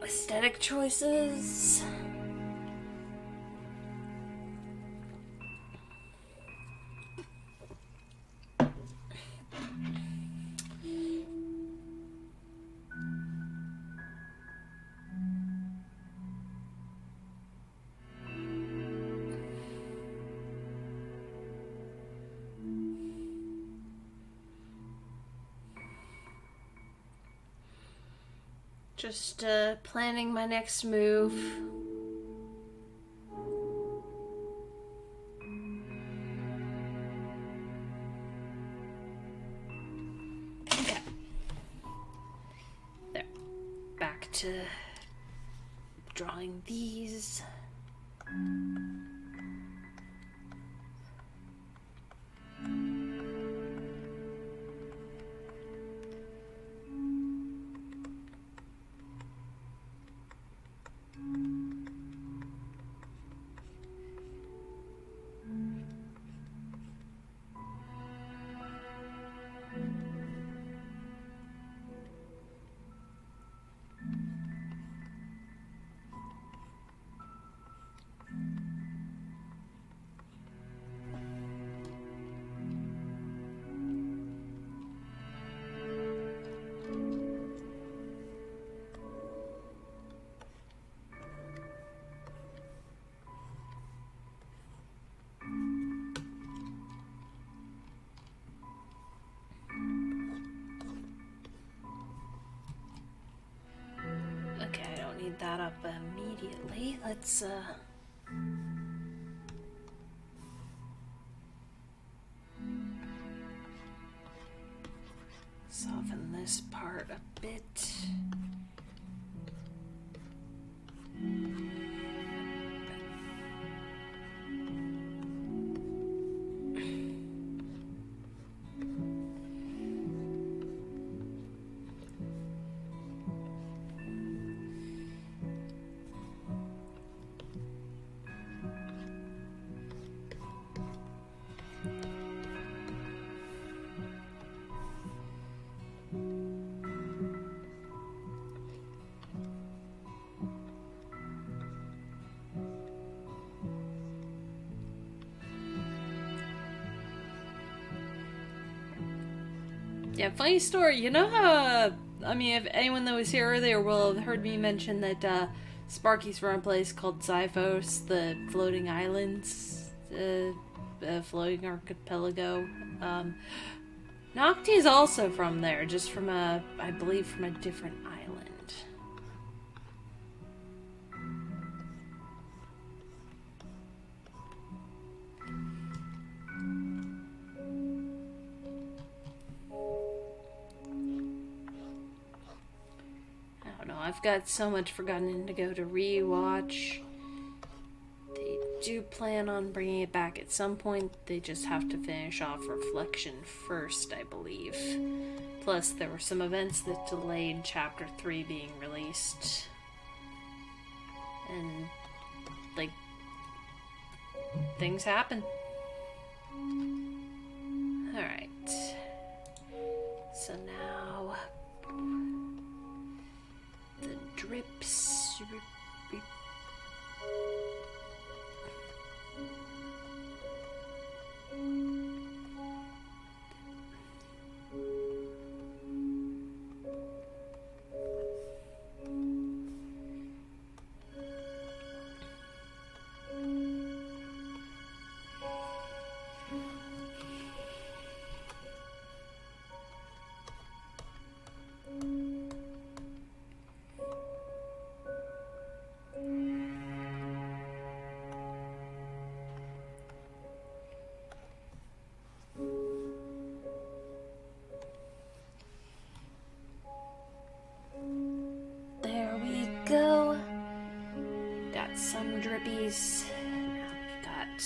Aesthetic choices. Just planning my next move. Okay. There. Back to drawing these. open that up immediately. Let's soften this part a bit. Yeah, funny story. You know how, I mean, if anyone that was here earlier will have heard me mention that Sparky's from a place called Zyphos, the floating islands, floating archipelago. Nocti's also from there, just from I believe from a different island. I've got so much Forgotten Indigo to rewatch. They do plan on bringing it back at some point. They just have to finish off Reflection first, I believe. Plus, there were some events that delayed Chapter 3 being released. And, like, things happen. Alright. So now... the drips. Go. Got some drippies. Now we've got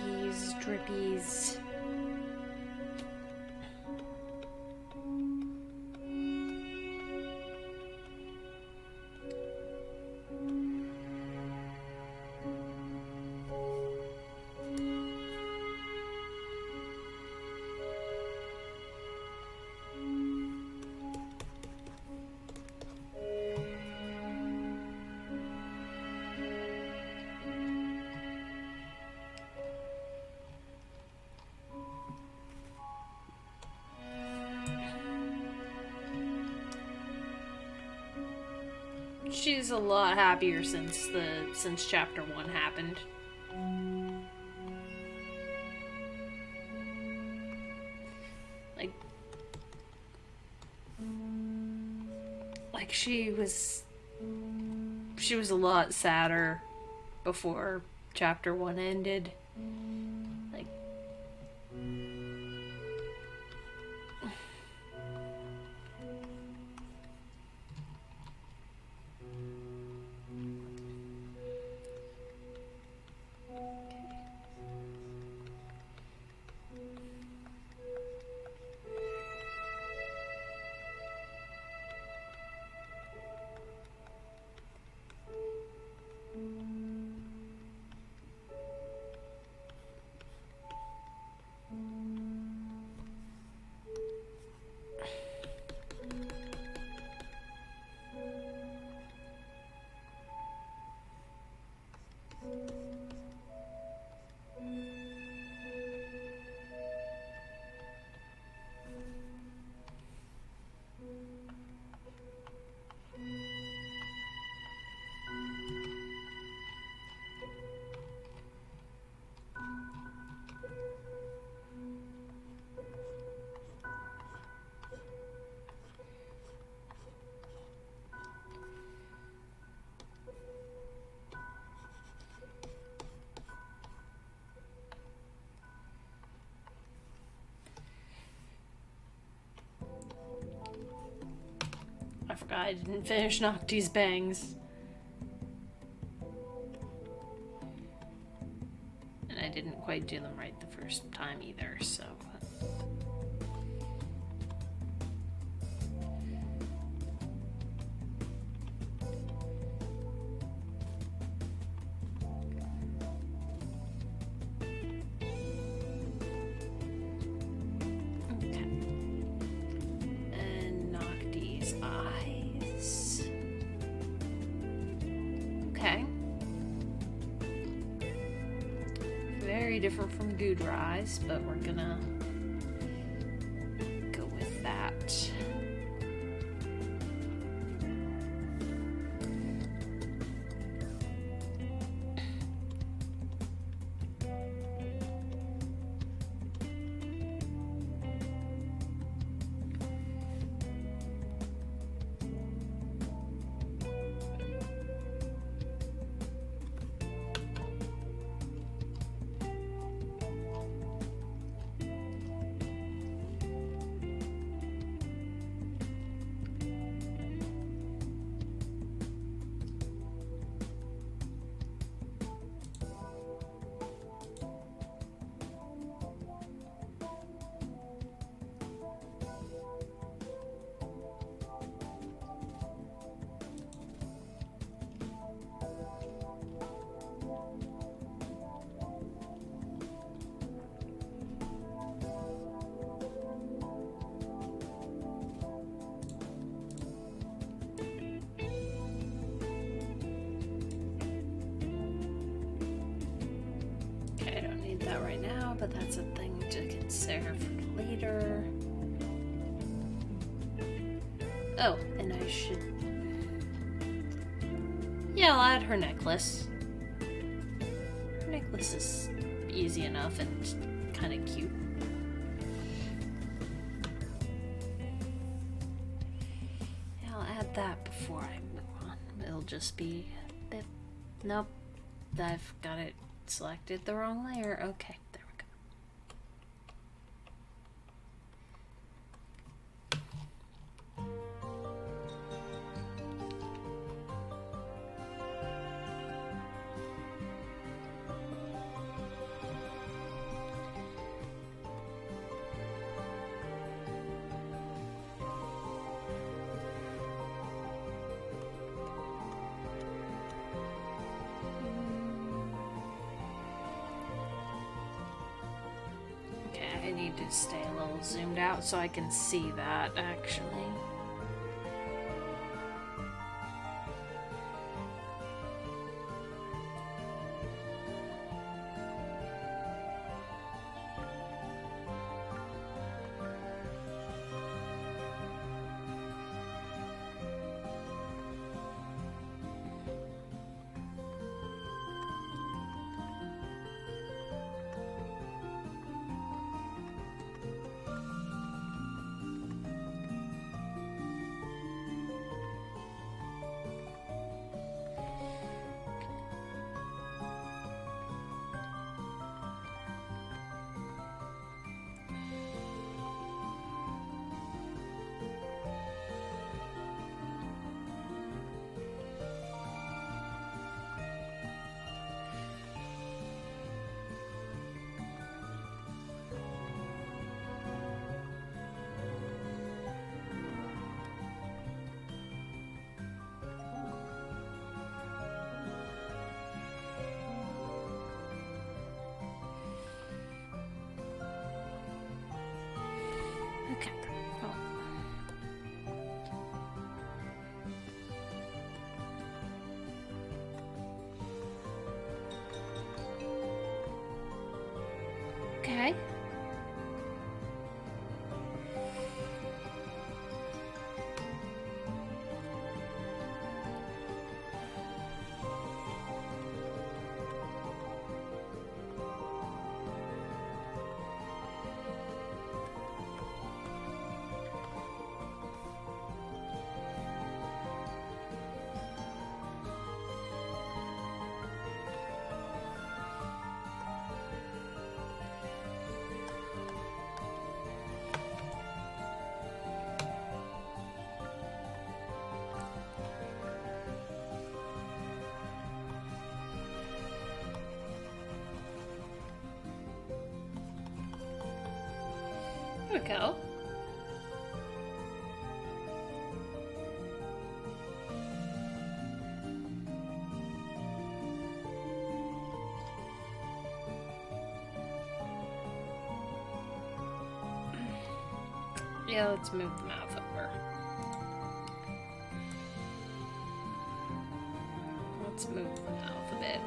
these drippies. She's a lot happier since chapter 1 happened. Like she was a lot sadder before chapter 1 ended. Like forgot I didn't finish Nocti's bangs. And I didn't quite do them right the first time either, so... different from Gudra eyes, but we're gonna go with that. Right now, but that's a thing to consider for later. Oh, and I should... Yeah, I'll add her necklace. Her necklace is easy enough and kind of cute. Yeah, I'll add that before I move on. It'll just be... Nope, I've got it selected the wrong layer. Okay, there we go. I need to stay a little zoomed out so I can see that, actually. Okay. Oh. Okay. we go. Yeah, let's move the mouth over. Let's move the mouth a bit.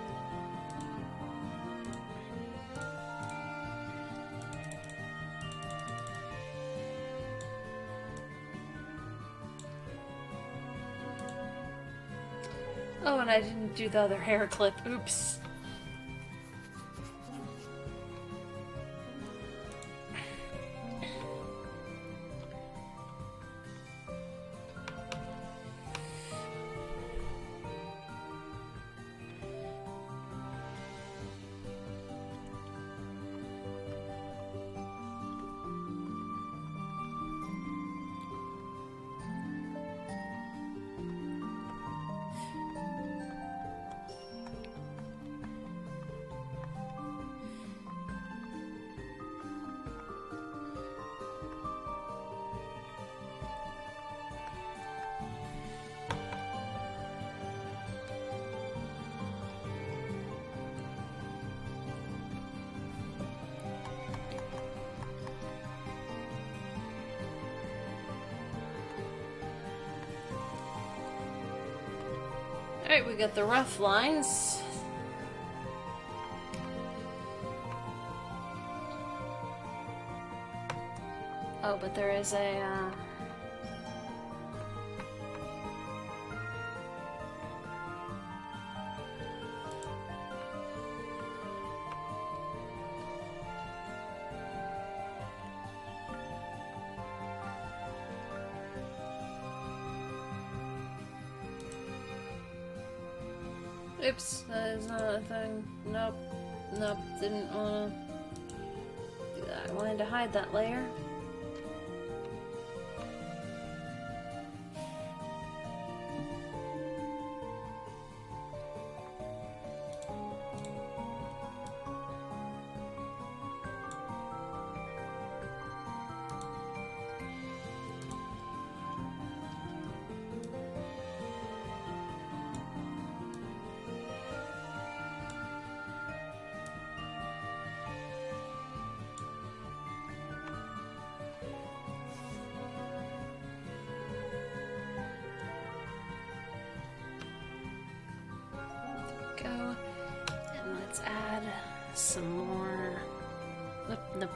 Oh, and I didn't do the other hair clip. Oops. Alright, we got the rough lines. Oh, but there is a, Oops, that is not a thing. Nope. Nope, didn't wanna do that. I wanted to hide that layer. Go. And let's add some more. Nope.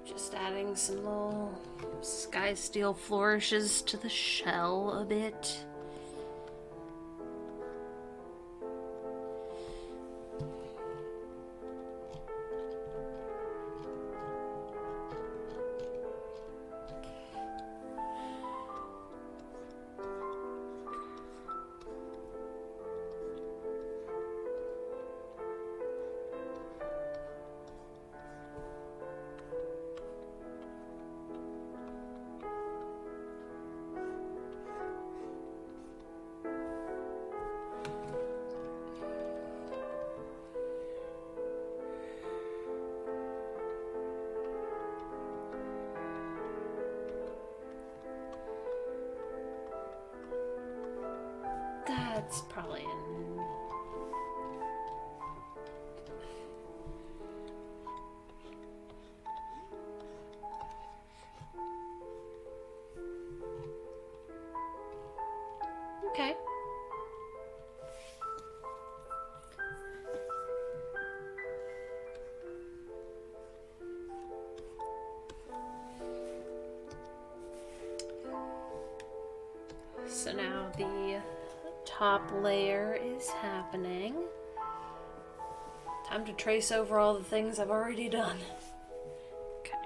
Just adding some little sky steel flourishes to the shell a bit. That's probably in. Okay. So now the top layer is happening. Time to trace over all the things I've already done. Okay.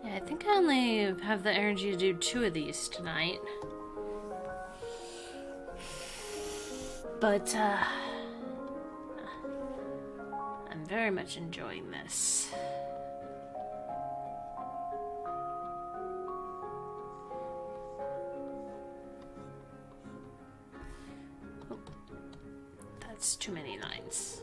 I think I only have the energy to do 2 of these tonight. But, I'm very much enjoying this. Oh, that's too many lines.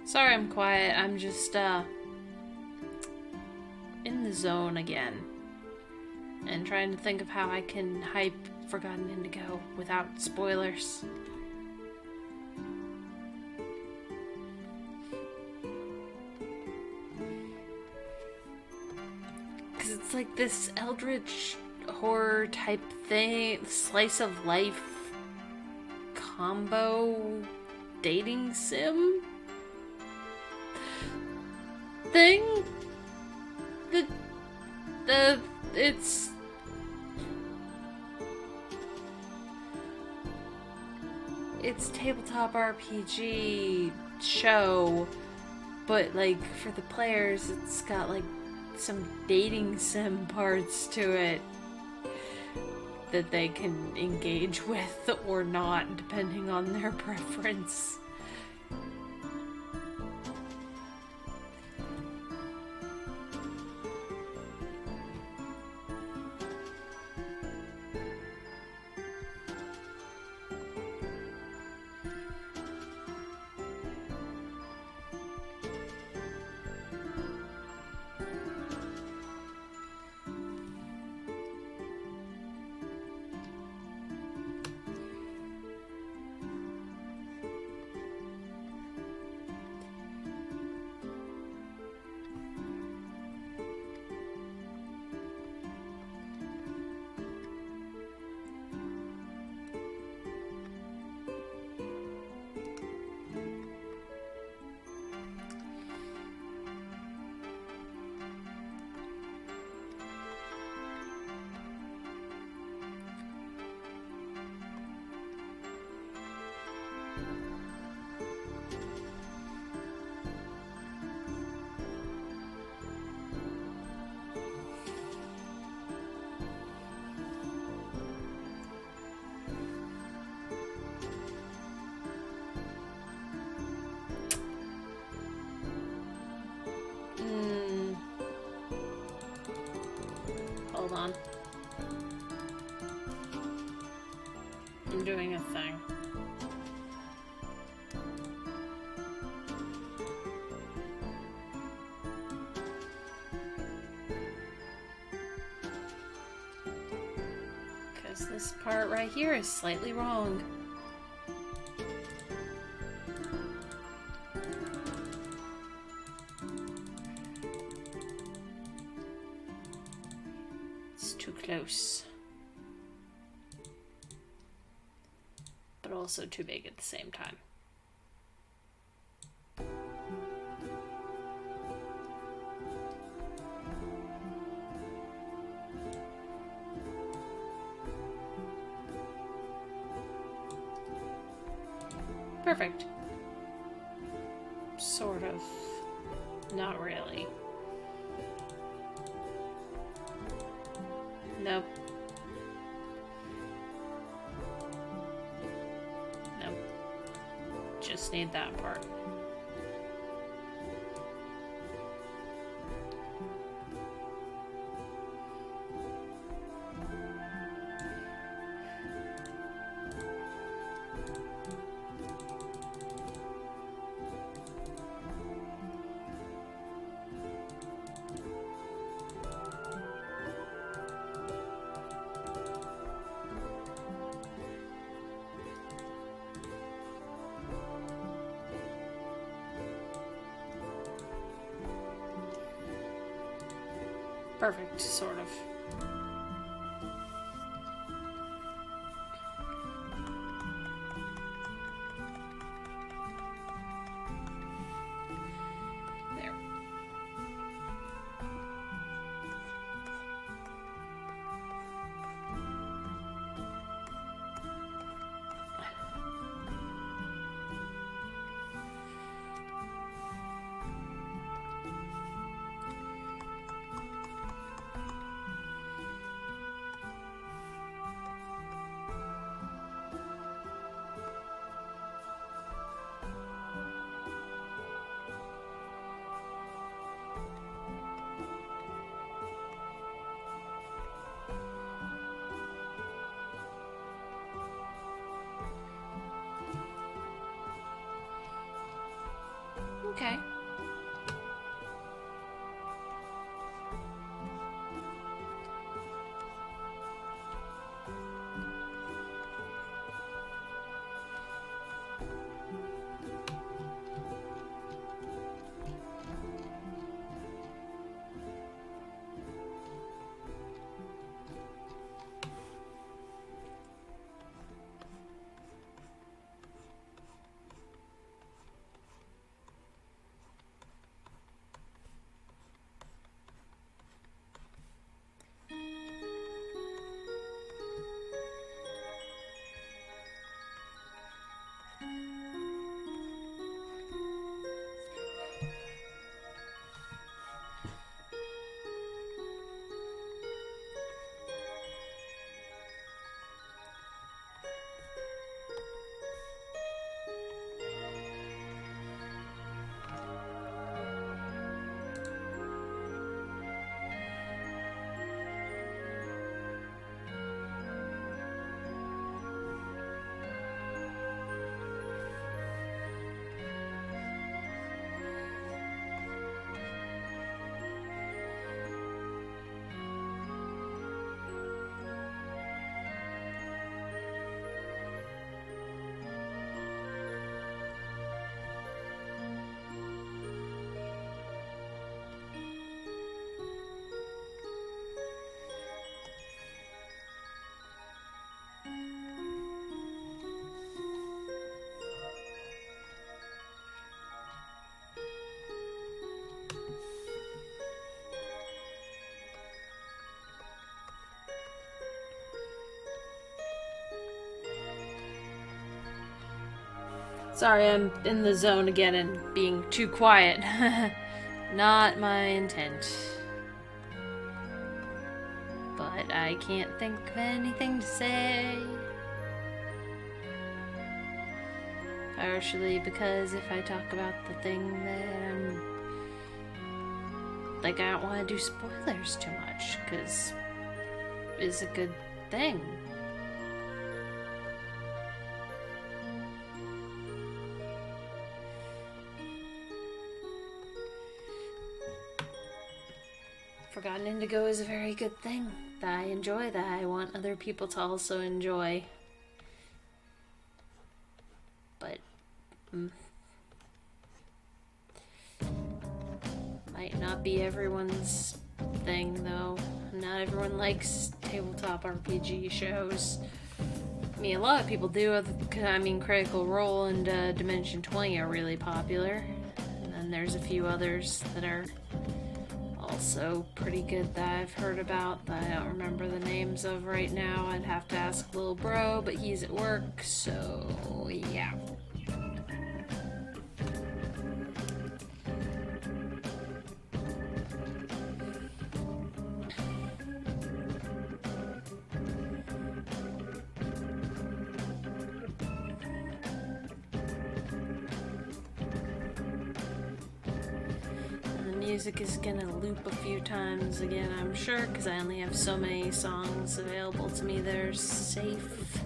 Sorry I'm quiet, I'm just, in the zone again. And trying to think of how I can hype Forgotten Indigo without spoilers. Because it's like this eldritch horror type thing, slice of life combo dating sim thing. It's tabletop RPG show, but like for the players it's got like some dating sim parts to it that they can engage with or not depending on their preference. Hold on. I'm doing a thing. Because this part right here is slightly wrong. It's too close. But also too big at the same time. Perfect. Sort of. Not really. Nope. Nope. Just need that part. Perfect, sort of. There. Okay. Sorry, I'm in the zone again and being too quiet. Not my intent. But I can't think of anything to say. Partially because if I talk about the thing that I'm... Like, I don't want to do spoilers too much, because it's a good thing. Forgotten Indigo is a very good thing that I enjoy, that I want other people to also enjoy. But, might not be everyone's thing, though. Not everyone likes tabletop RPG shows. I mean, a lot of people do. I mean, Critical Role and Dimension 20 are really popular. And then there's a few others that are also pretty good that I've heard about that I don't remember the names of right now. I'd have to ask Lil Bro, but he's at work, so yeah. Music is gonna loop a few times again, I'm sure, because I only have so many songs available to me that are safe.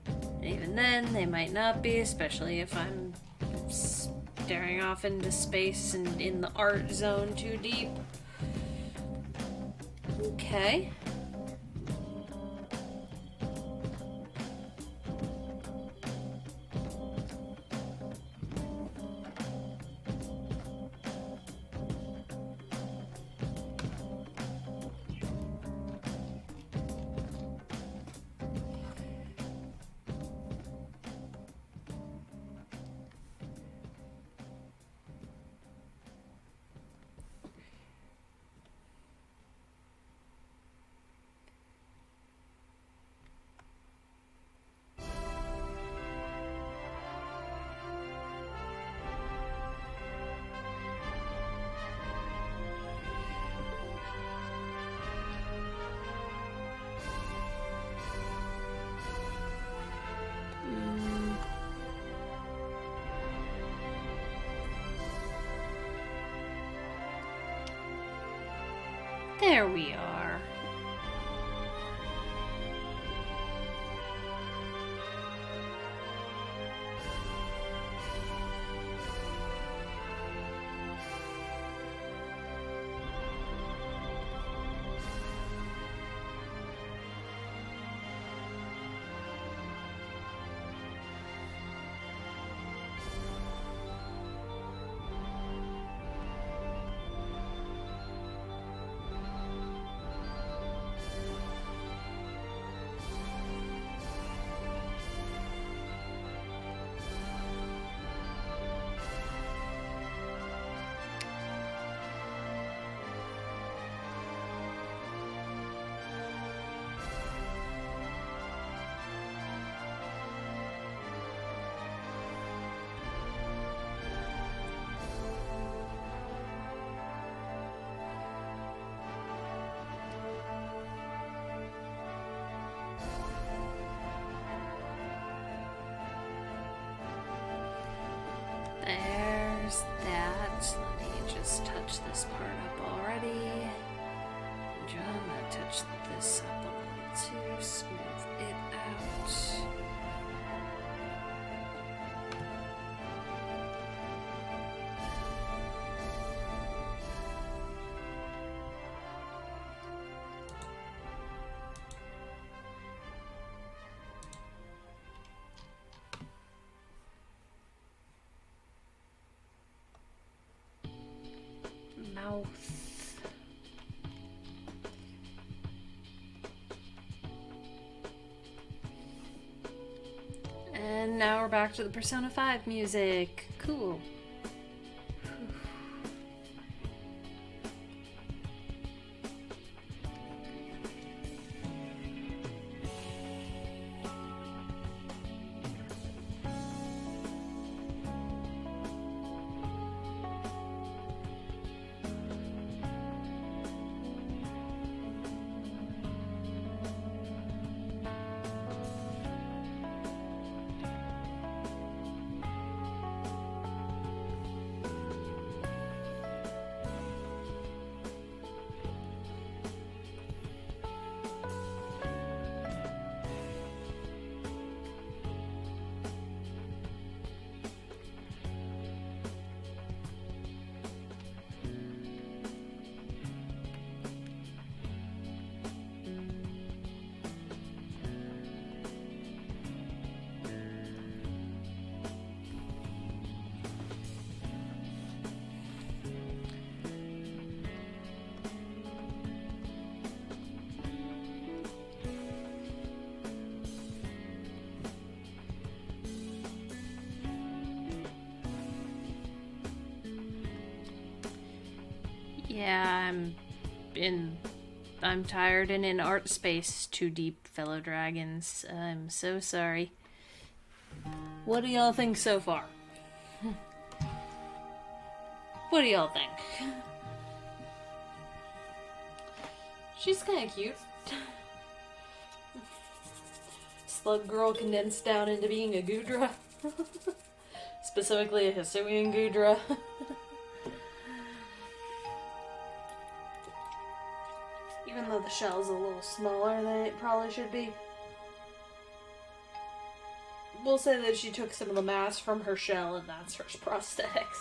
And even then, they might not be, especially if I'm staring off into space and in the art zone too deep. Okay. There we are. There's that. Let me just touch this part up already. I'm gonna touch this up a little to smooth it out. Mouth. And now we're back to the Persona 5 music. Cool. Yeah, I'm tired and in art space too deep, fellow dragons. I'm so sorry. What do y'all think so far? What do y'all think? She's kinda cute. Slug girl condensed down into being a Gudra. Specifically a Hisuian Gudra. Even though the shell's a little smaller than it probably should be. We'll say that she took some of the mass from her shell and that's her prosthetics.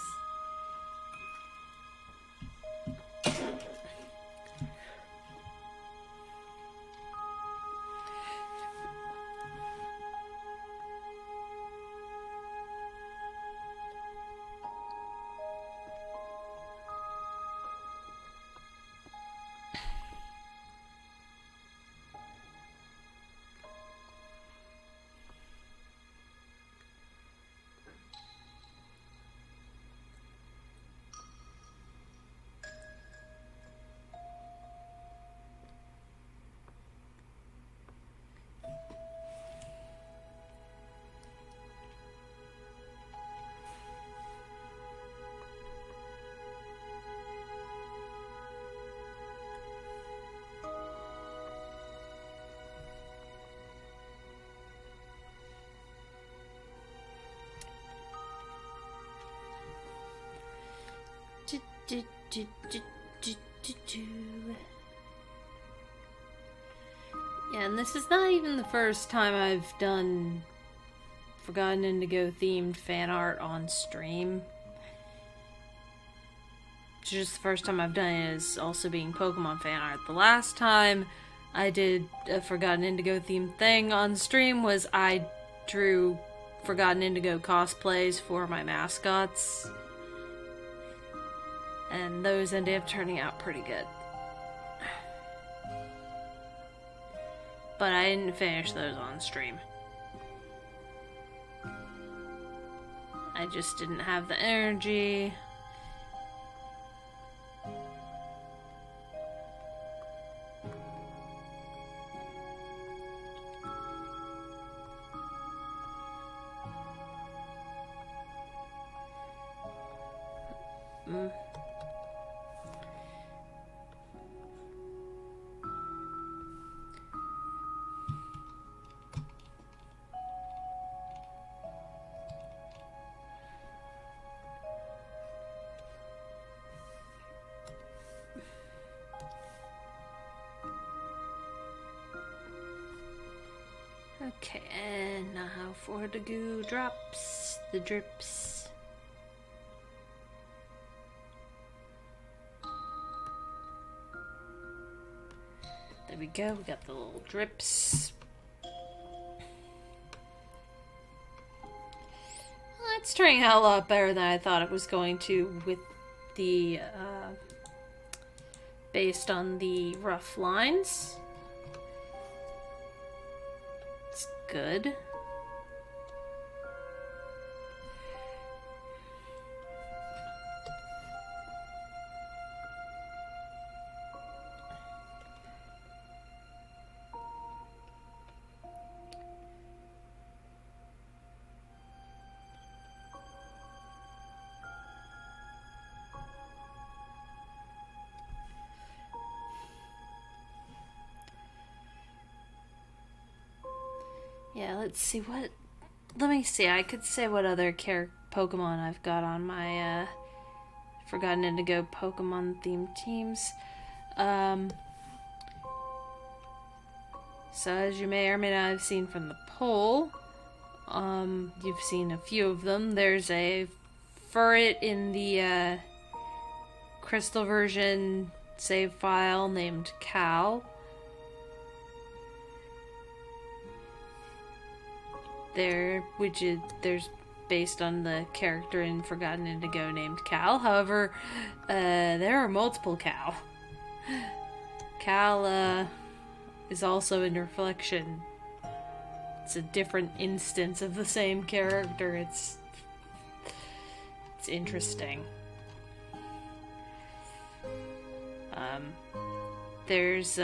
Yeah, and this is not even the first time I've done Forgotten Indigo themed fan art on stream. It's just the first time I've done it is also being Pokemon fan art. The last time I did a Forgotten Indigo themed thing on stream was I drew Forgotten Indigo cosplays for my mascots. And those ended up turning out pretty good. But I didn't finish those on stream. I just didn't have the energy. Okay, and now for the goo drops, the drips. There we go, we got the little drips. Well, it's turning out a lot better than I thought it was going to with the, based on the rough lines. It's good. Yeah, let's see what... Let me see, I could say what other Pokemon I've got on my, Forgotten Indigo Pokemon-themed teams. So as you may or may not have seen from the poll, you've seen a few of them. There's a Furret in the, Crystal version save file named Cal. There's based on the character in Forgotten Indigo named Cal. However, there are multiple Cal. Cal, is also in Reflection. It's a different instance of the same character. It's There's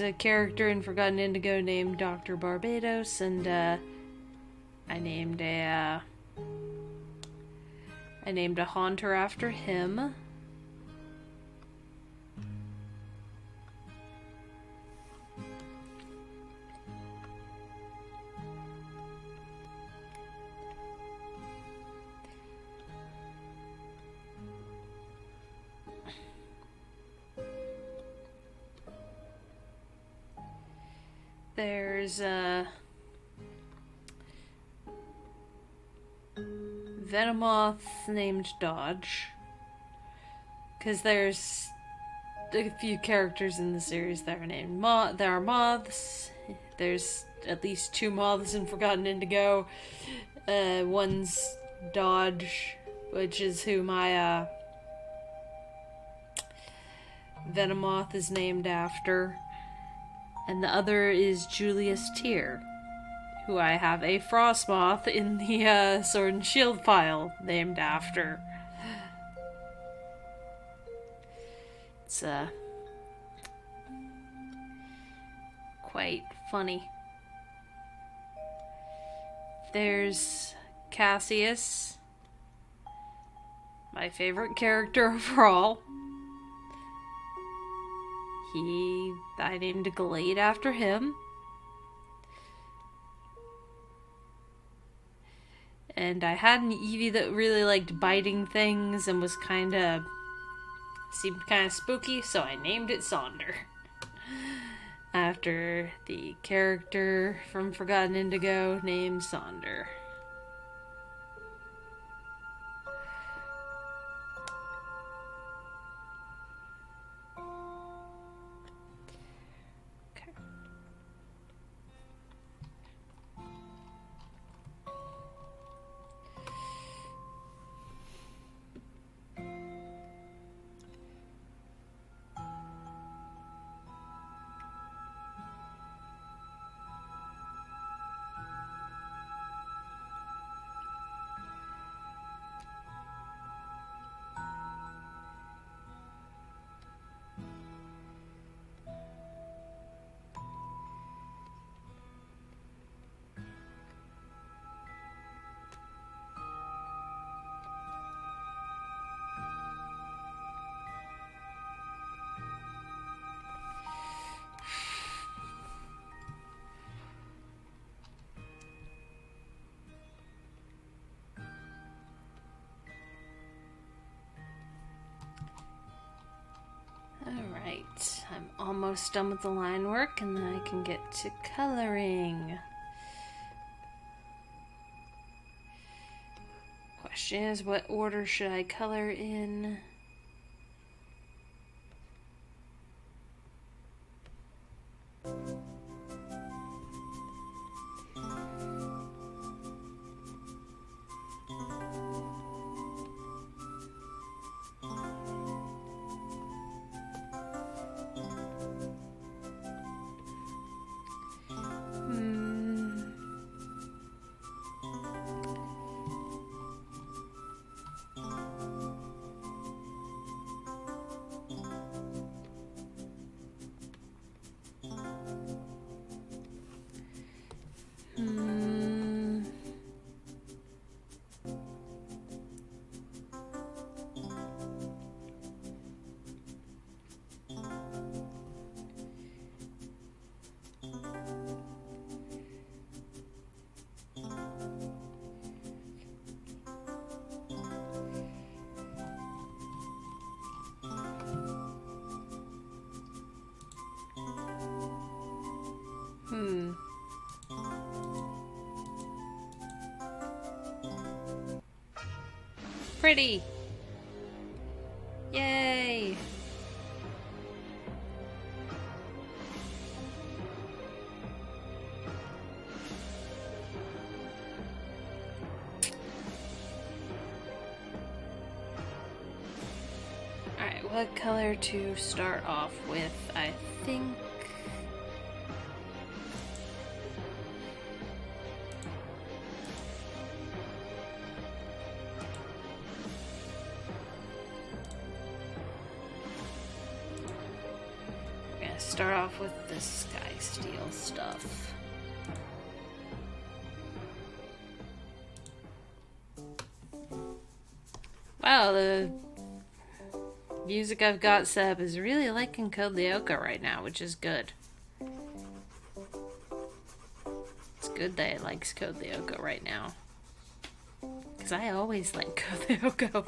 a character in Forgotten Indigo named Dr. Barbados, and I named a haunter after him. There's a Venomoth named Dodge, because there's a few characters in the series that are named there are moths. There's at least 2 moths in Forgotten Indigo. One's Dodge, which is who my Venomoth is named after. And the other is Julius Tyr, who I have a Frostmoth in the Sword and Shield file named after. It's quite funny. There's Cassius, my favorite character overall. I named a Glade after him. And I had an Eevee that really liked biting things and seemed kind of spooky, so I named it Sonder. After the character from Forgotten Indigo named Sonder. Alright, I'm almost done with the line work, and then I can get to coloring. Question is, what order should I color in? Pretty! Yay! Alright, what color to start off with? I think... start off with this sky steel stuff. Wow, the music I've got set up is really liking Code Lyoko right now, which is good. It's good that it likes Code Lyoko right now. Because I always like Code Lyoko.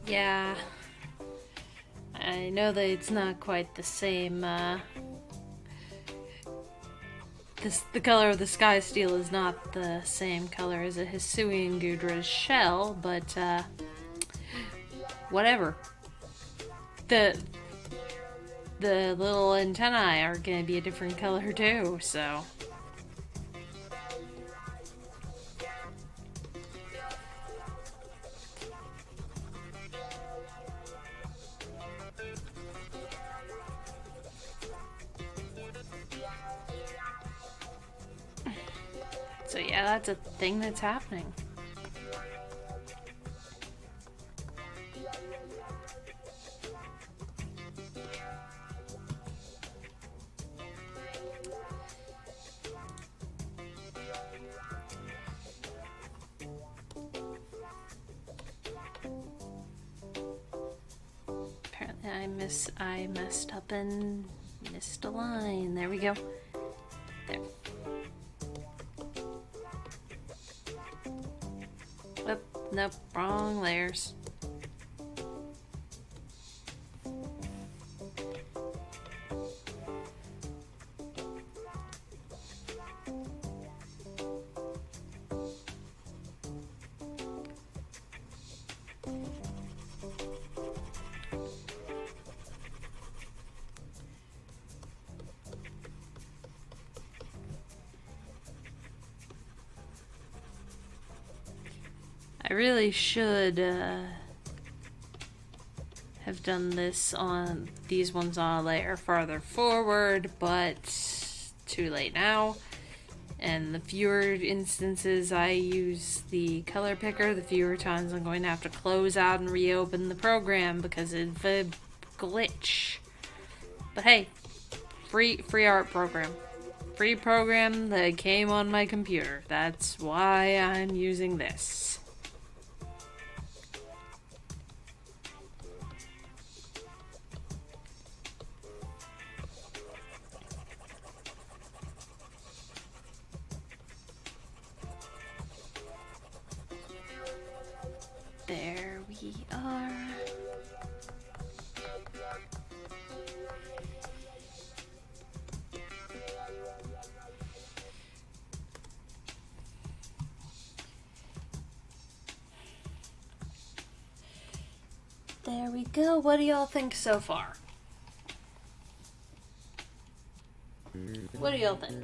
Yeah, I know that it's not quite the same, the color of the sky steel is not the same color as a Hisuian Gudra's shell, but, whatever. The little antennae are gonna be a different color too, so... So yeah, that's a thing that's happening. Apparently I messed up and missed a line. There we go. There. Nope, wrong layers. I really should have done this on these ones on a layer farther forward, but too late now. And the fewer instances I use the color picker, the fewer times I'm going to have to close out and reopen the program because of a glitch. But hey, free art program. Free program that came on my computer. That's why I'm using this. There we are. There we go. What do y'all think so far? What do y'all think?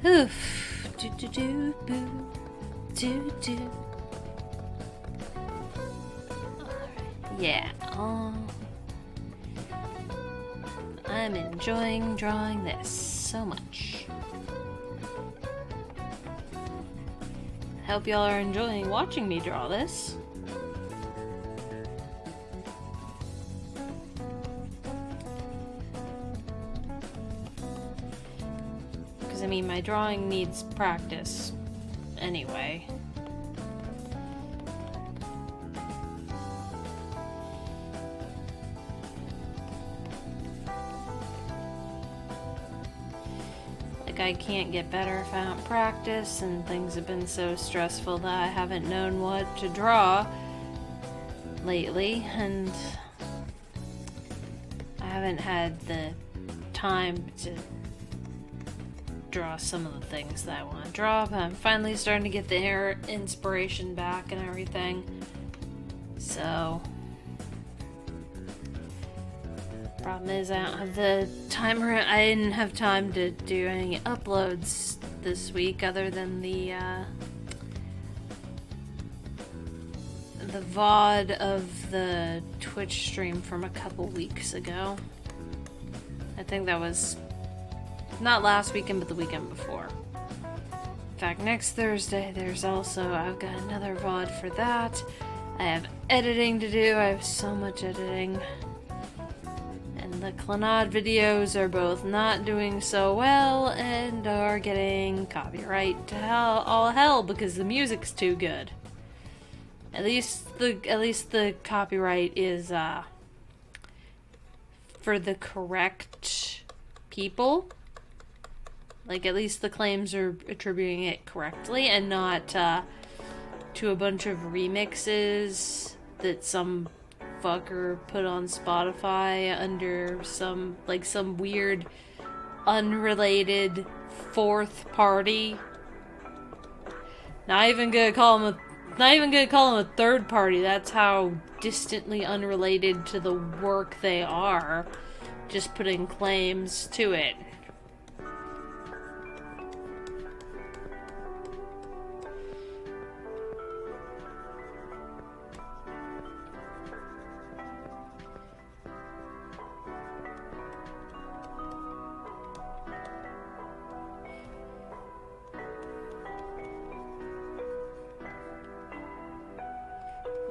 Oof. Do do do boo. Do do. Alright. Yeah. I'm enjoying drawing this so much. I hope y'all are enjoying watching me draw this. I mean, my drawing needs practice anyway. Like, I can't get better if I don't practice, and things have been so stressful that I haven't known what to draw lately, and I haven't had the time to draw some of the things that I want to draw, but I'm finally starting to get the inspiration back and everything. So, problem is I don't have the time, I didn't have time to do any uploads this week other than the VOD of the Twitch stream from a couple weeks ago. I think that was not last weekend, but the weekend before. In fact, next Thursday, I've got another VOD for that. I have editing to do. I have so much editing. And the Clannad videos are both not doing so well and are getting copyright to all hell because the music's too good. At least the copyright is for the correct people. Like, at least the claims are attributing it correctly and not to a bunch of remixes that some fucker put on Spotify under some weird unrelated fourth party. Not even gonna call him a third party. That's how distantly unrelated to the work they are. Just putting claims to it.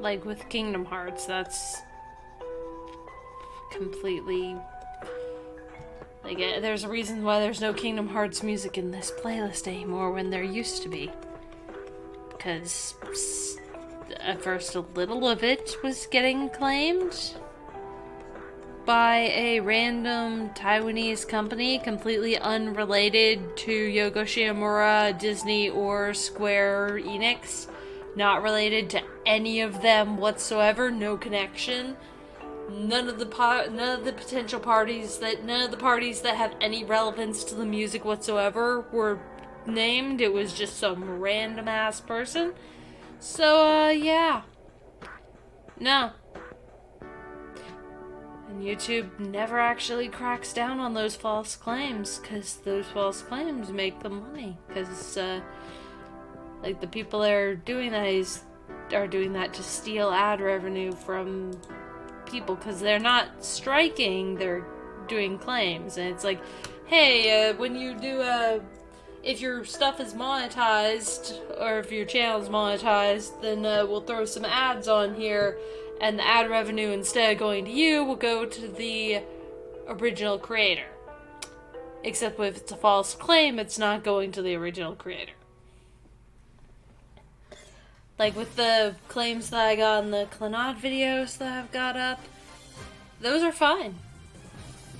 Like with Kingdom Hearts, that's completely... Like, there's a reason why there's no Kingdom Hearts music in this playlist anymore when there used to be. Because at first a little of it was getting claimed by a random Taiwanese company completely unrelated to Yogo Shimomura, Disney, or Square Enix. Not related to any of them whatsoever, no connection. None of the potential parties none of the parties that have any relevance to the music whatsoever were named. It was just some random ass person. So, yeah. No. And YouTube never actually cracks down on those false claims, because those false claims make them money. Because, like, the people that are doing that to steal ad revenue from people, because they're not striking, they're doing claims. And it's like, hey, when you do if your stuff is monetized, or if your channel's monetized, then we'll throw some ads on here, and the ad revenue, instead of going to you, will go to the original creator. Except if it's a false claim, it's not going to the original creator. Like with the claims that I got in the Clannad videos that I've got up, those are fine.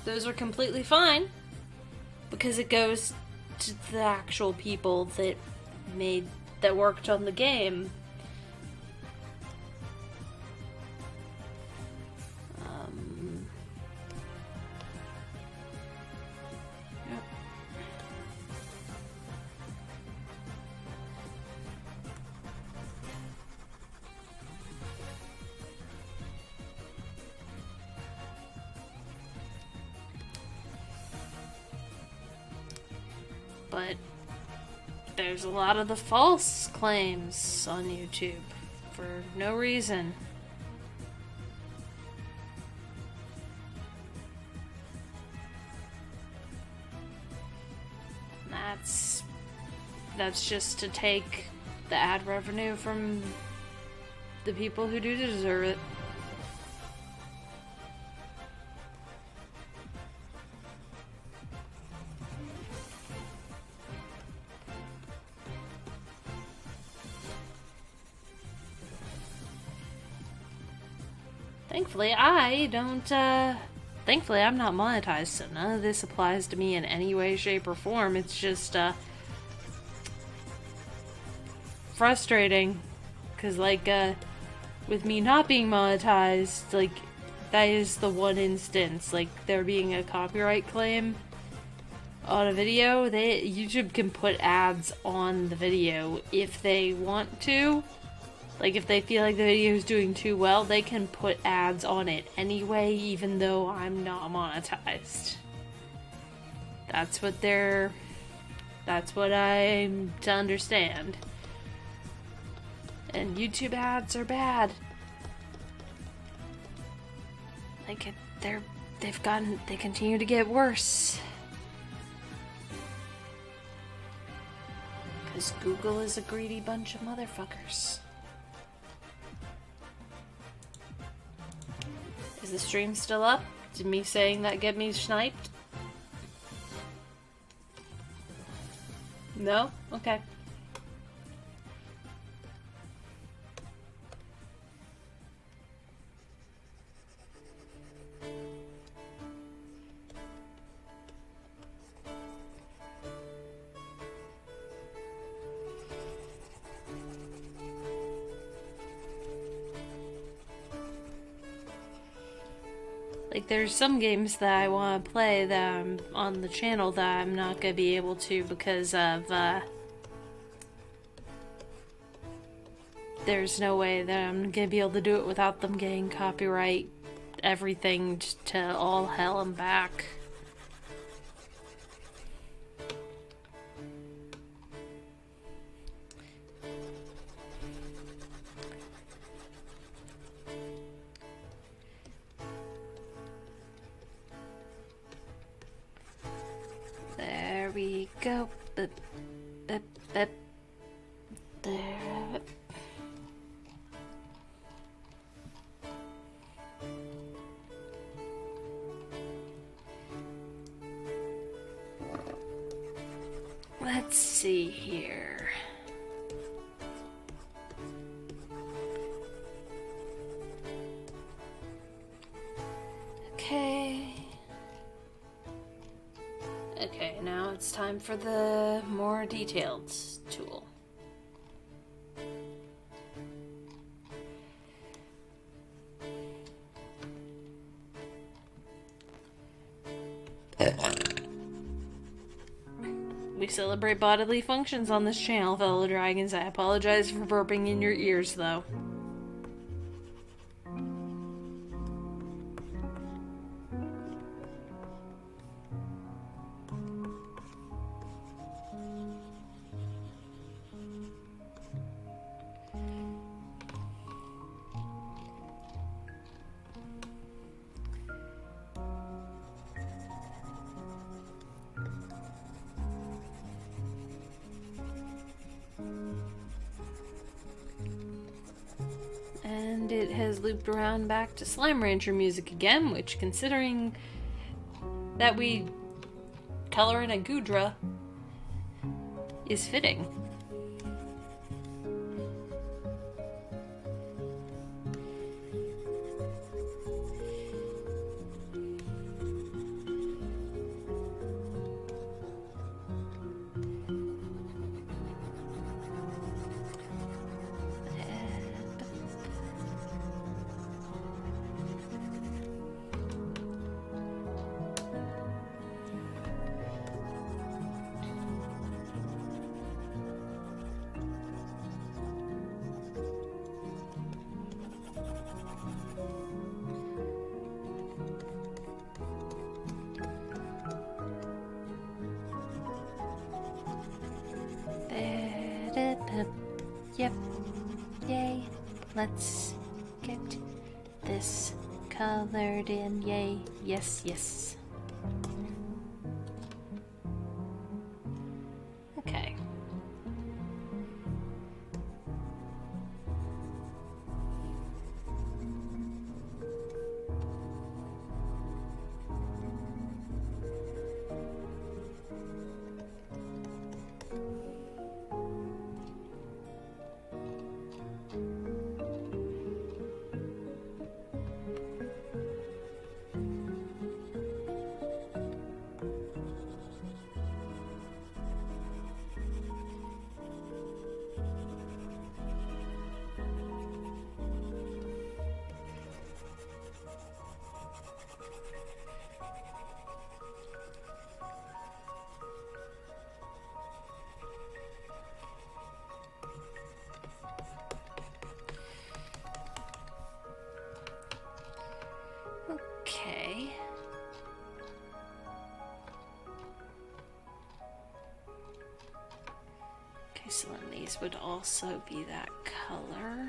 Those are completely fine, because it goes to the actual people that worked on the game. Yep. But there's a lot of the false claims on YouTube for no reason. That's just to take the ad revenue from the people who do deserve it. Thankfully, I don't, thankfully I'm not monetized, so none of this applies to me in any way, shape, or form. It's just, frustrating. Because, like, with me not being monetized, like, that is the one instance, like, there being a copyright claim on a video, YouTube can put ads on the video if they want to. Like, if they feel like the video is doing too well, they can put ads on it anyway, even though I'm not monetized. That's what I'm to understand. And YouTube ads are bad. Like, they continue to get worse. Because Google is a greedy bunch of motherfuckers. Is the stream still up? Did me saying that get me sniped? No? Okay. Like, there's some games that I want to play that I'm on the channel that I'm not going to be able to because of, there's no way that I'm going to be able to do it without them getting copyright everything to all hell and back. There we go. There. Let's see here. Okay. Okay, now it's time for the more detailed tool. We celebrate bodily functions on this channel, fellow dragons. I apologize for burping in your ears, though. And it has looped around back to Slime Rancher music again, which, considering that we color in a Gudra, is fitting. Yep. Yay. Let's get this colored in. Yay. Yes, yes. Okay. so then these would also be that color.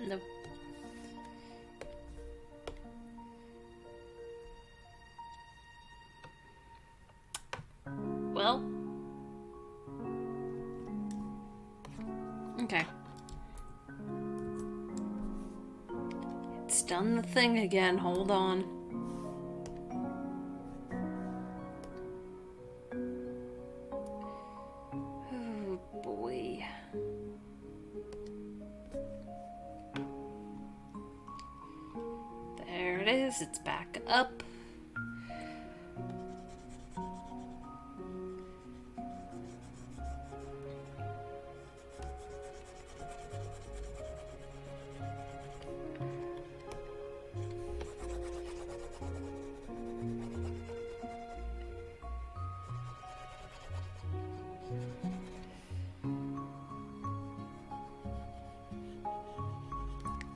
Nope. Well. Okay. It's done the thing again. Hold on. Oh boy. There it is, it's back up.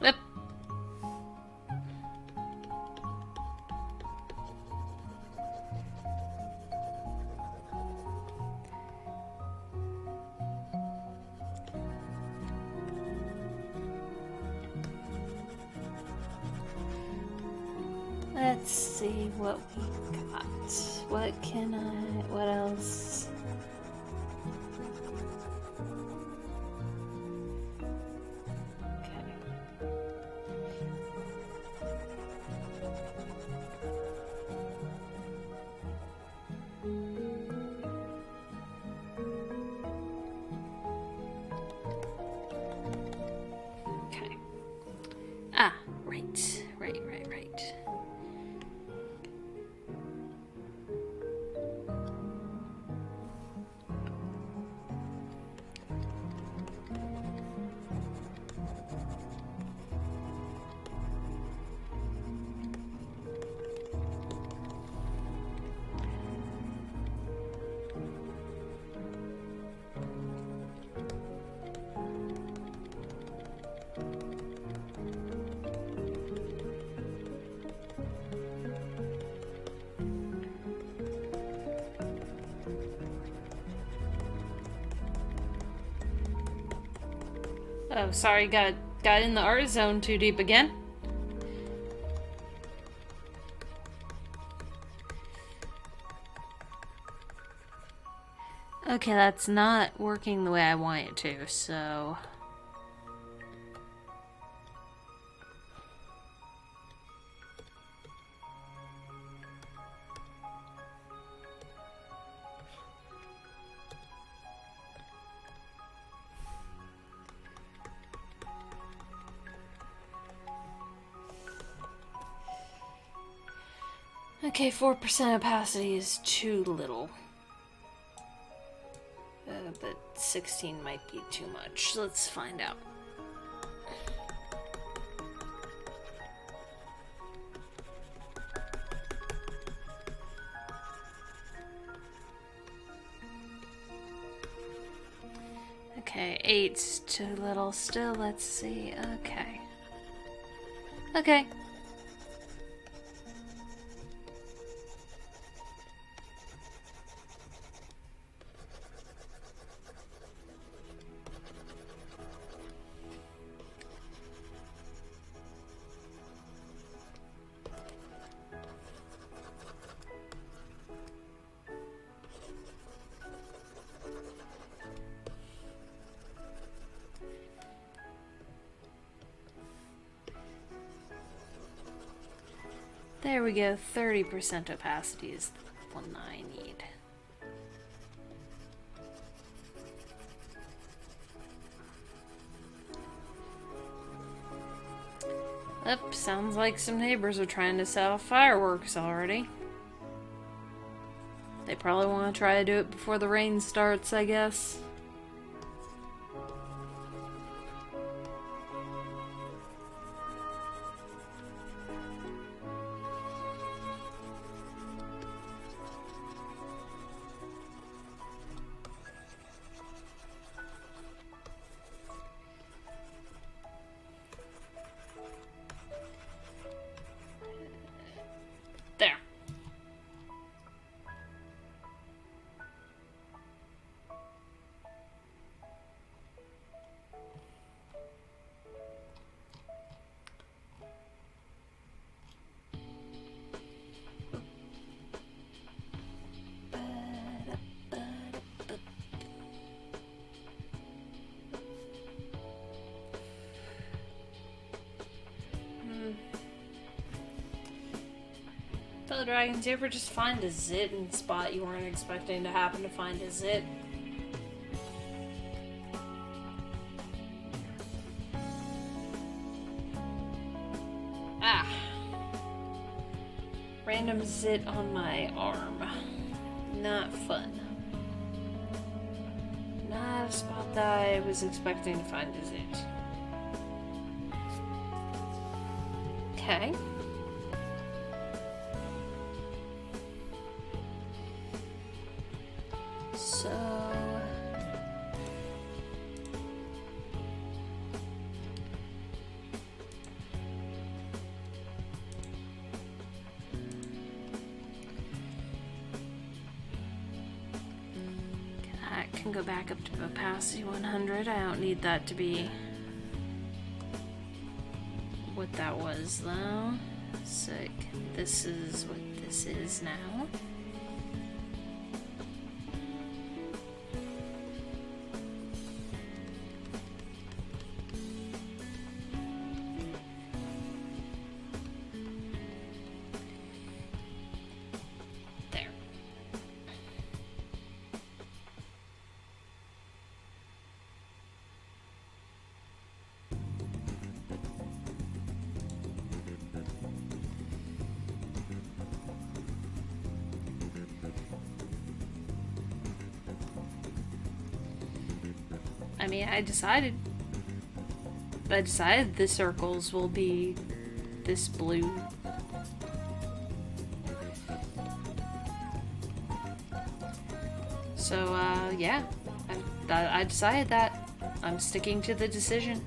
Yep. Let's see what we got. What else? Okay. Ah, right. Oh, sorry, got in the art zone too deep again. Okay, that's not working the way I want it to, so... Okay, 4% opacity is too little. But 16 might be too much. Let's find out. Okay, 8's too little still. Let's see. Okay. Okay. There we go, 30% opacity is the one I need. Up, sounds like some neighbors are trying to set off fireworks already. They probably want to try to do it before the rain starts, I guess. Fellow Dragons, you ever just find a zit in a spot you weren't expecting to happen to find a zit? Ah! Random zit on my arm. Not fun. Not a spot that I was expecting to find a zit. Okay. So... I can go back up to opacity 100. I don't need that to be what that was, though. So this is what this is now. I mean, I decided the circles will be this blue. So, yeah, I decided that. I'm sticking to the decision.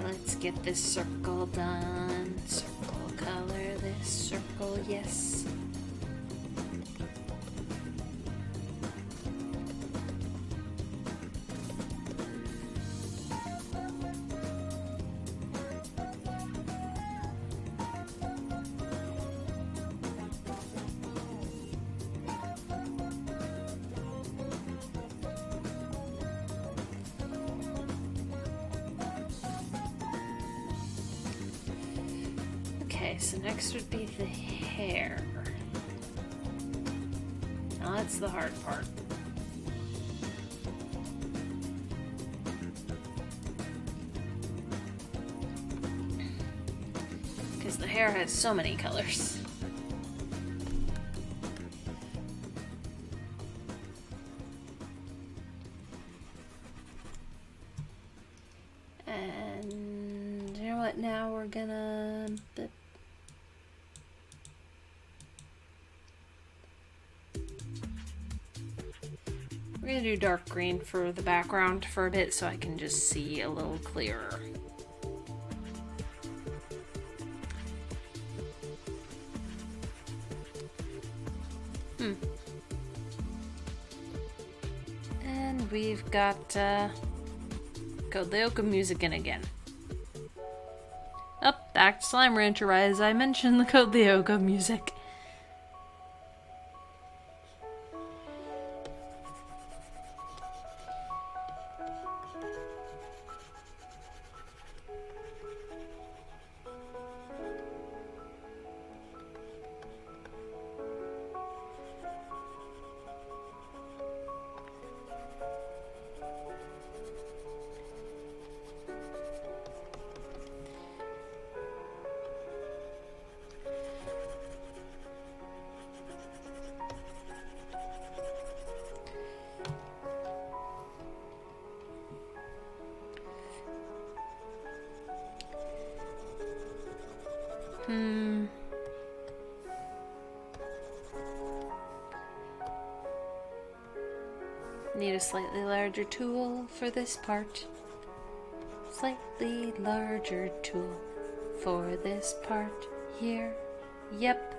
Let's get this circle done. Circle color this circle, yes. Okay, so next would be the hair. Now that's the hard part. Because the hair has so many colors. And you know what, now we're gonna... We're gonna do dark green for the background for a bit so I can just see a little clearer. And we've got Code Lyoko music in again. Up, back to Slime Rancher, as I mentioned the Code Lyoko music. Need a slightly larger tool for this part. Slightly larger tool for this part here. Yep.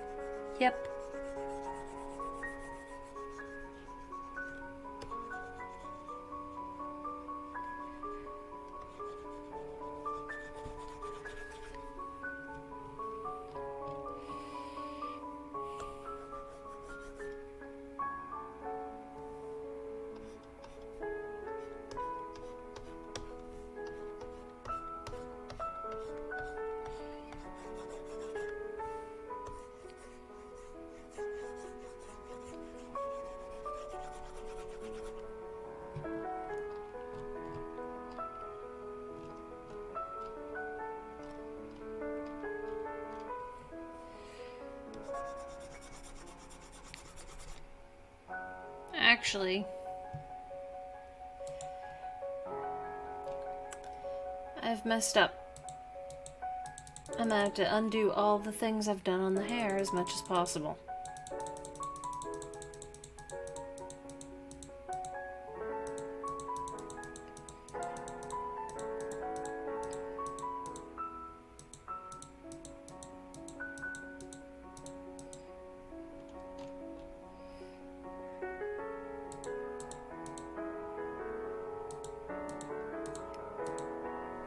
actually. I've messed up. I'm gonna have to undo all the things I've done on the hair as much as possible.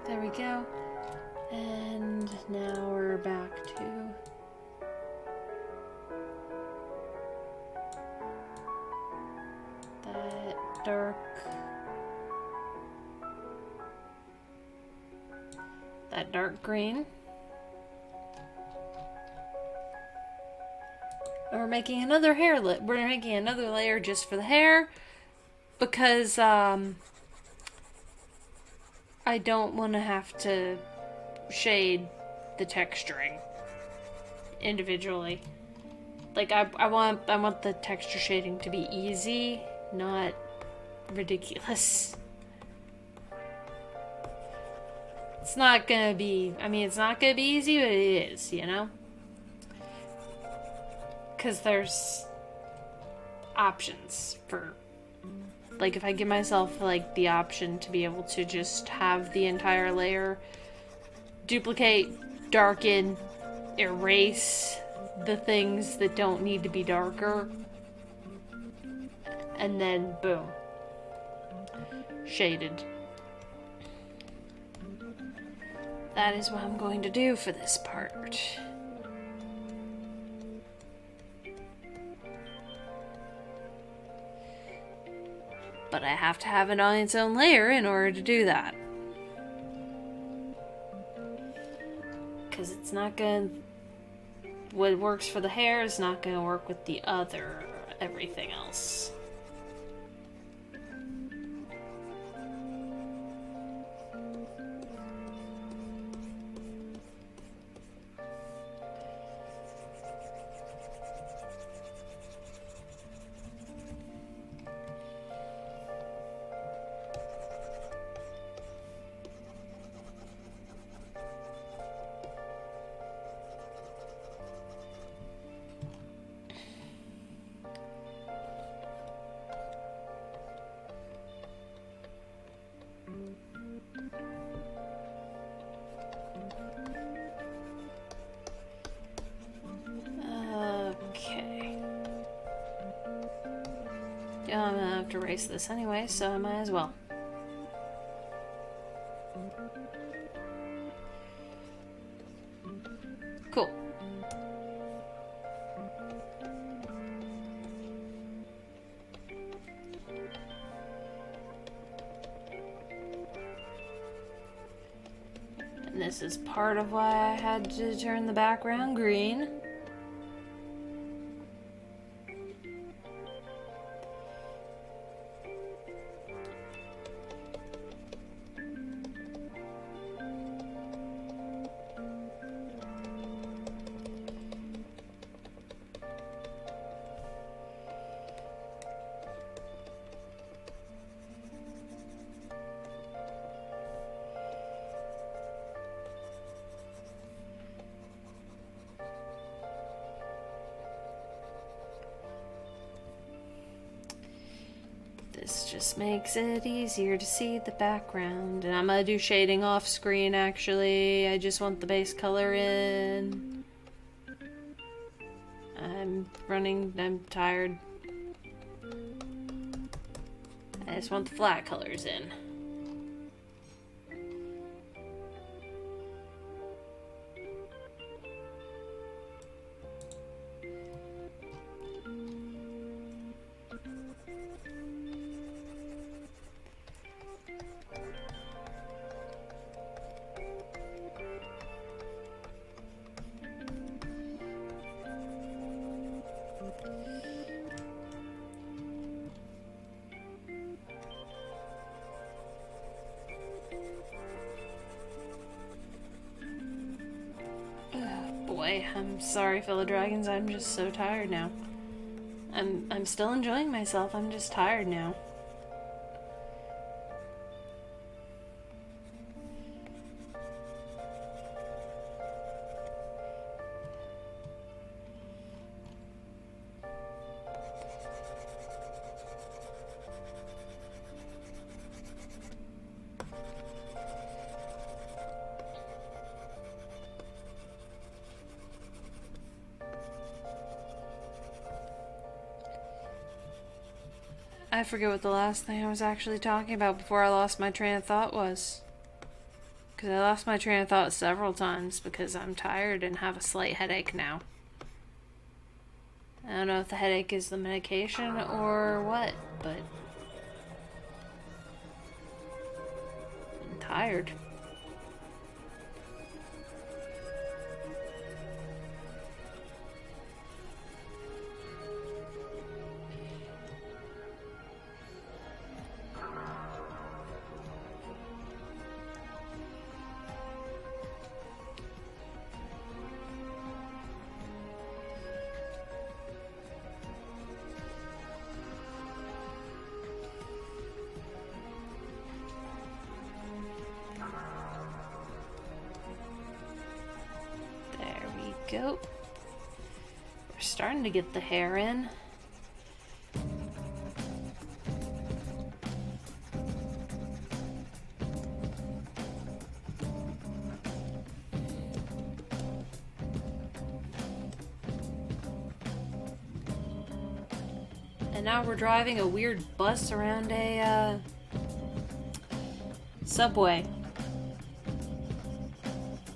There we go. And now we're back to that dark green. We're making another we're making another layer just for the hair because I don't want to have to shade the texturing individually. Like I want the texture shading to be easy, not ridiculous. It's not gonna be, it's not gonna be easy, but it is, you know? Because there's options for, like, if I give myself, like, the option to be able to just have the entire layer duplicate, darken, erase the things that don't need to be darker, and then boom, shaded. That is what I'm going to do for this part. But I have to have it on its own layer in order to do that. Because it's not going to... What works for the hair is not going to work with the other everything else. Yeah, I'm gonna have to erase this anyway, so I might as well. Cool. And this is part of why I had to turn the background green. This just makes it easier to see the background. And I'm gonna do shading off screen actually. I just want the base color in. I'm tired. I just want the flat colors in. I'm sorry, fellow dragons, I'm just so tired now. I'm still enjoying myself. I'm just tired now. I forget what the last thing I was actually talking about before I lost my train of thought was. Because I lost my train of thought several times because I'm tired and have a slight headache now. I don't know if the headache is the medication or what, but I'm tired. Go. We're starting to get the hair in. And now we're driving a weird bus around a subway.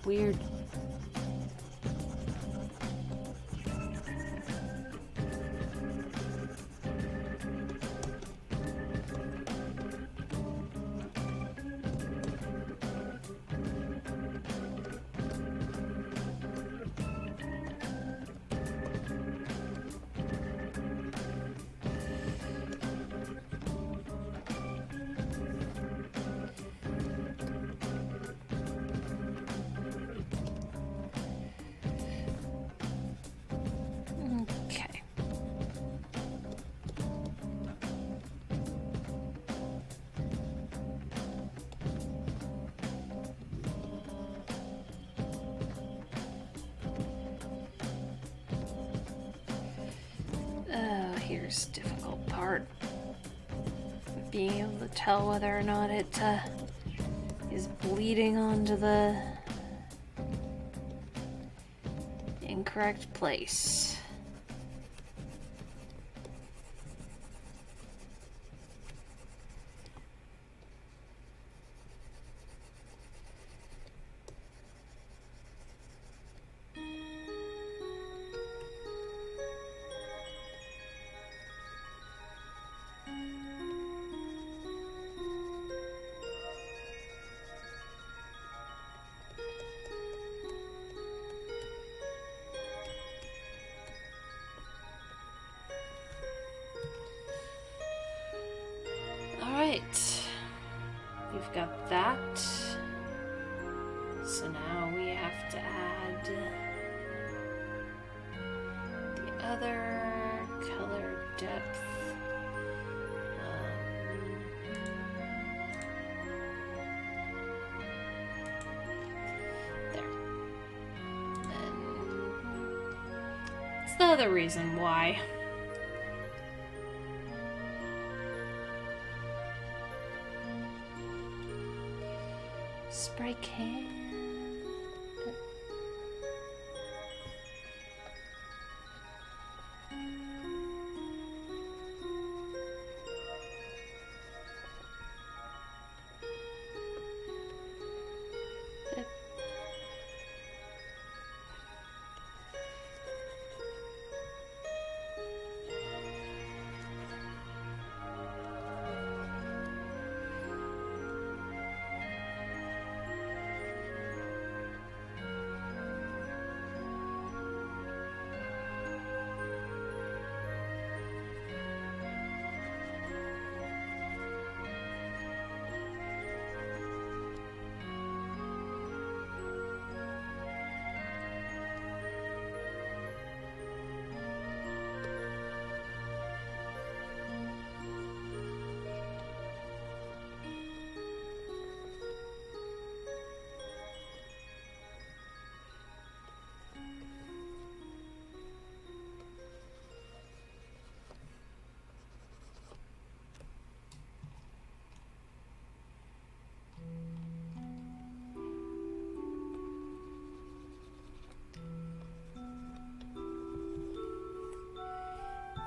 Weird. Here's the difficult part. Being able to tell whether or not it is bleeding onto the incorrect place. We've got that. So now we have to add the other color depth. There. And it's the other reason why. Spray can.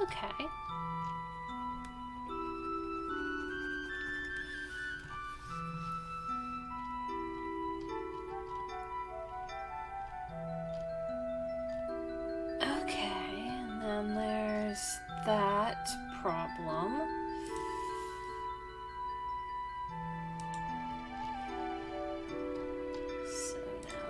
Okay. Okay, and then there's that problem. So now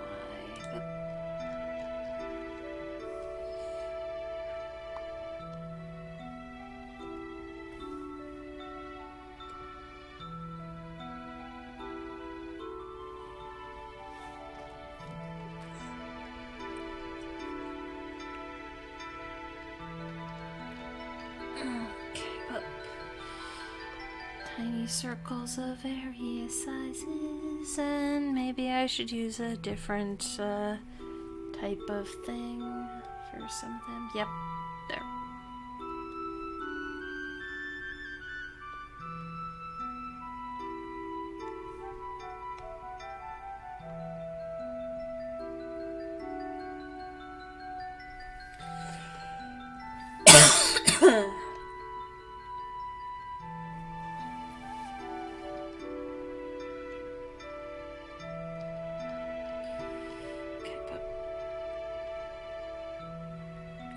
tiny circles of various sizes, and maybe I should use a different type of thing for some of them. Yep, there.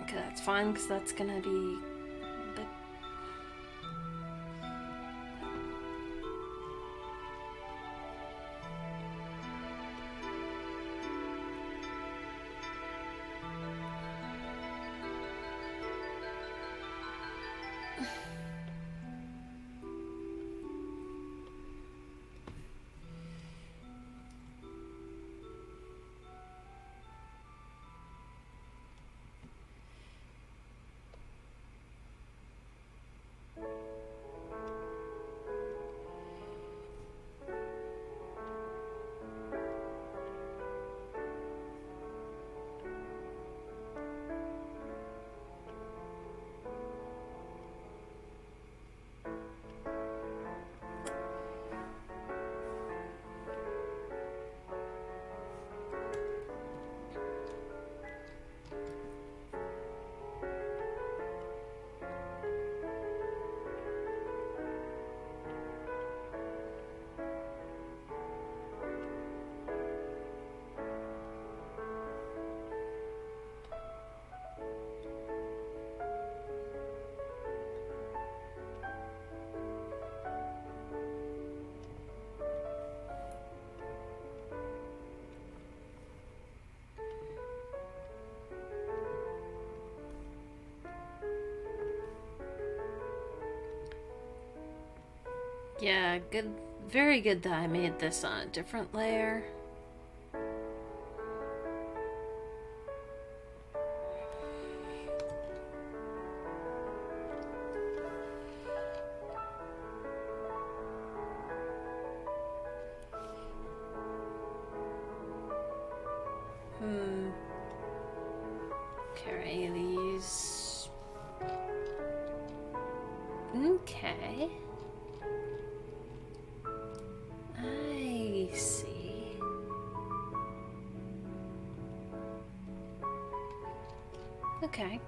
Okay, that's fine, because that's gonna be a bit... Yeah, good. Very good that I made this on a different layer. Carry these. Okay. I see. Okay.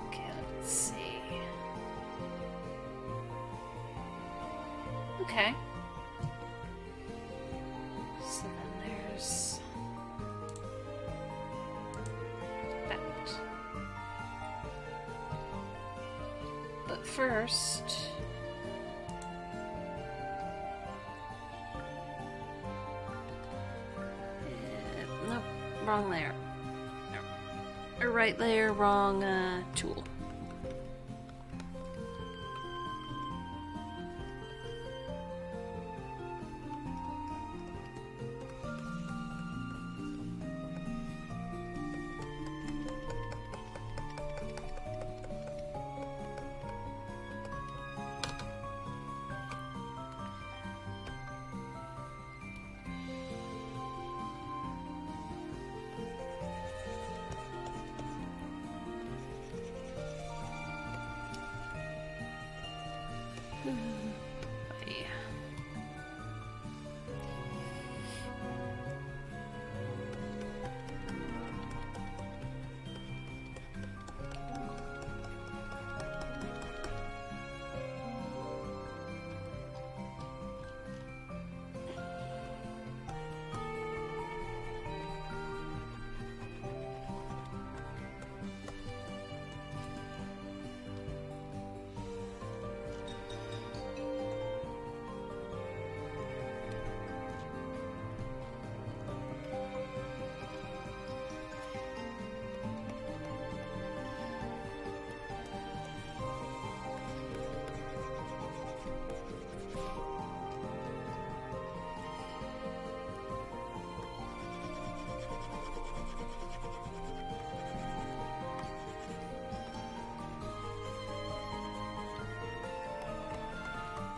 Okay, let's see. Okay. So then there's that. But first, nope, wrong layer. Or right layer, wrong tool.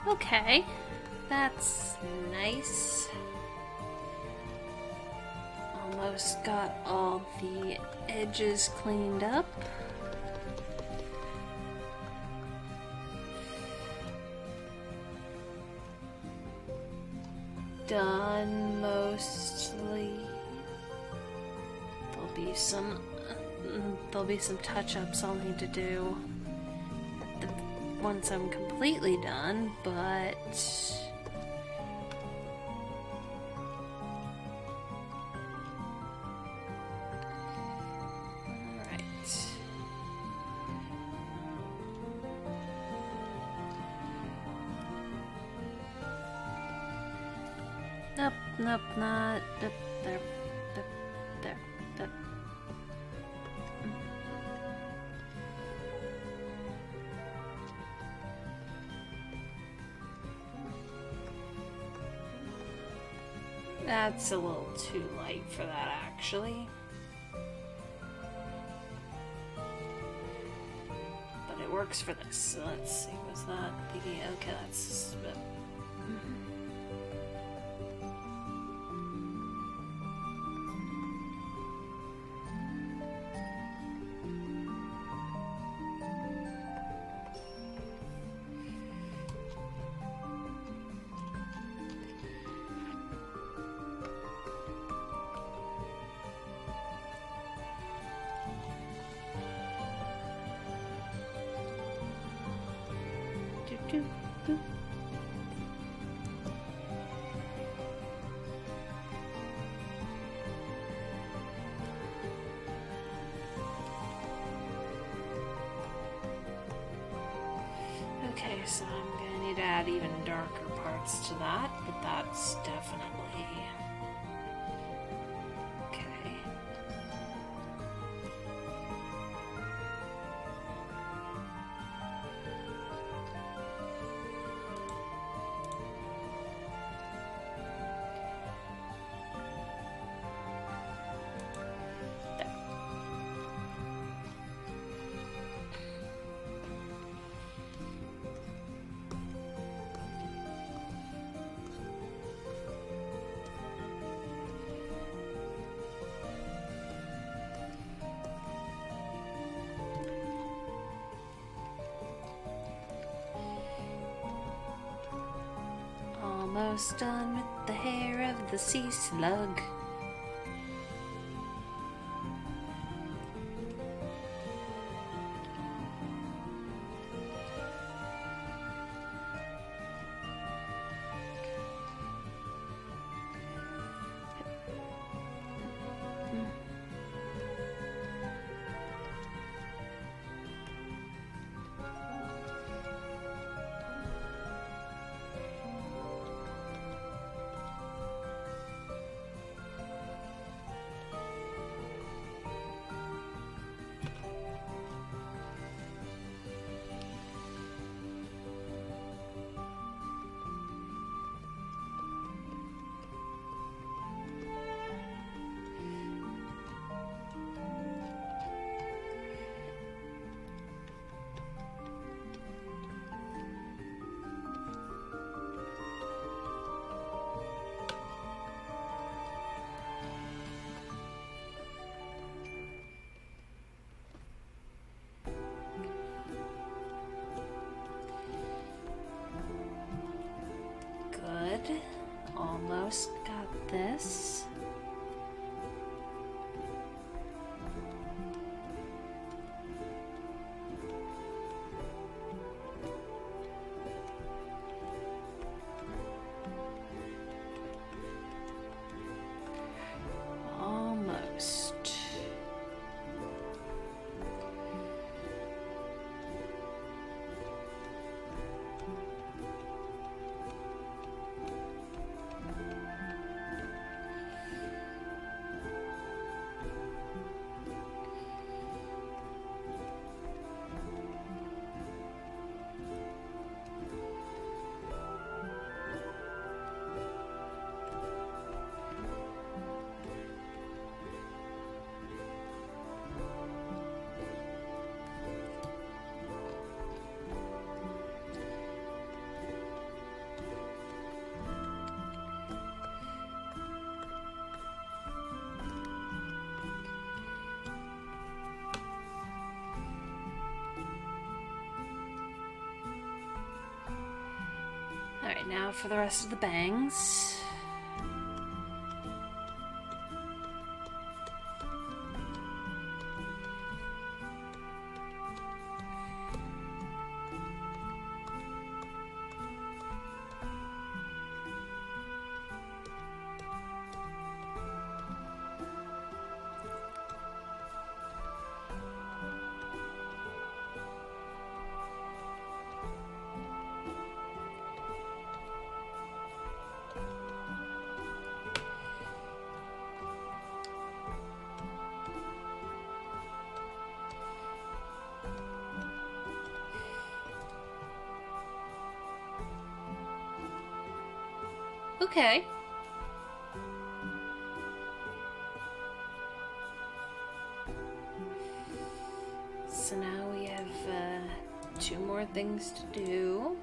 Okay, that's nice. Almost got all the edges cleaned up. Done mostly. There'll be some touch-ups I'll need to do once I'm completely done, but alright. Nope, not there. That's a little too light for that, actually. But it works for this, so let's see. Was that the... Okay, that's... Okay, so I'm gonna need to add even darker parts to that, but that's definitely okay. Almost done with the hair of the sea slug. Almost got this. Almost. Alright, now for the rest of the bangs. Okay. So now we have two more things to do.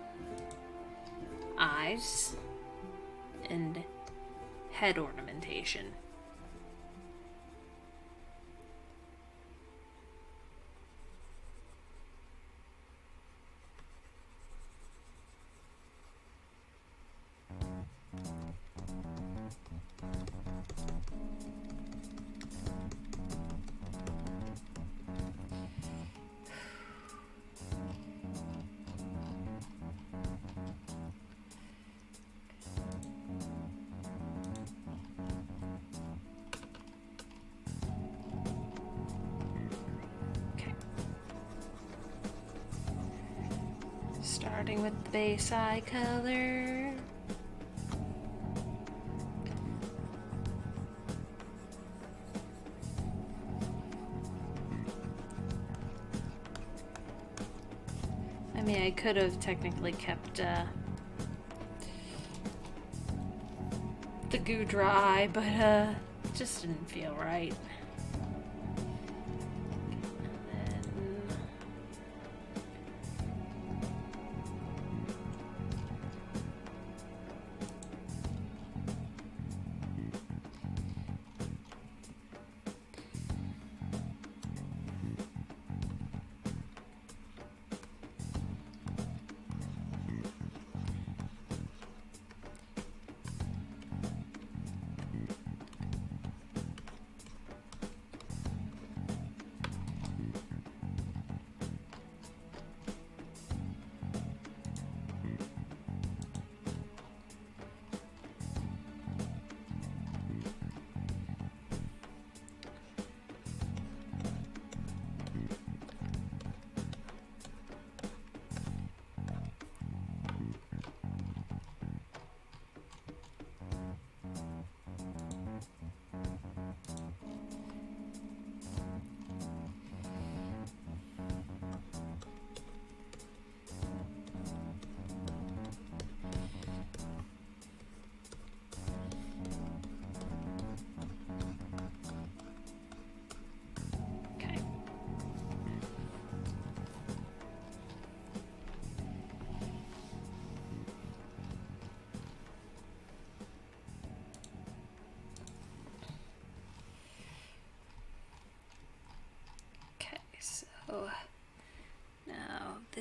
Eyes and head ornamentation. Starting with the base eye color. I mean, I could have technically kept the goo dry, but it just didn't feel right.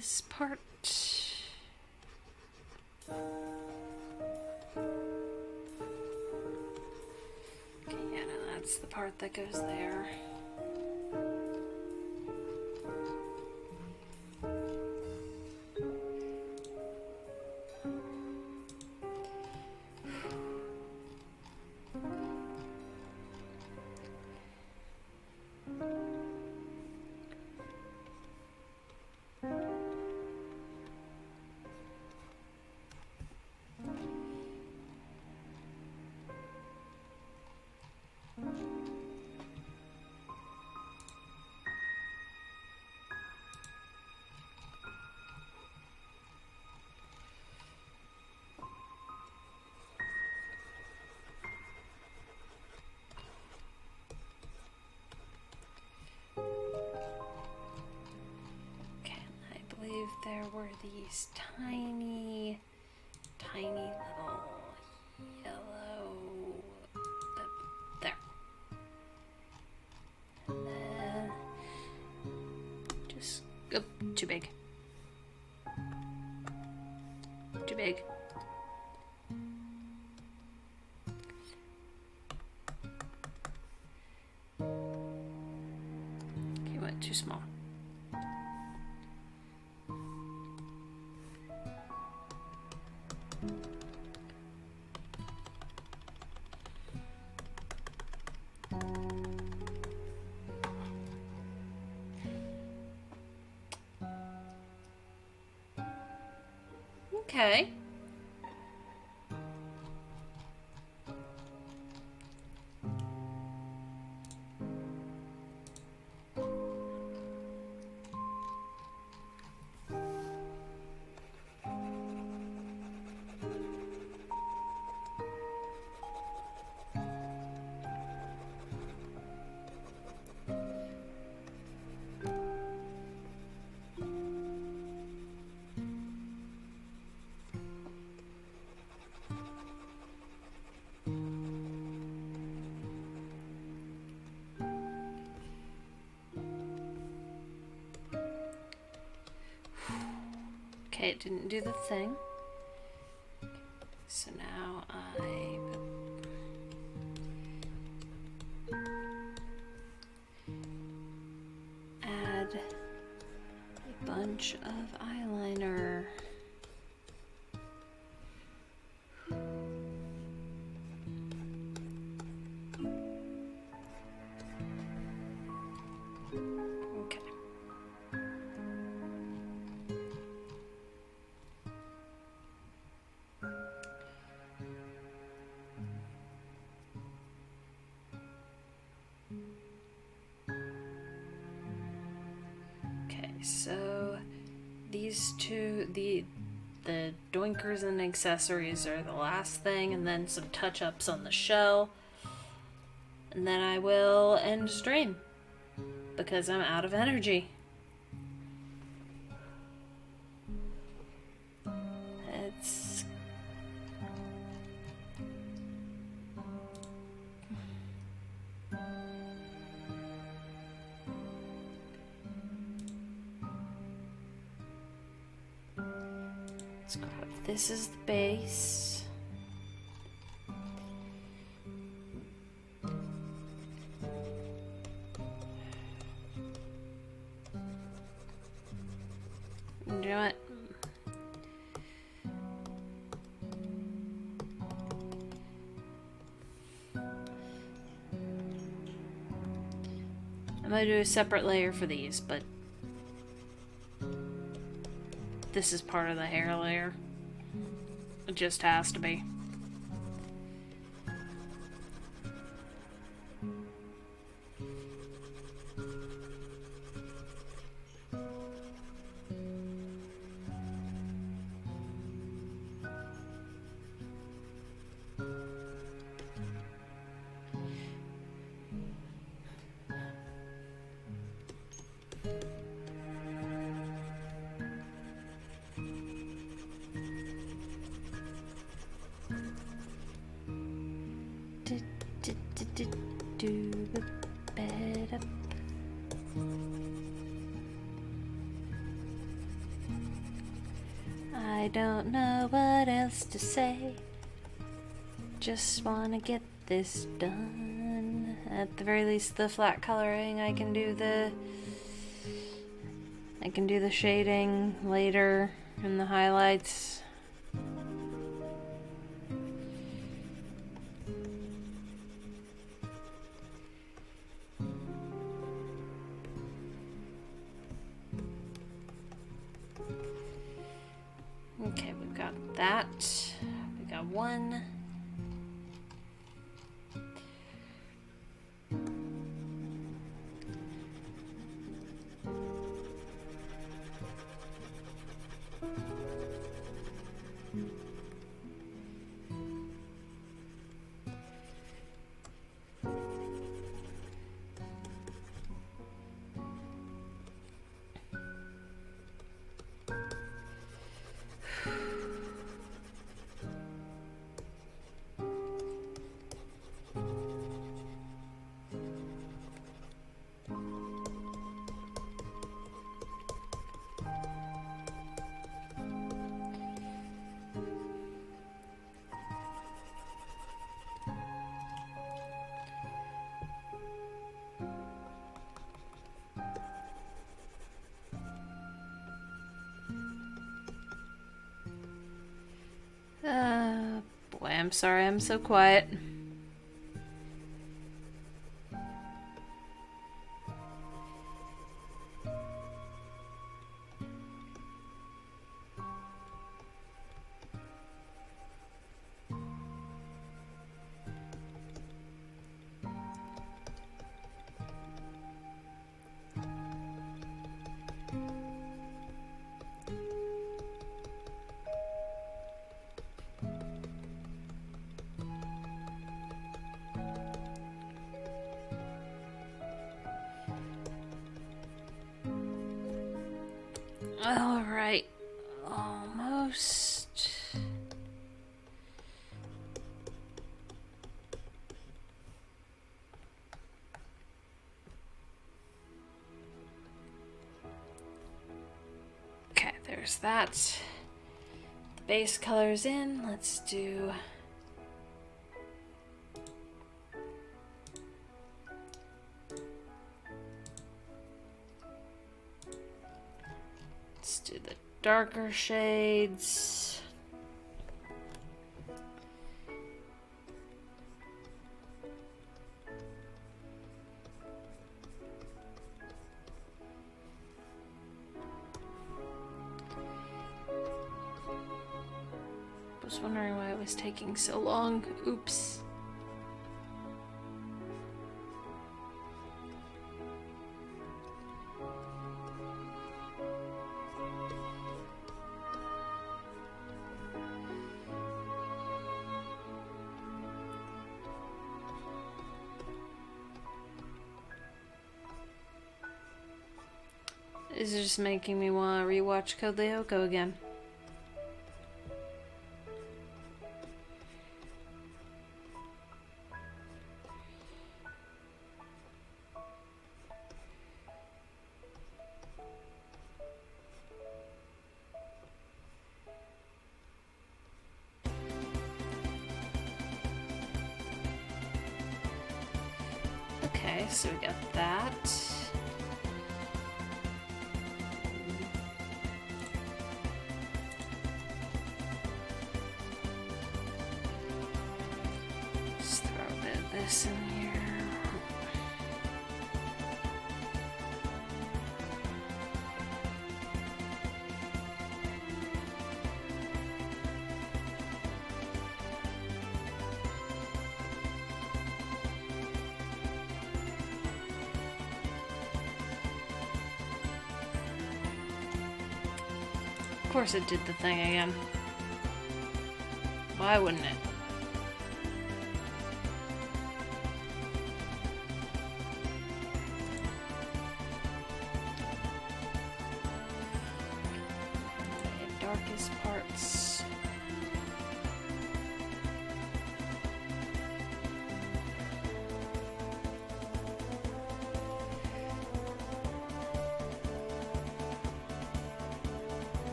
this part. Okay, yeah, no, that's the part that goes there. There were these tiny little yellow, there. And then just, oh, too big. Too big. Okay, what, too small. Okay. Okay, it didn't do the thing. So now I add a bunch of eyeliner. So these two, the doinkers and accessories are the last thing, and then some touch-ups on the shell, and then I will end stream because I'm out of energy. It's this is the base. You know what? I'm gonna do a separate layer for these, but this is part of the hair layer. It just has to be. Do the bed up. I don't know what else to say. Just wanna get this done. At the very least, the flat coloring, I can do the shading later and the highlights. Okay, we've got that. We got one. Boy, I'm sorry I'm so quiet. Alright, almost. Okay, there's that. The base color's in. Let's do... let's do the darker shades. Was wondering why it was taking so long. Oops. This is just making me want to rewatch Code Lyoko again. Okay, so we got that. Just throw a bit of this in here. Of course it did the thing again. Why wouldn't it? The darkest parts.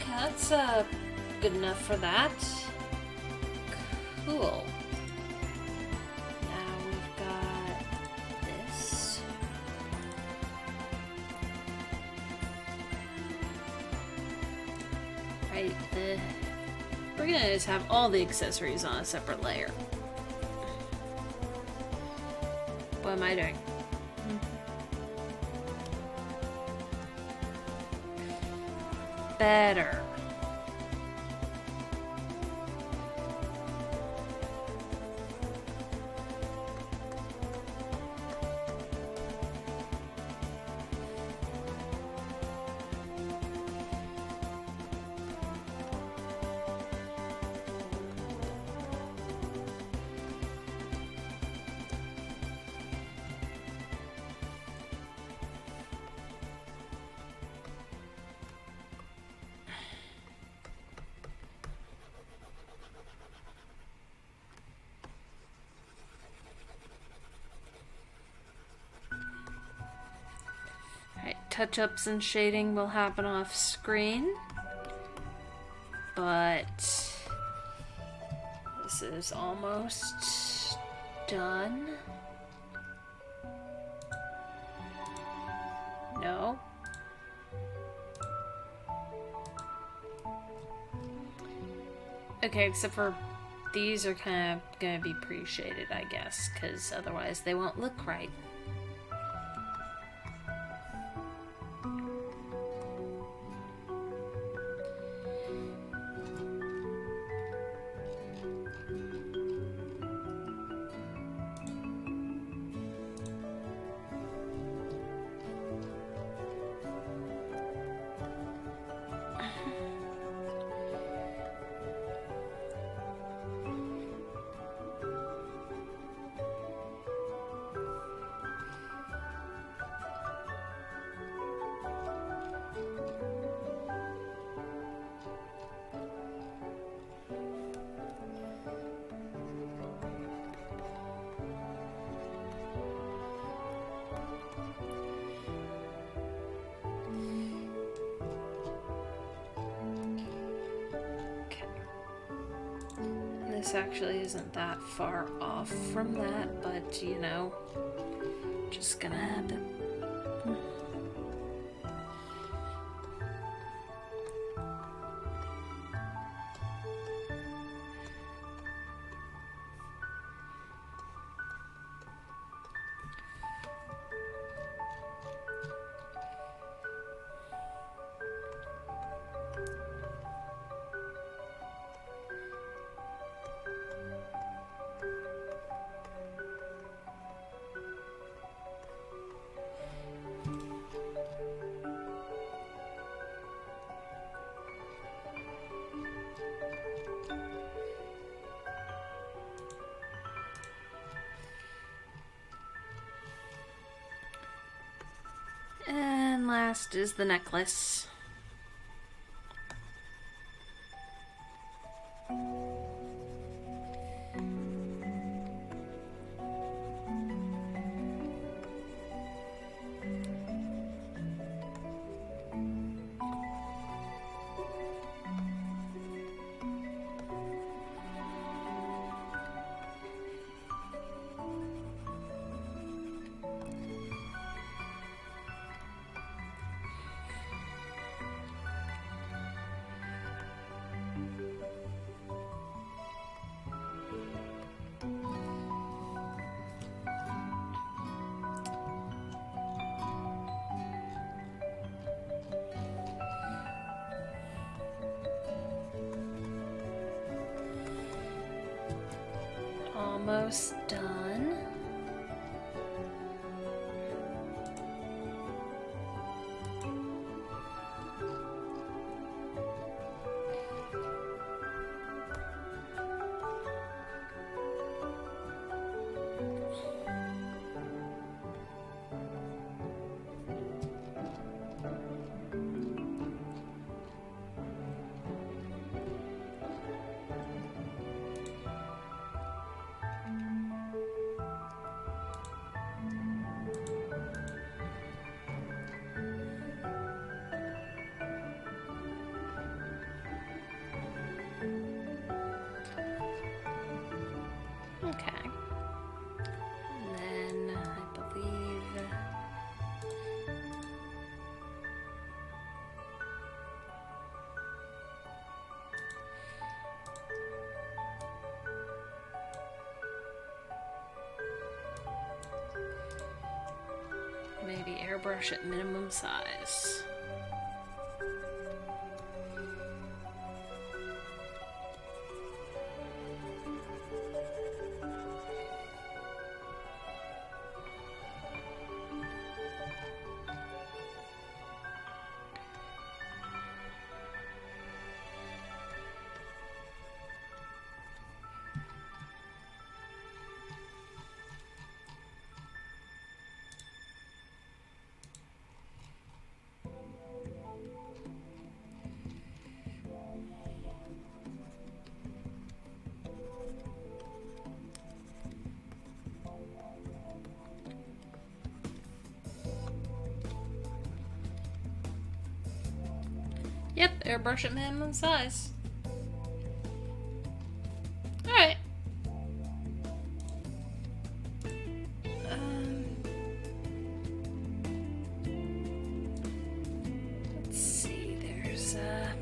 Okay, that's good enough for that. Cool. Now we've got this. Right, we're gonna just have all the accessories on a separate layer. What am I doing? Better. Touch-ups and shading will happen off screen, but this is almost done. No. Okay, except for these are kind of gonna be pre-shaded, I guess, because otherwise they won't look right. This actually isn't that far off from that, but you know, just gonna happen. And last is the necklace. Almost done. airbrush at minimum size. Yep, airbrush at minimum size. Alright. Let's see, there's a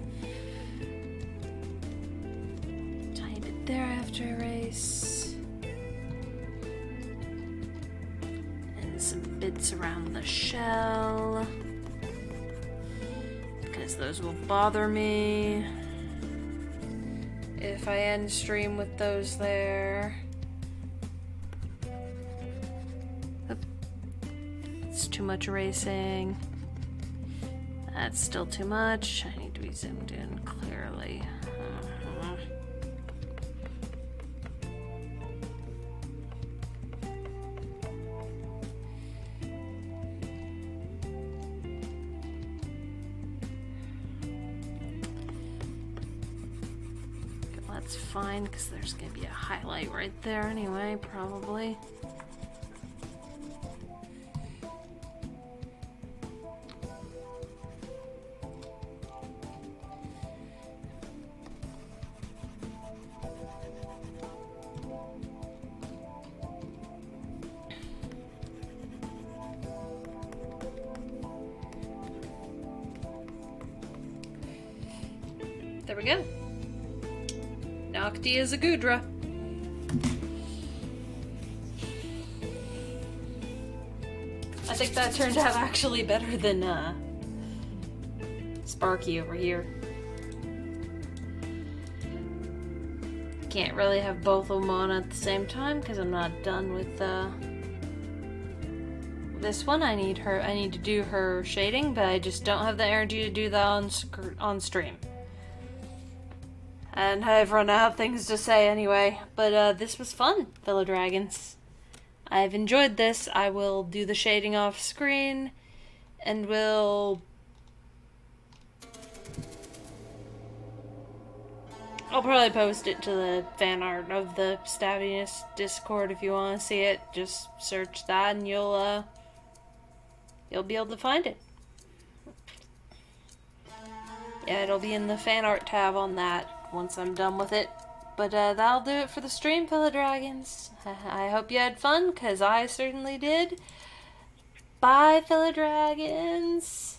tiny bit there I have to erase. And some bits around the shell, because those will bother me if I end stream with those there. Oop. It's too much erasing. That's still too much. I need to be zoomed in clearly. That's fine, because there's going to be a highlight right there anyway, probably. There we go. Nocti is a Gudra. I think that turned out actually better than Sparky over here. Can't really have both of them on at the same time because I'm not done with this one. I need to do her shading, but I just don't have the energy to do that on stream. And I've run out of things to say anyway. But this was fun, fellow dragons. I've enjoyed this. I will do the shading off screen, and I'll probably post it to the fan art of the Stabbiness Discord if you want to see it. Just search that and you'll be able to find it. Yeah, it'll be in the fan art tab on that once I'm done with it. But that'll do it for the stream, fellow dragons. I hope you had fun, because I certainly did. Bye, fellow dragons.